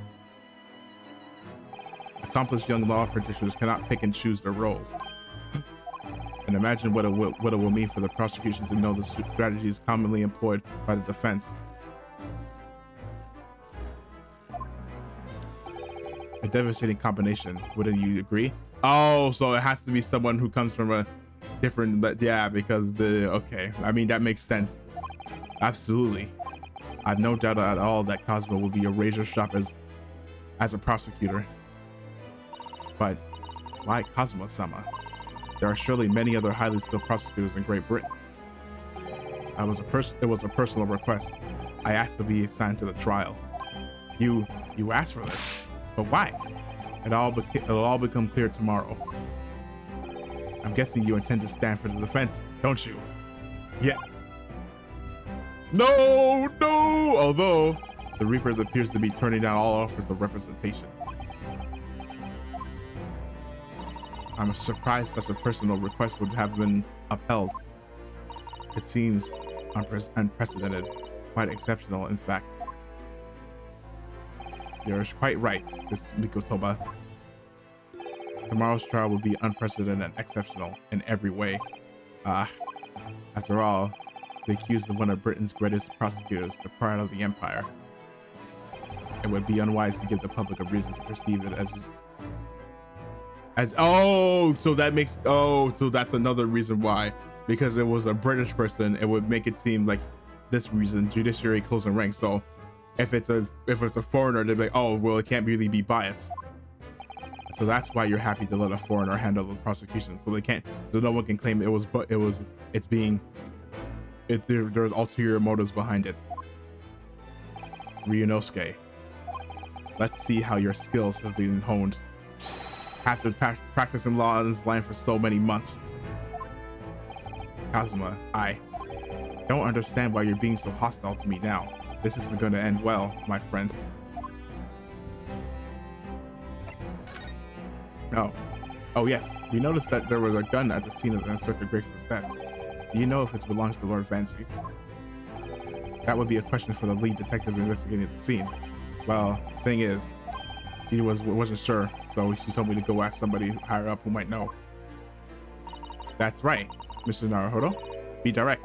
Accomplished young law practitioners cannot pick and choose their roles. And imagine what it will mean for the prosecution to know the strategies commonly employed by the defense. A devastating combination, wouldn't you agree? Oh, so it has to be someone who comes from a different, yeah, because okay, I mean, that makes sense. Absolutely. I've no doubt at all that Cosmo will be a razor sharp as a prosecutor. But why Cosmo-sama? There are surely many other highly skilled prosecutors in Great Britain. It was a personal request. I asked to be assigned to the trial. You asked for this, but why? It'll all become clear tomorrow. I'm guessing you intend to stand for the defense, don't you? Yeah. No. Although the Reapers appears to be turning down all offers of representation. I'm surprised such a personal request would have been upheld. It seems unprecedented, quite exceptional, in fact. You're quite right, Miss Mikotoba. Tomorrow's trial will be unprecedented and exceptional in every way. After all, the accused of one of Britain's greatest prosecutors, the pride of the Empire. It would be unwise to give the public a reason to perceive it so that's another reason why. Because it was a British person, it would make it seem like this reason, judiciary closing ranks. So if it's a foreigner, they'd be like, oh well, it can't really be biased. So that's why you're happy to let a foreigner handle the prosecution, so no one can claim there's ulterior motives behind it. Ryunosuke, let's see how your skills have been honed. After practicing law in this line for so many months. Kazuma, I don't understand why you're being so hostile to me now. This isn't going to end well, my friend. No. Oh yes, we noticed that there was a gun at the scene of Inspector Grayson's death. Do you know if it belongs to Lord Van Zieks? That would be a question for the lead detective investigating the scene. Well, thing is, he wasn't sure, so she told me to go ask somebody higher up who might know. That's right, Mr. Naruhodo. Be direct.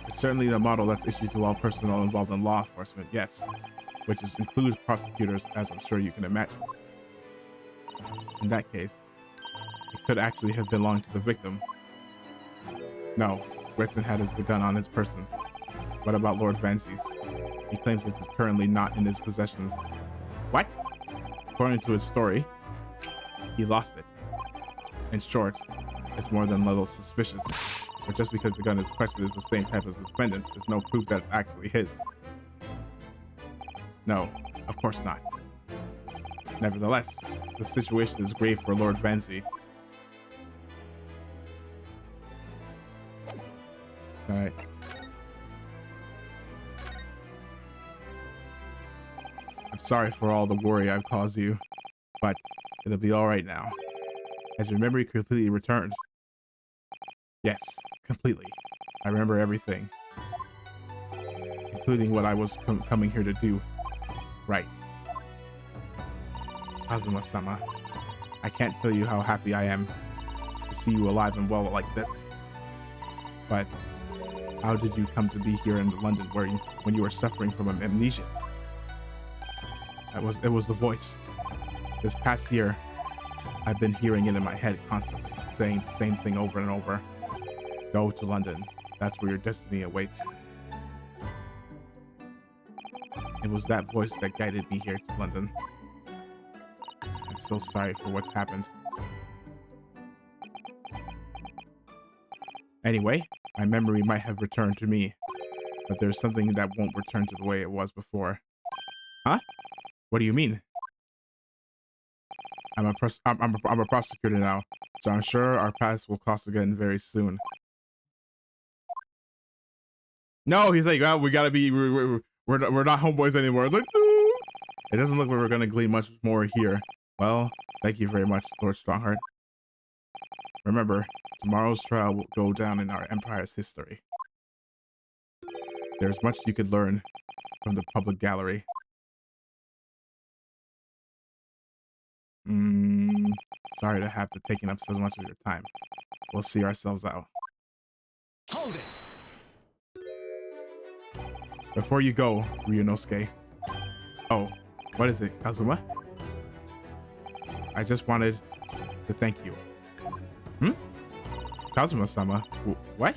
It's certainly the model that's issued to all personnel involved in law enforcement, yes, which includes prosecutors, as I'm sure you can imagine. In that case, it could actually have belonged to the victim. No, Gregson had the gun on his person. What about Lord Van Zieks? He claims it is currently not in his possessions. What? According to his story, he lost it. In short, it's more than a little suspicious. But just because the gun is questioned is the same type as his defendant's is no proof that it's actually his. No, of course not. Nevertheless, the situation is grave for Lord Van Zieks. Alright. I'm sorry for all the worry I've caused you, but it'll be alright now. Has your memory completely returned? Yes, completely. I remember everything, including what I was coming here to do. Right. Kazuma-sama, I can't tell you how happy I am to see you alive and well like this. But How did you come to be here in London when you were suffering from amnesia? It was the voice. This past year, I've been hearing it in my head constantly, saying the same thing over and over. Go to London. That's where your destiny awaits. It was that voice that guided me here to London. I'm so sorry for what's happened. Anyway, my memory might have returned to me, but there's something that won't return to the way it was before. Huh? What do you mean? I'm a prosecutor now, so I'm sure our paths will cross again very soon. No, he's like, oh, we gotta be, we're not homeboys anymore. It's like, no. It doesn't look like we're gonna glean much more here. Well, thank you very much, Lord Strongheart. Remember, tomorrow's trial will go down in our empire's history. There's much you could learn from the public gallery. Sorry to have to taken up so much of your time. We'll see ourselves out. Hold it! Before you go, Ryunosuke. Oh, what is it, Kazuma? I just wanted to thank you. Kazuma-sama? What?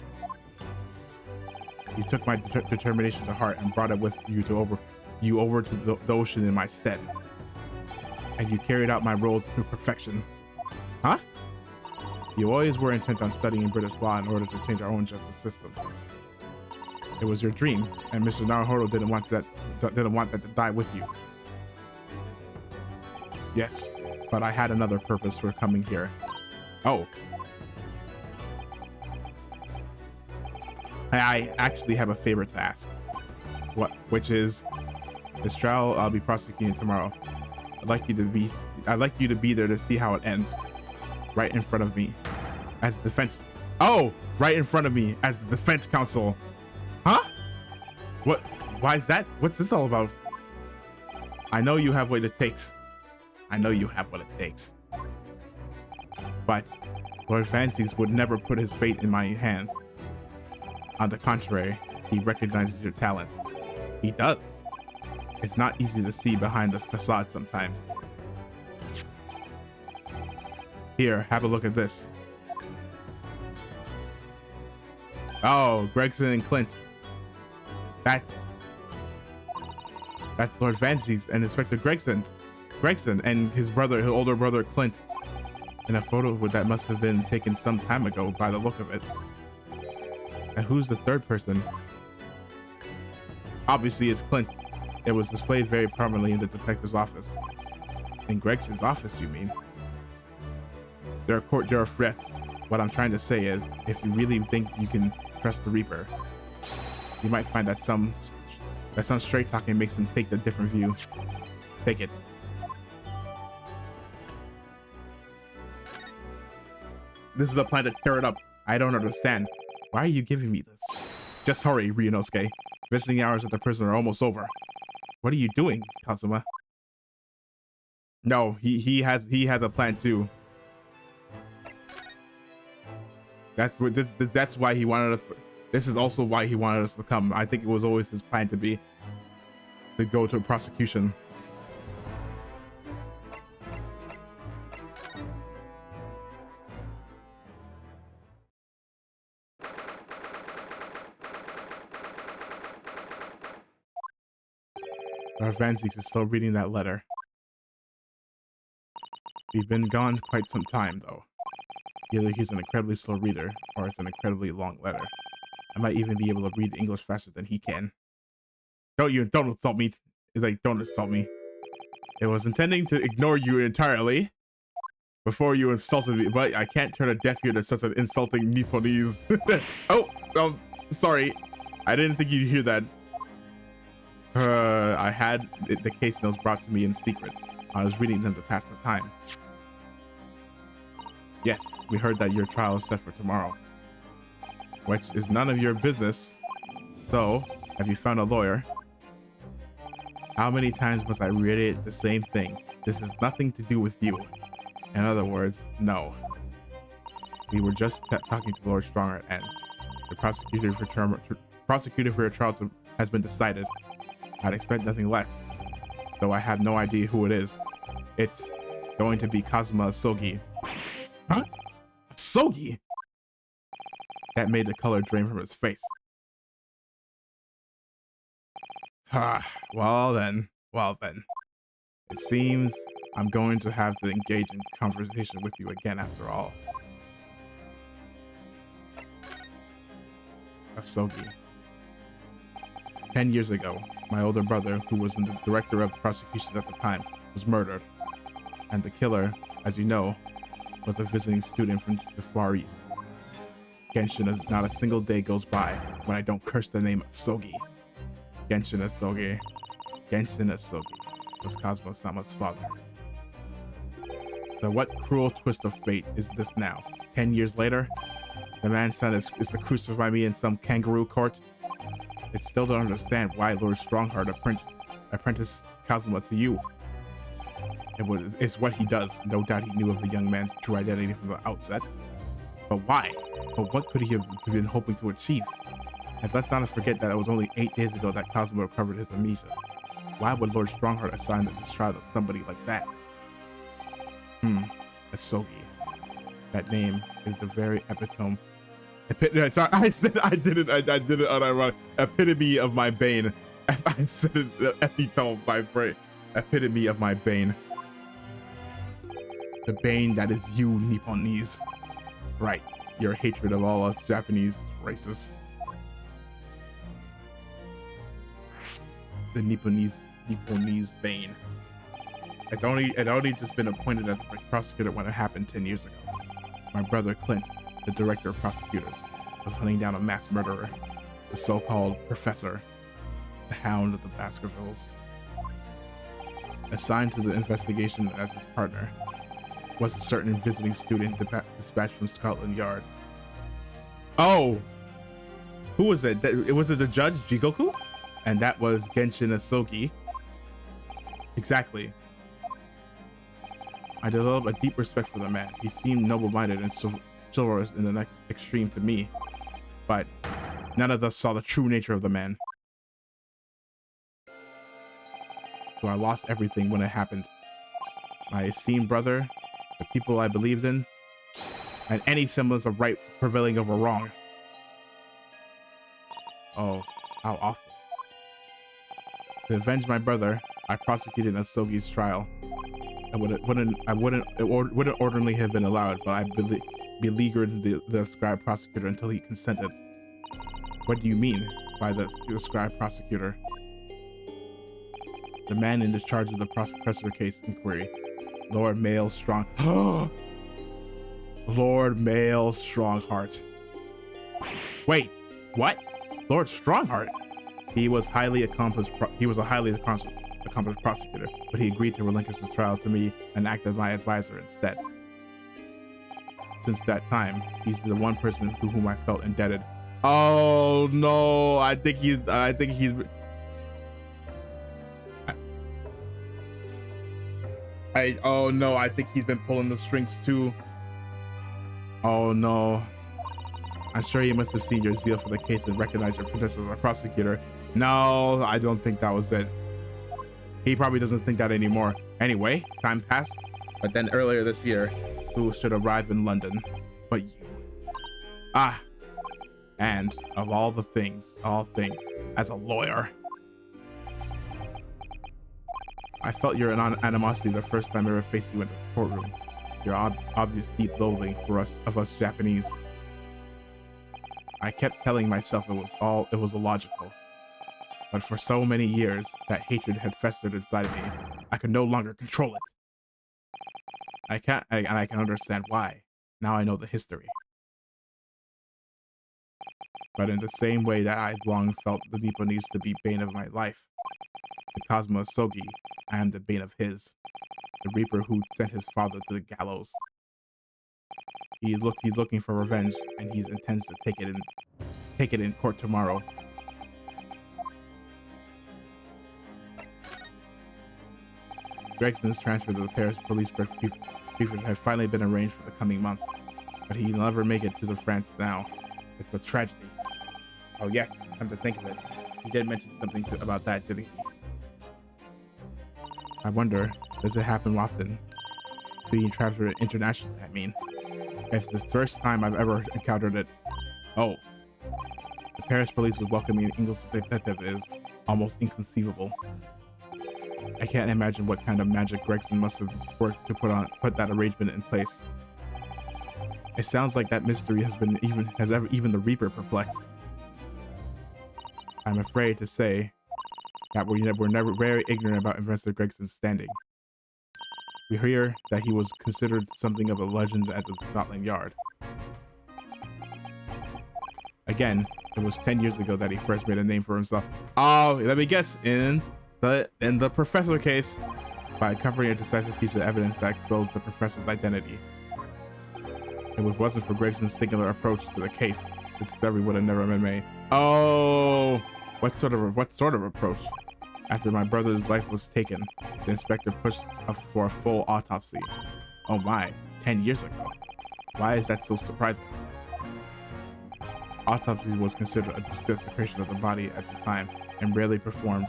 You took my determination to heart and brought it with you over to the ocean in my stead. And you carried out my roles to perfection. Huh? You always were intent on studying British law in order to change our own justice system. It was your dream, and Mr. Naruhodo didn't want that to die with you. Yes, but I had another purpose for coming here. Oh. I actually have a favor to ask. Which is this trial I'll be prosecuting tomorrow. I'd like you to be there to see how it ends. Right in front of me. As defense. Oh, right in front of me as the defense counsel. Huh? What? Why is that? What's this all about? I know you have what it takes. I know you have what it takes. But Lord Fancies would never put his fate in my hands. On the contrary, he recognizes your talent. He does. It's not easy to see behind the facade sometimes. Here, have a look at this. Oh, Gregson and Clint. That's Lord Fancies and Inspector Gregson and his older brother Clint. In a photo that must have been taken some time ago by the look of it. And who's the third person? Obviously it's Clint. It was displayed very prominently in the detective's office. In Gregson's office, you mean? There are courtyard threats. What I'm trying to say is, if you really think you can trust the Reaper, you might find that some straight talking makes him take the different view. Take it. This is the plan to tear it up. I don't understand. Why are you giving me this? Just hurry, Ryunosuke. Visiting hours at the prison are almost over. What are you doing, Kazuma? No, he has a plan too. That's why he wanted us. This is also why he wanted us to come. I think it was always his plan to go to prosecution. Lord Fancies is still reading that letter. We've been gone quite some time, though. Either he's an incredibly slow reader, or it's an incredibly long letter. I might even be able to read English faster than he can. Don't insult me. It's like, don't insult me. It was intending to ignore you entirely before you insulted me, but I can't turn a deaf ear to such an insulting Nipponese. Oh, sorry. I didn't think you'd hear that. I had the case notes brought to me in secret. I was reading them to pass the time. Yes, we heard that your trial is set for tomorrow, which is none of your business. So, have you found a lawyer? How many times must I reiterate the same thing? This has nothing to do with you. In other words, no. We were just talking to Lord Stronger, and The prosecutor for your trial has been decided. I'd expect nothing less, though I have no idea who it is. It's going to be Kazuma Asogi. Huh? Asogi? That made the color drain from his face. Well then. It seems I'm going to have to engage in conversation with you again after all. Asogi. 10 years ago, my older brother, who was the director of prosecutions at the time, was murdered. And the killer, as you know, was a visiting student from the Far East. Genshin, is not a single day goes by when I don't curse the name Asogi. Genshin Asogi was Kazuma-sama's father. So what cruel twist of fate is this now? 10 years later, the man's son is to crucify me in some kangaroo court? I still don't understand why Lord Strongheart apprenticed Kazuma to you. It's what he does. No doubt he knew of the young man's true identity from the outset. But why? But what could he have been hoping to achieve? And let's not forget that it was only 8 days ago that Kazuma recovered his amnesia. Why would Lord Strongheart assign this trial to somebody like that? Asogi. That name is the very epitome. Sorry, I did it unironic. Epitome of my bane. I said it, the epitome by phrase. Epitome of my bane. The bane that is you, Nipponese. Right, your hatred of all us Japanese racists. The Nipponese bane. I'd only just been appointed as a prosecutor when it happened 10 years ago. My brother Clint, the director of prosecutors, was hunting down a mass murderer, the so-called Professor, the Hound of the Baskervilles. Assigned to the investigation as his partner was a certain visiting student dispatched from Scotland Yard. Oh! Who was it? Was it the judge, Jigoku? And that was Genshin Asogi. Exactly. I developed a deep respect for the man. He seemed noble-minded and chivalrous in the next extreme to me. But none of us saw the true nature of the man. So I lost everything when it happened. My esteemed brother, the people I believed in, and any semblance of right prevailing over wrong. Oh, how awful. To avenge my brother, I prosecuted Asogi's trial. It wouldn't ordinarily have been allowed, but I beleaguered the scribe prosecutor until he consented. What do you mean by the scribe prosecutor? The man in charge of the professor case inquiry, Lord Mael Strong. Lord Mael Strongheart. Wait, what? Lord Strongheart? He was a highly accomplished prosecutor, but he agreed to relinquish his trial to me and act as my advisor instead. Since that time, he's the one person to whom I felt indebted. Oh no, I think he's oh no, I think he's been pulling the strings too. Oh no. I'm sure he must have seen your zeal for the case and recognized your potential as a prosecutor. No, I don't think that was it. He probably doesn't think that anymore. Anyway, time passed, but then earlier this year, who should arrive in London but you? Ah, and of all things, as a lawyer, I felt your animosity the first time I ever faced you in the courtroom. Your obvious deep loathing for us Japanese. I kept telling myself it was illogical. But for so many years, that hatred had festered inside me. I could no longer control it. I can understand why. Now I know the history. But in the same way that I've long felt the Nipponese to be bane of my life, the Kazuma Asogi, I am the bane of his. The Reaper who sent his father to the gallows. He's looking for revenge, and he intends to take it in court tomorrow. Gregson's transfer to the Paris police prefecture had finally been arranged for the coming month, but he'll never make it to the France now. It's a tragedy. Oh yes, come to think of it, he did mention something about that, didn't he? I wonder, does it happen often? Being traveled internationally, I mean. It's the first time I've ever encountered it. Oh, the Paris police was welcoming an English detective is almost inconceivable. I can't imagine what kind of magic Gregson must have worked to put that arrangement in place. It sounds like that mystery has even the Reaper perplexed. I'm afraid to say that we're never very ignorant about Investor Gregson's standing. We hear that he was considered something of a legend at the Scotland Yard. Again, it was 10 years ago that he first made a name for himself. Oh, let me guess, in the professor case, by uncovering a decisive piece of evidence that exposed the professor's identity. If it wasn't for Gregson's singular approach to the case, the discovery would have never been made. Oh, what sort of approach? After my brother's life was taken, the inspector pushed for a full autopsy. Oh my, 10 years ago. Why is that so surprising? Autopsy was considered a desecration of the body at the time and rarely performed.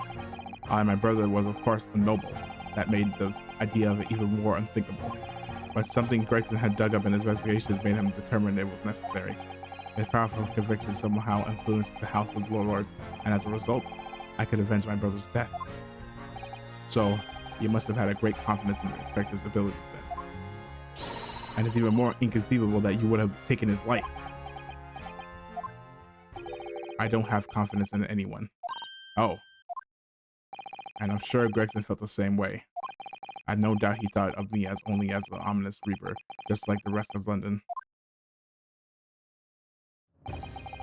My brother was of course a noble. That made the idea of it even more unthinkable. But something Gregson had dug up in his investigations made him determine it was necessary. His powerful conviction somehow influenced the House of Lords, and as a result, I could avenge my brother's death. So, you must have had a great confidence in the inspector's abilities then. And it's even more inconceivable that you would have taken his life. I don't have confidence in anyone. Oh. And I'm sure Gregson felt the same way. I have no doubt he thought of me as only as the ominous Reaper, just like the rest of London.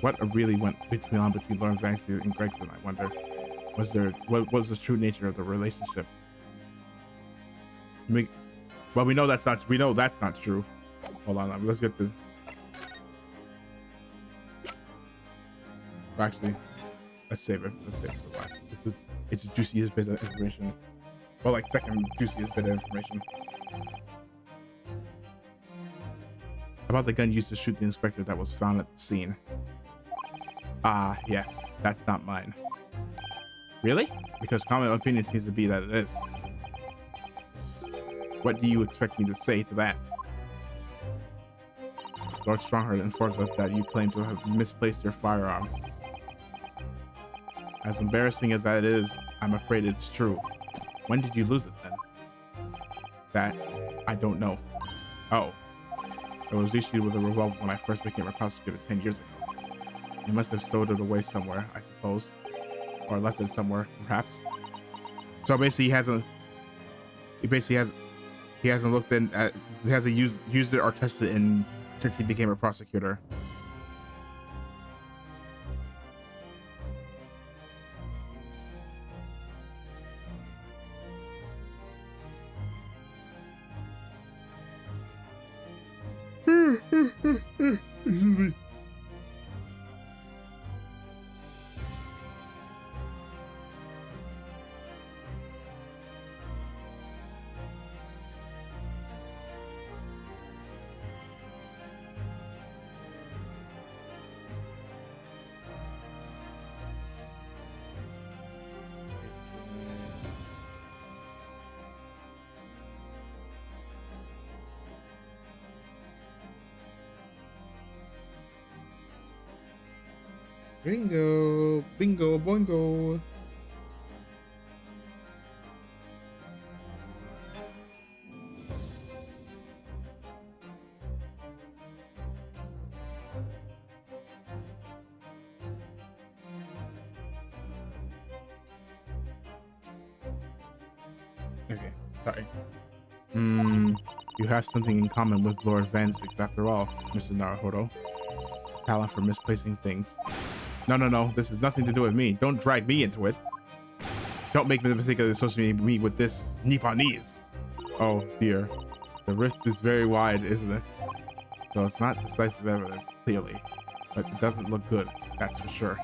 What really went on between Lord Vancy and Gregson, I wonder? What was the true nature of the relationship? Well, we know that's not true. Hold on, let's get the. Actually, let's save it. Let's save it for last. It's the juiciest bit of information. Well, like second juiciest bit of information. About the gun used to shoot the inspector that was found at the scene. Ah, yes, that's not mine. Really? Because common opinion seems to be that it is. What do you expect me to say to that? Lord Strongheart informs us that you claim to have misplaced your firearm. As embarrassing as that is, I'm afraid it's true. When did you lose it then? That, I don't know. Oh. It was issued with a revolver when I first became a prosecutor 10 years ago. He must have stowed it away somewhere, I suppose. Or left it somewhere, perhaps. So basically he hasn't looked in at, he hasn't used it or touched it since he became a prosecutor. Bingo, bingo, boingo. Okay, sorry. You have something in common with Lord Vansix after all, Mr. Naruhodo. Talent for misplacing things. No, this has nothing to do with me. Don't drag me into it. Don't make the mistake of associating me with this Nipponese. Oh dear. The rift is very wide, isn't it? So it's not decisive evidence, clearly. But it doesn't look good, that's for sure.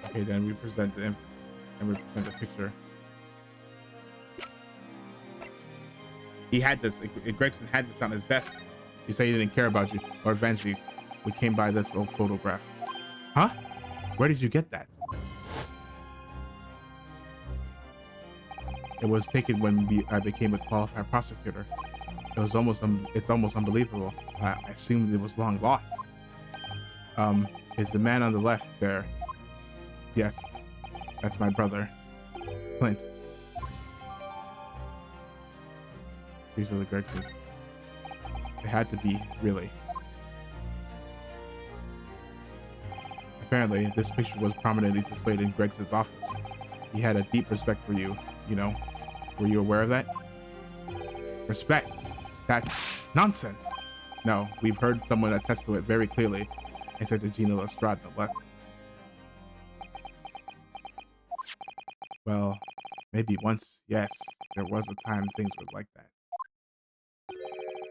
Okay, then we present the picture. He had this, Gregson had this on his desk. He said he didn't care about you, or Vansix. we came by this old photograph. Huh? Where did you get that? It was taken when I became a qualified prosecutor. It's almost unbelievable. I assumed it was long lost. Is the man on the left there? Yes, that's my brother, Clint. These are the Greggses. They had to be, really. Apparently, this picture was prominently displayed in Greg's office. He had a deep respect for you, you know. Were you aware of that? Respect? That's nonsense. No, we've heard someone attest to it very clearly, answered Gina Lestrade, no less. Well, maybe once, yes, there was a time things were like that.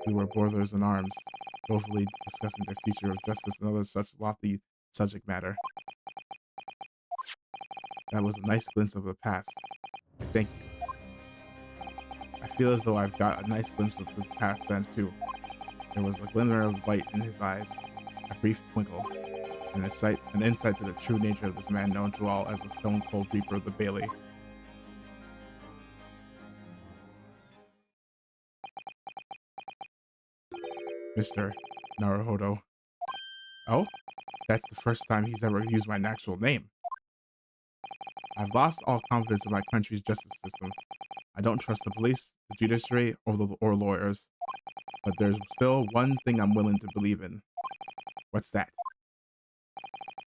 We were brothers in arms, joyfully discussing the future of justice and other such lofty subject matter. That was a nice glimpse of the past. Thank you. I feel as though I've got a nice glimpse of the past then too. There was a glimmer of light in his eyes, a brief twinkle, and an insight to the true nature of this man known to all as the Stone Cold Reaper of the Bailey. Mr. Naruhodo. Oh? That's the first time he's ever used my actual name. I've lost all confidence in my country's justice system. I don't trust the police, the judiciary, or lawyers. But there's still one thing I'm willing to believe in. What's that?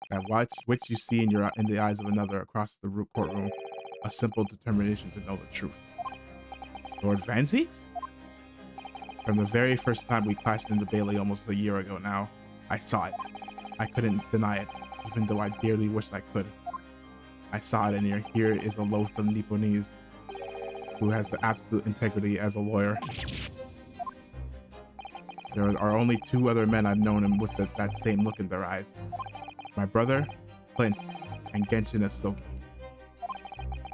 That which you see in the eyes of another across the courtroom, a simple determination to know the truth. Lord Van Zieks? From the very first time we clashed in the Bailey almost a year ago now, I saw it. I couldn't deny it, even though I dearly wished I could. I saw it, and here is a loathsome Nipponese who has the absolute integrity as a lawyer. There are only two other men I've known him with that same look in their eyes. My brother, Clint, and Genshin Asogi.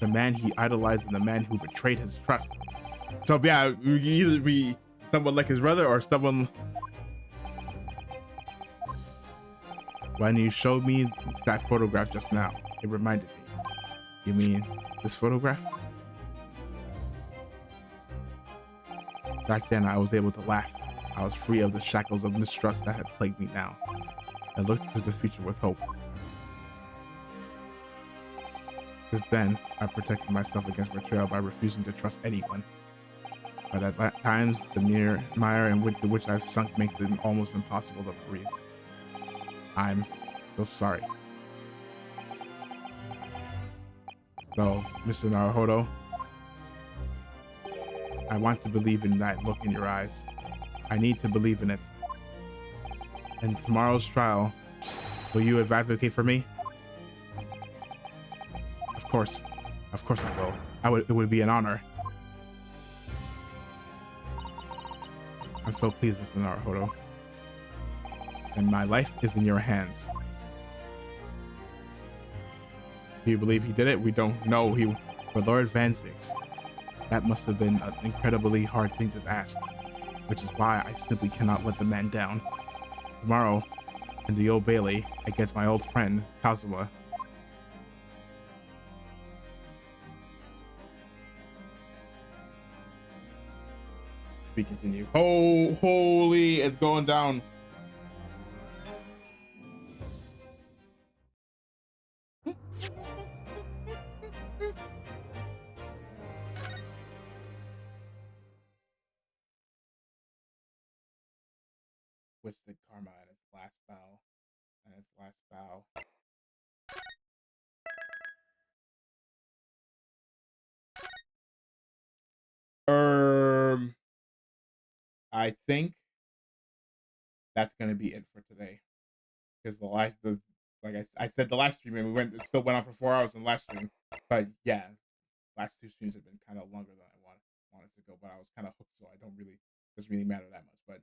The man he idolized and the man who betrayed his trust. So yeah, you can either be someone like his brother or someone... When you showed me that photograph just now, it reminded me. You mean this photograph? Back then, I was able to laugh. I was free of the shackles of mistrust that had plagued me now. I looked to the future with hope. Since then, I protected myself against betrayal by refusing to trust anyone. But at times, the mire into which I've sunk makes it almost impossible to breathe. I'm so sorry. So, Mr. Naruhodo, I want to believe in that look in your eyes. I need to believe in it. In tomorrow's trial, will you advocate for me? Of course I will. It would be an honor. I'm so pleased, Mr. Naruhodo. And my life is in your hands. Do you believe he did it? We don't know. For Lord Van Zieks, that must have been an incredibly hard thing to ask, which is why I simply cannot let the man down. Tomorrow, in the Old Bailey, against my old friend, Kazuha. We continue. Oh, holy, it's going down. Twisted Karma at its last bow. And its last bow. I think that's gonna be it for today. Because I said, the last stream, and it still went on for 4 hours in the last stream. But yeah, last two streams have been kind of longer than I wanted to go. But I was kind of hooked, so doesn't really matter that much. But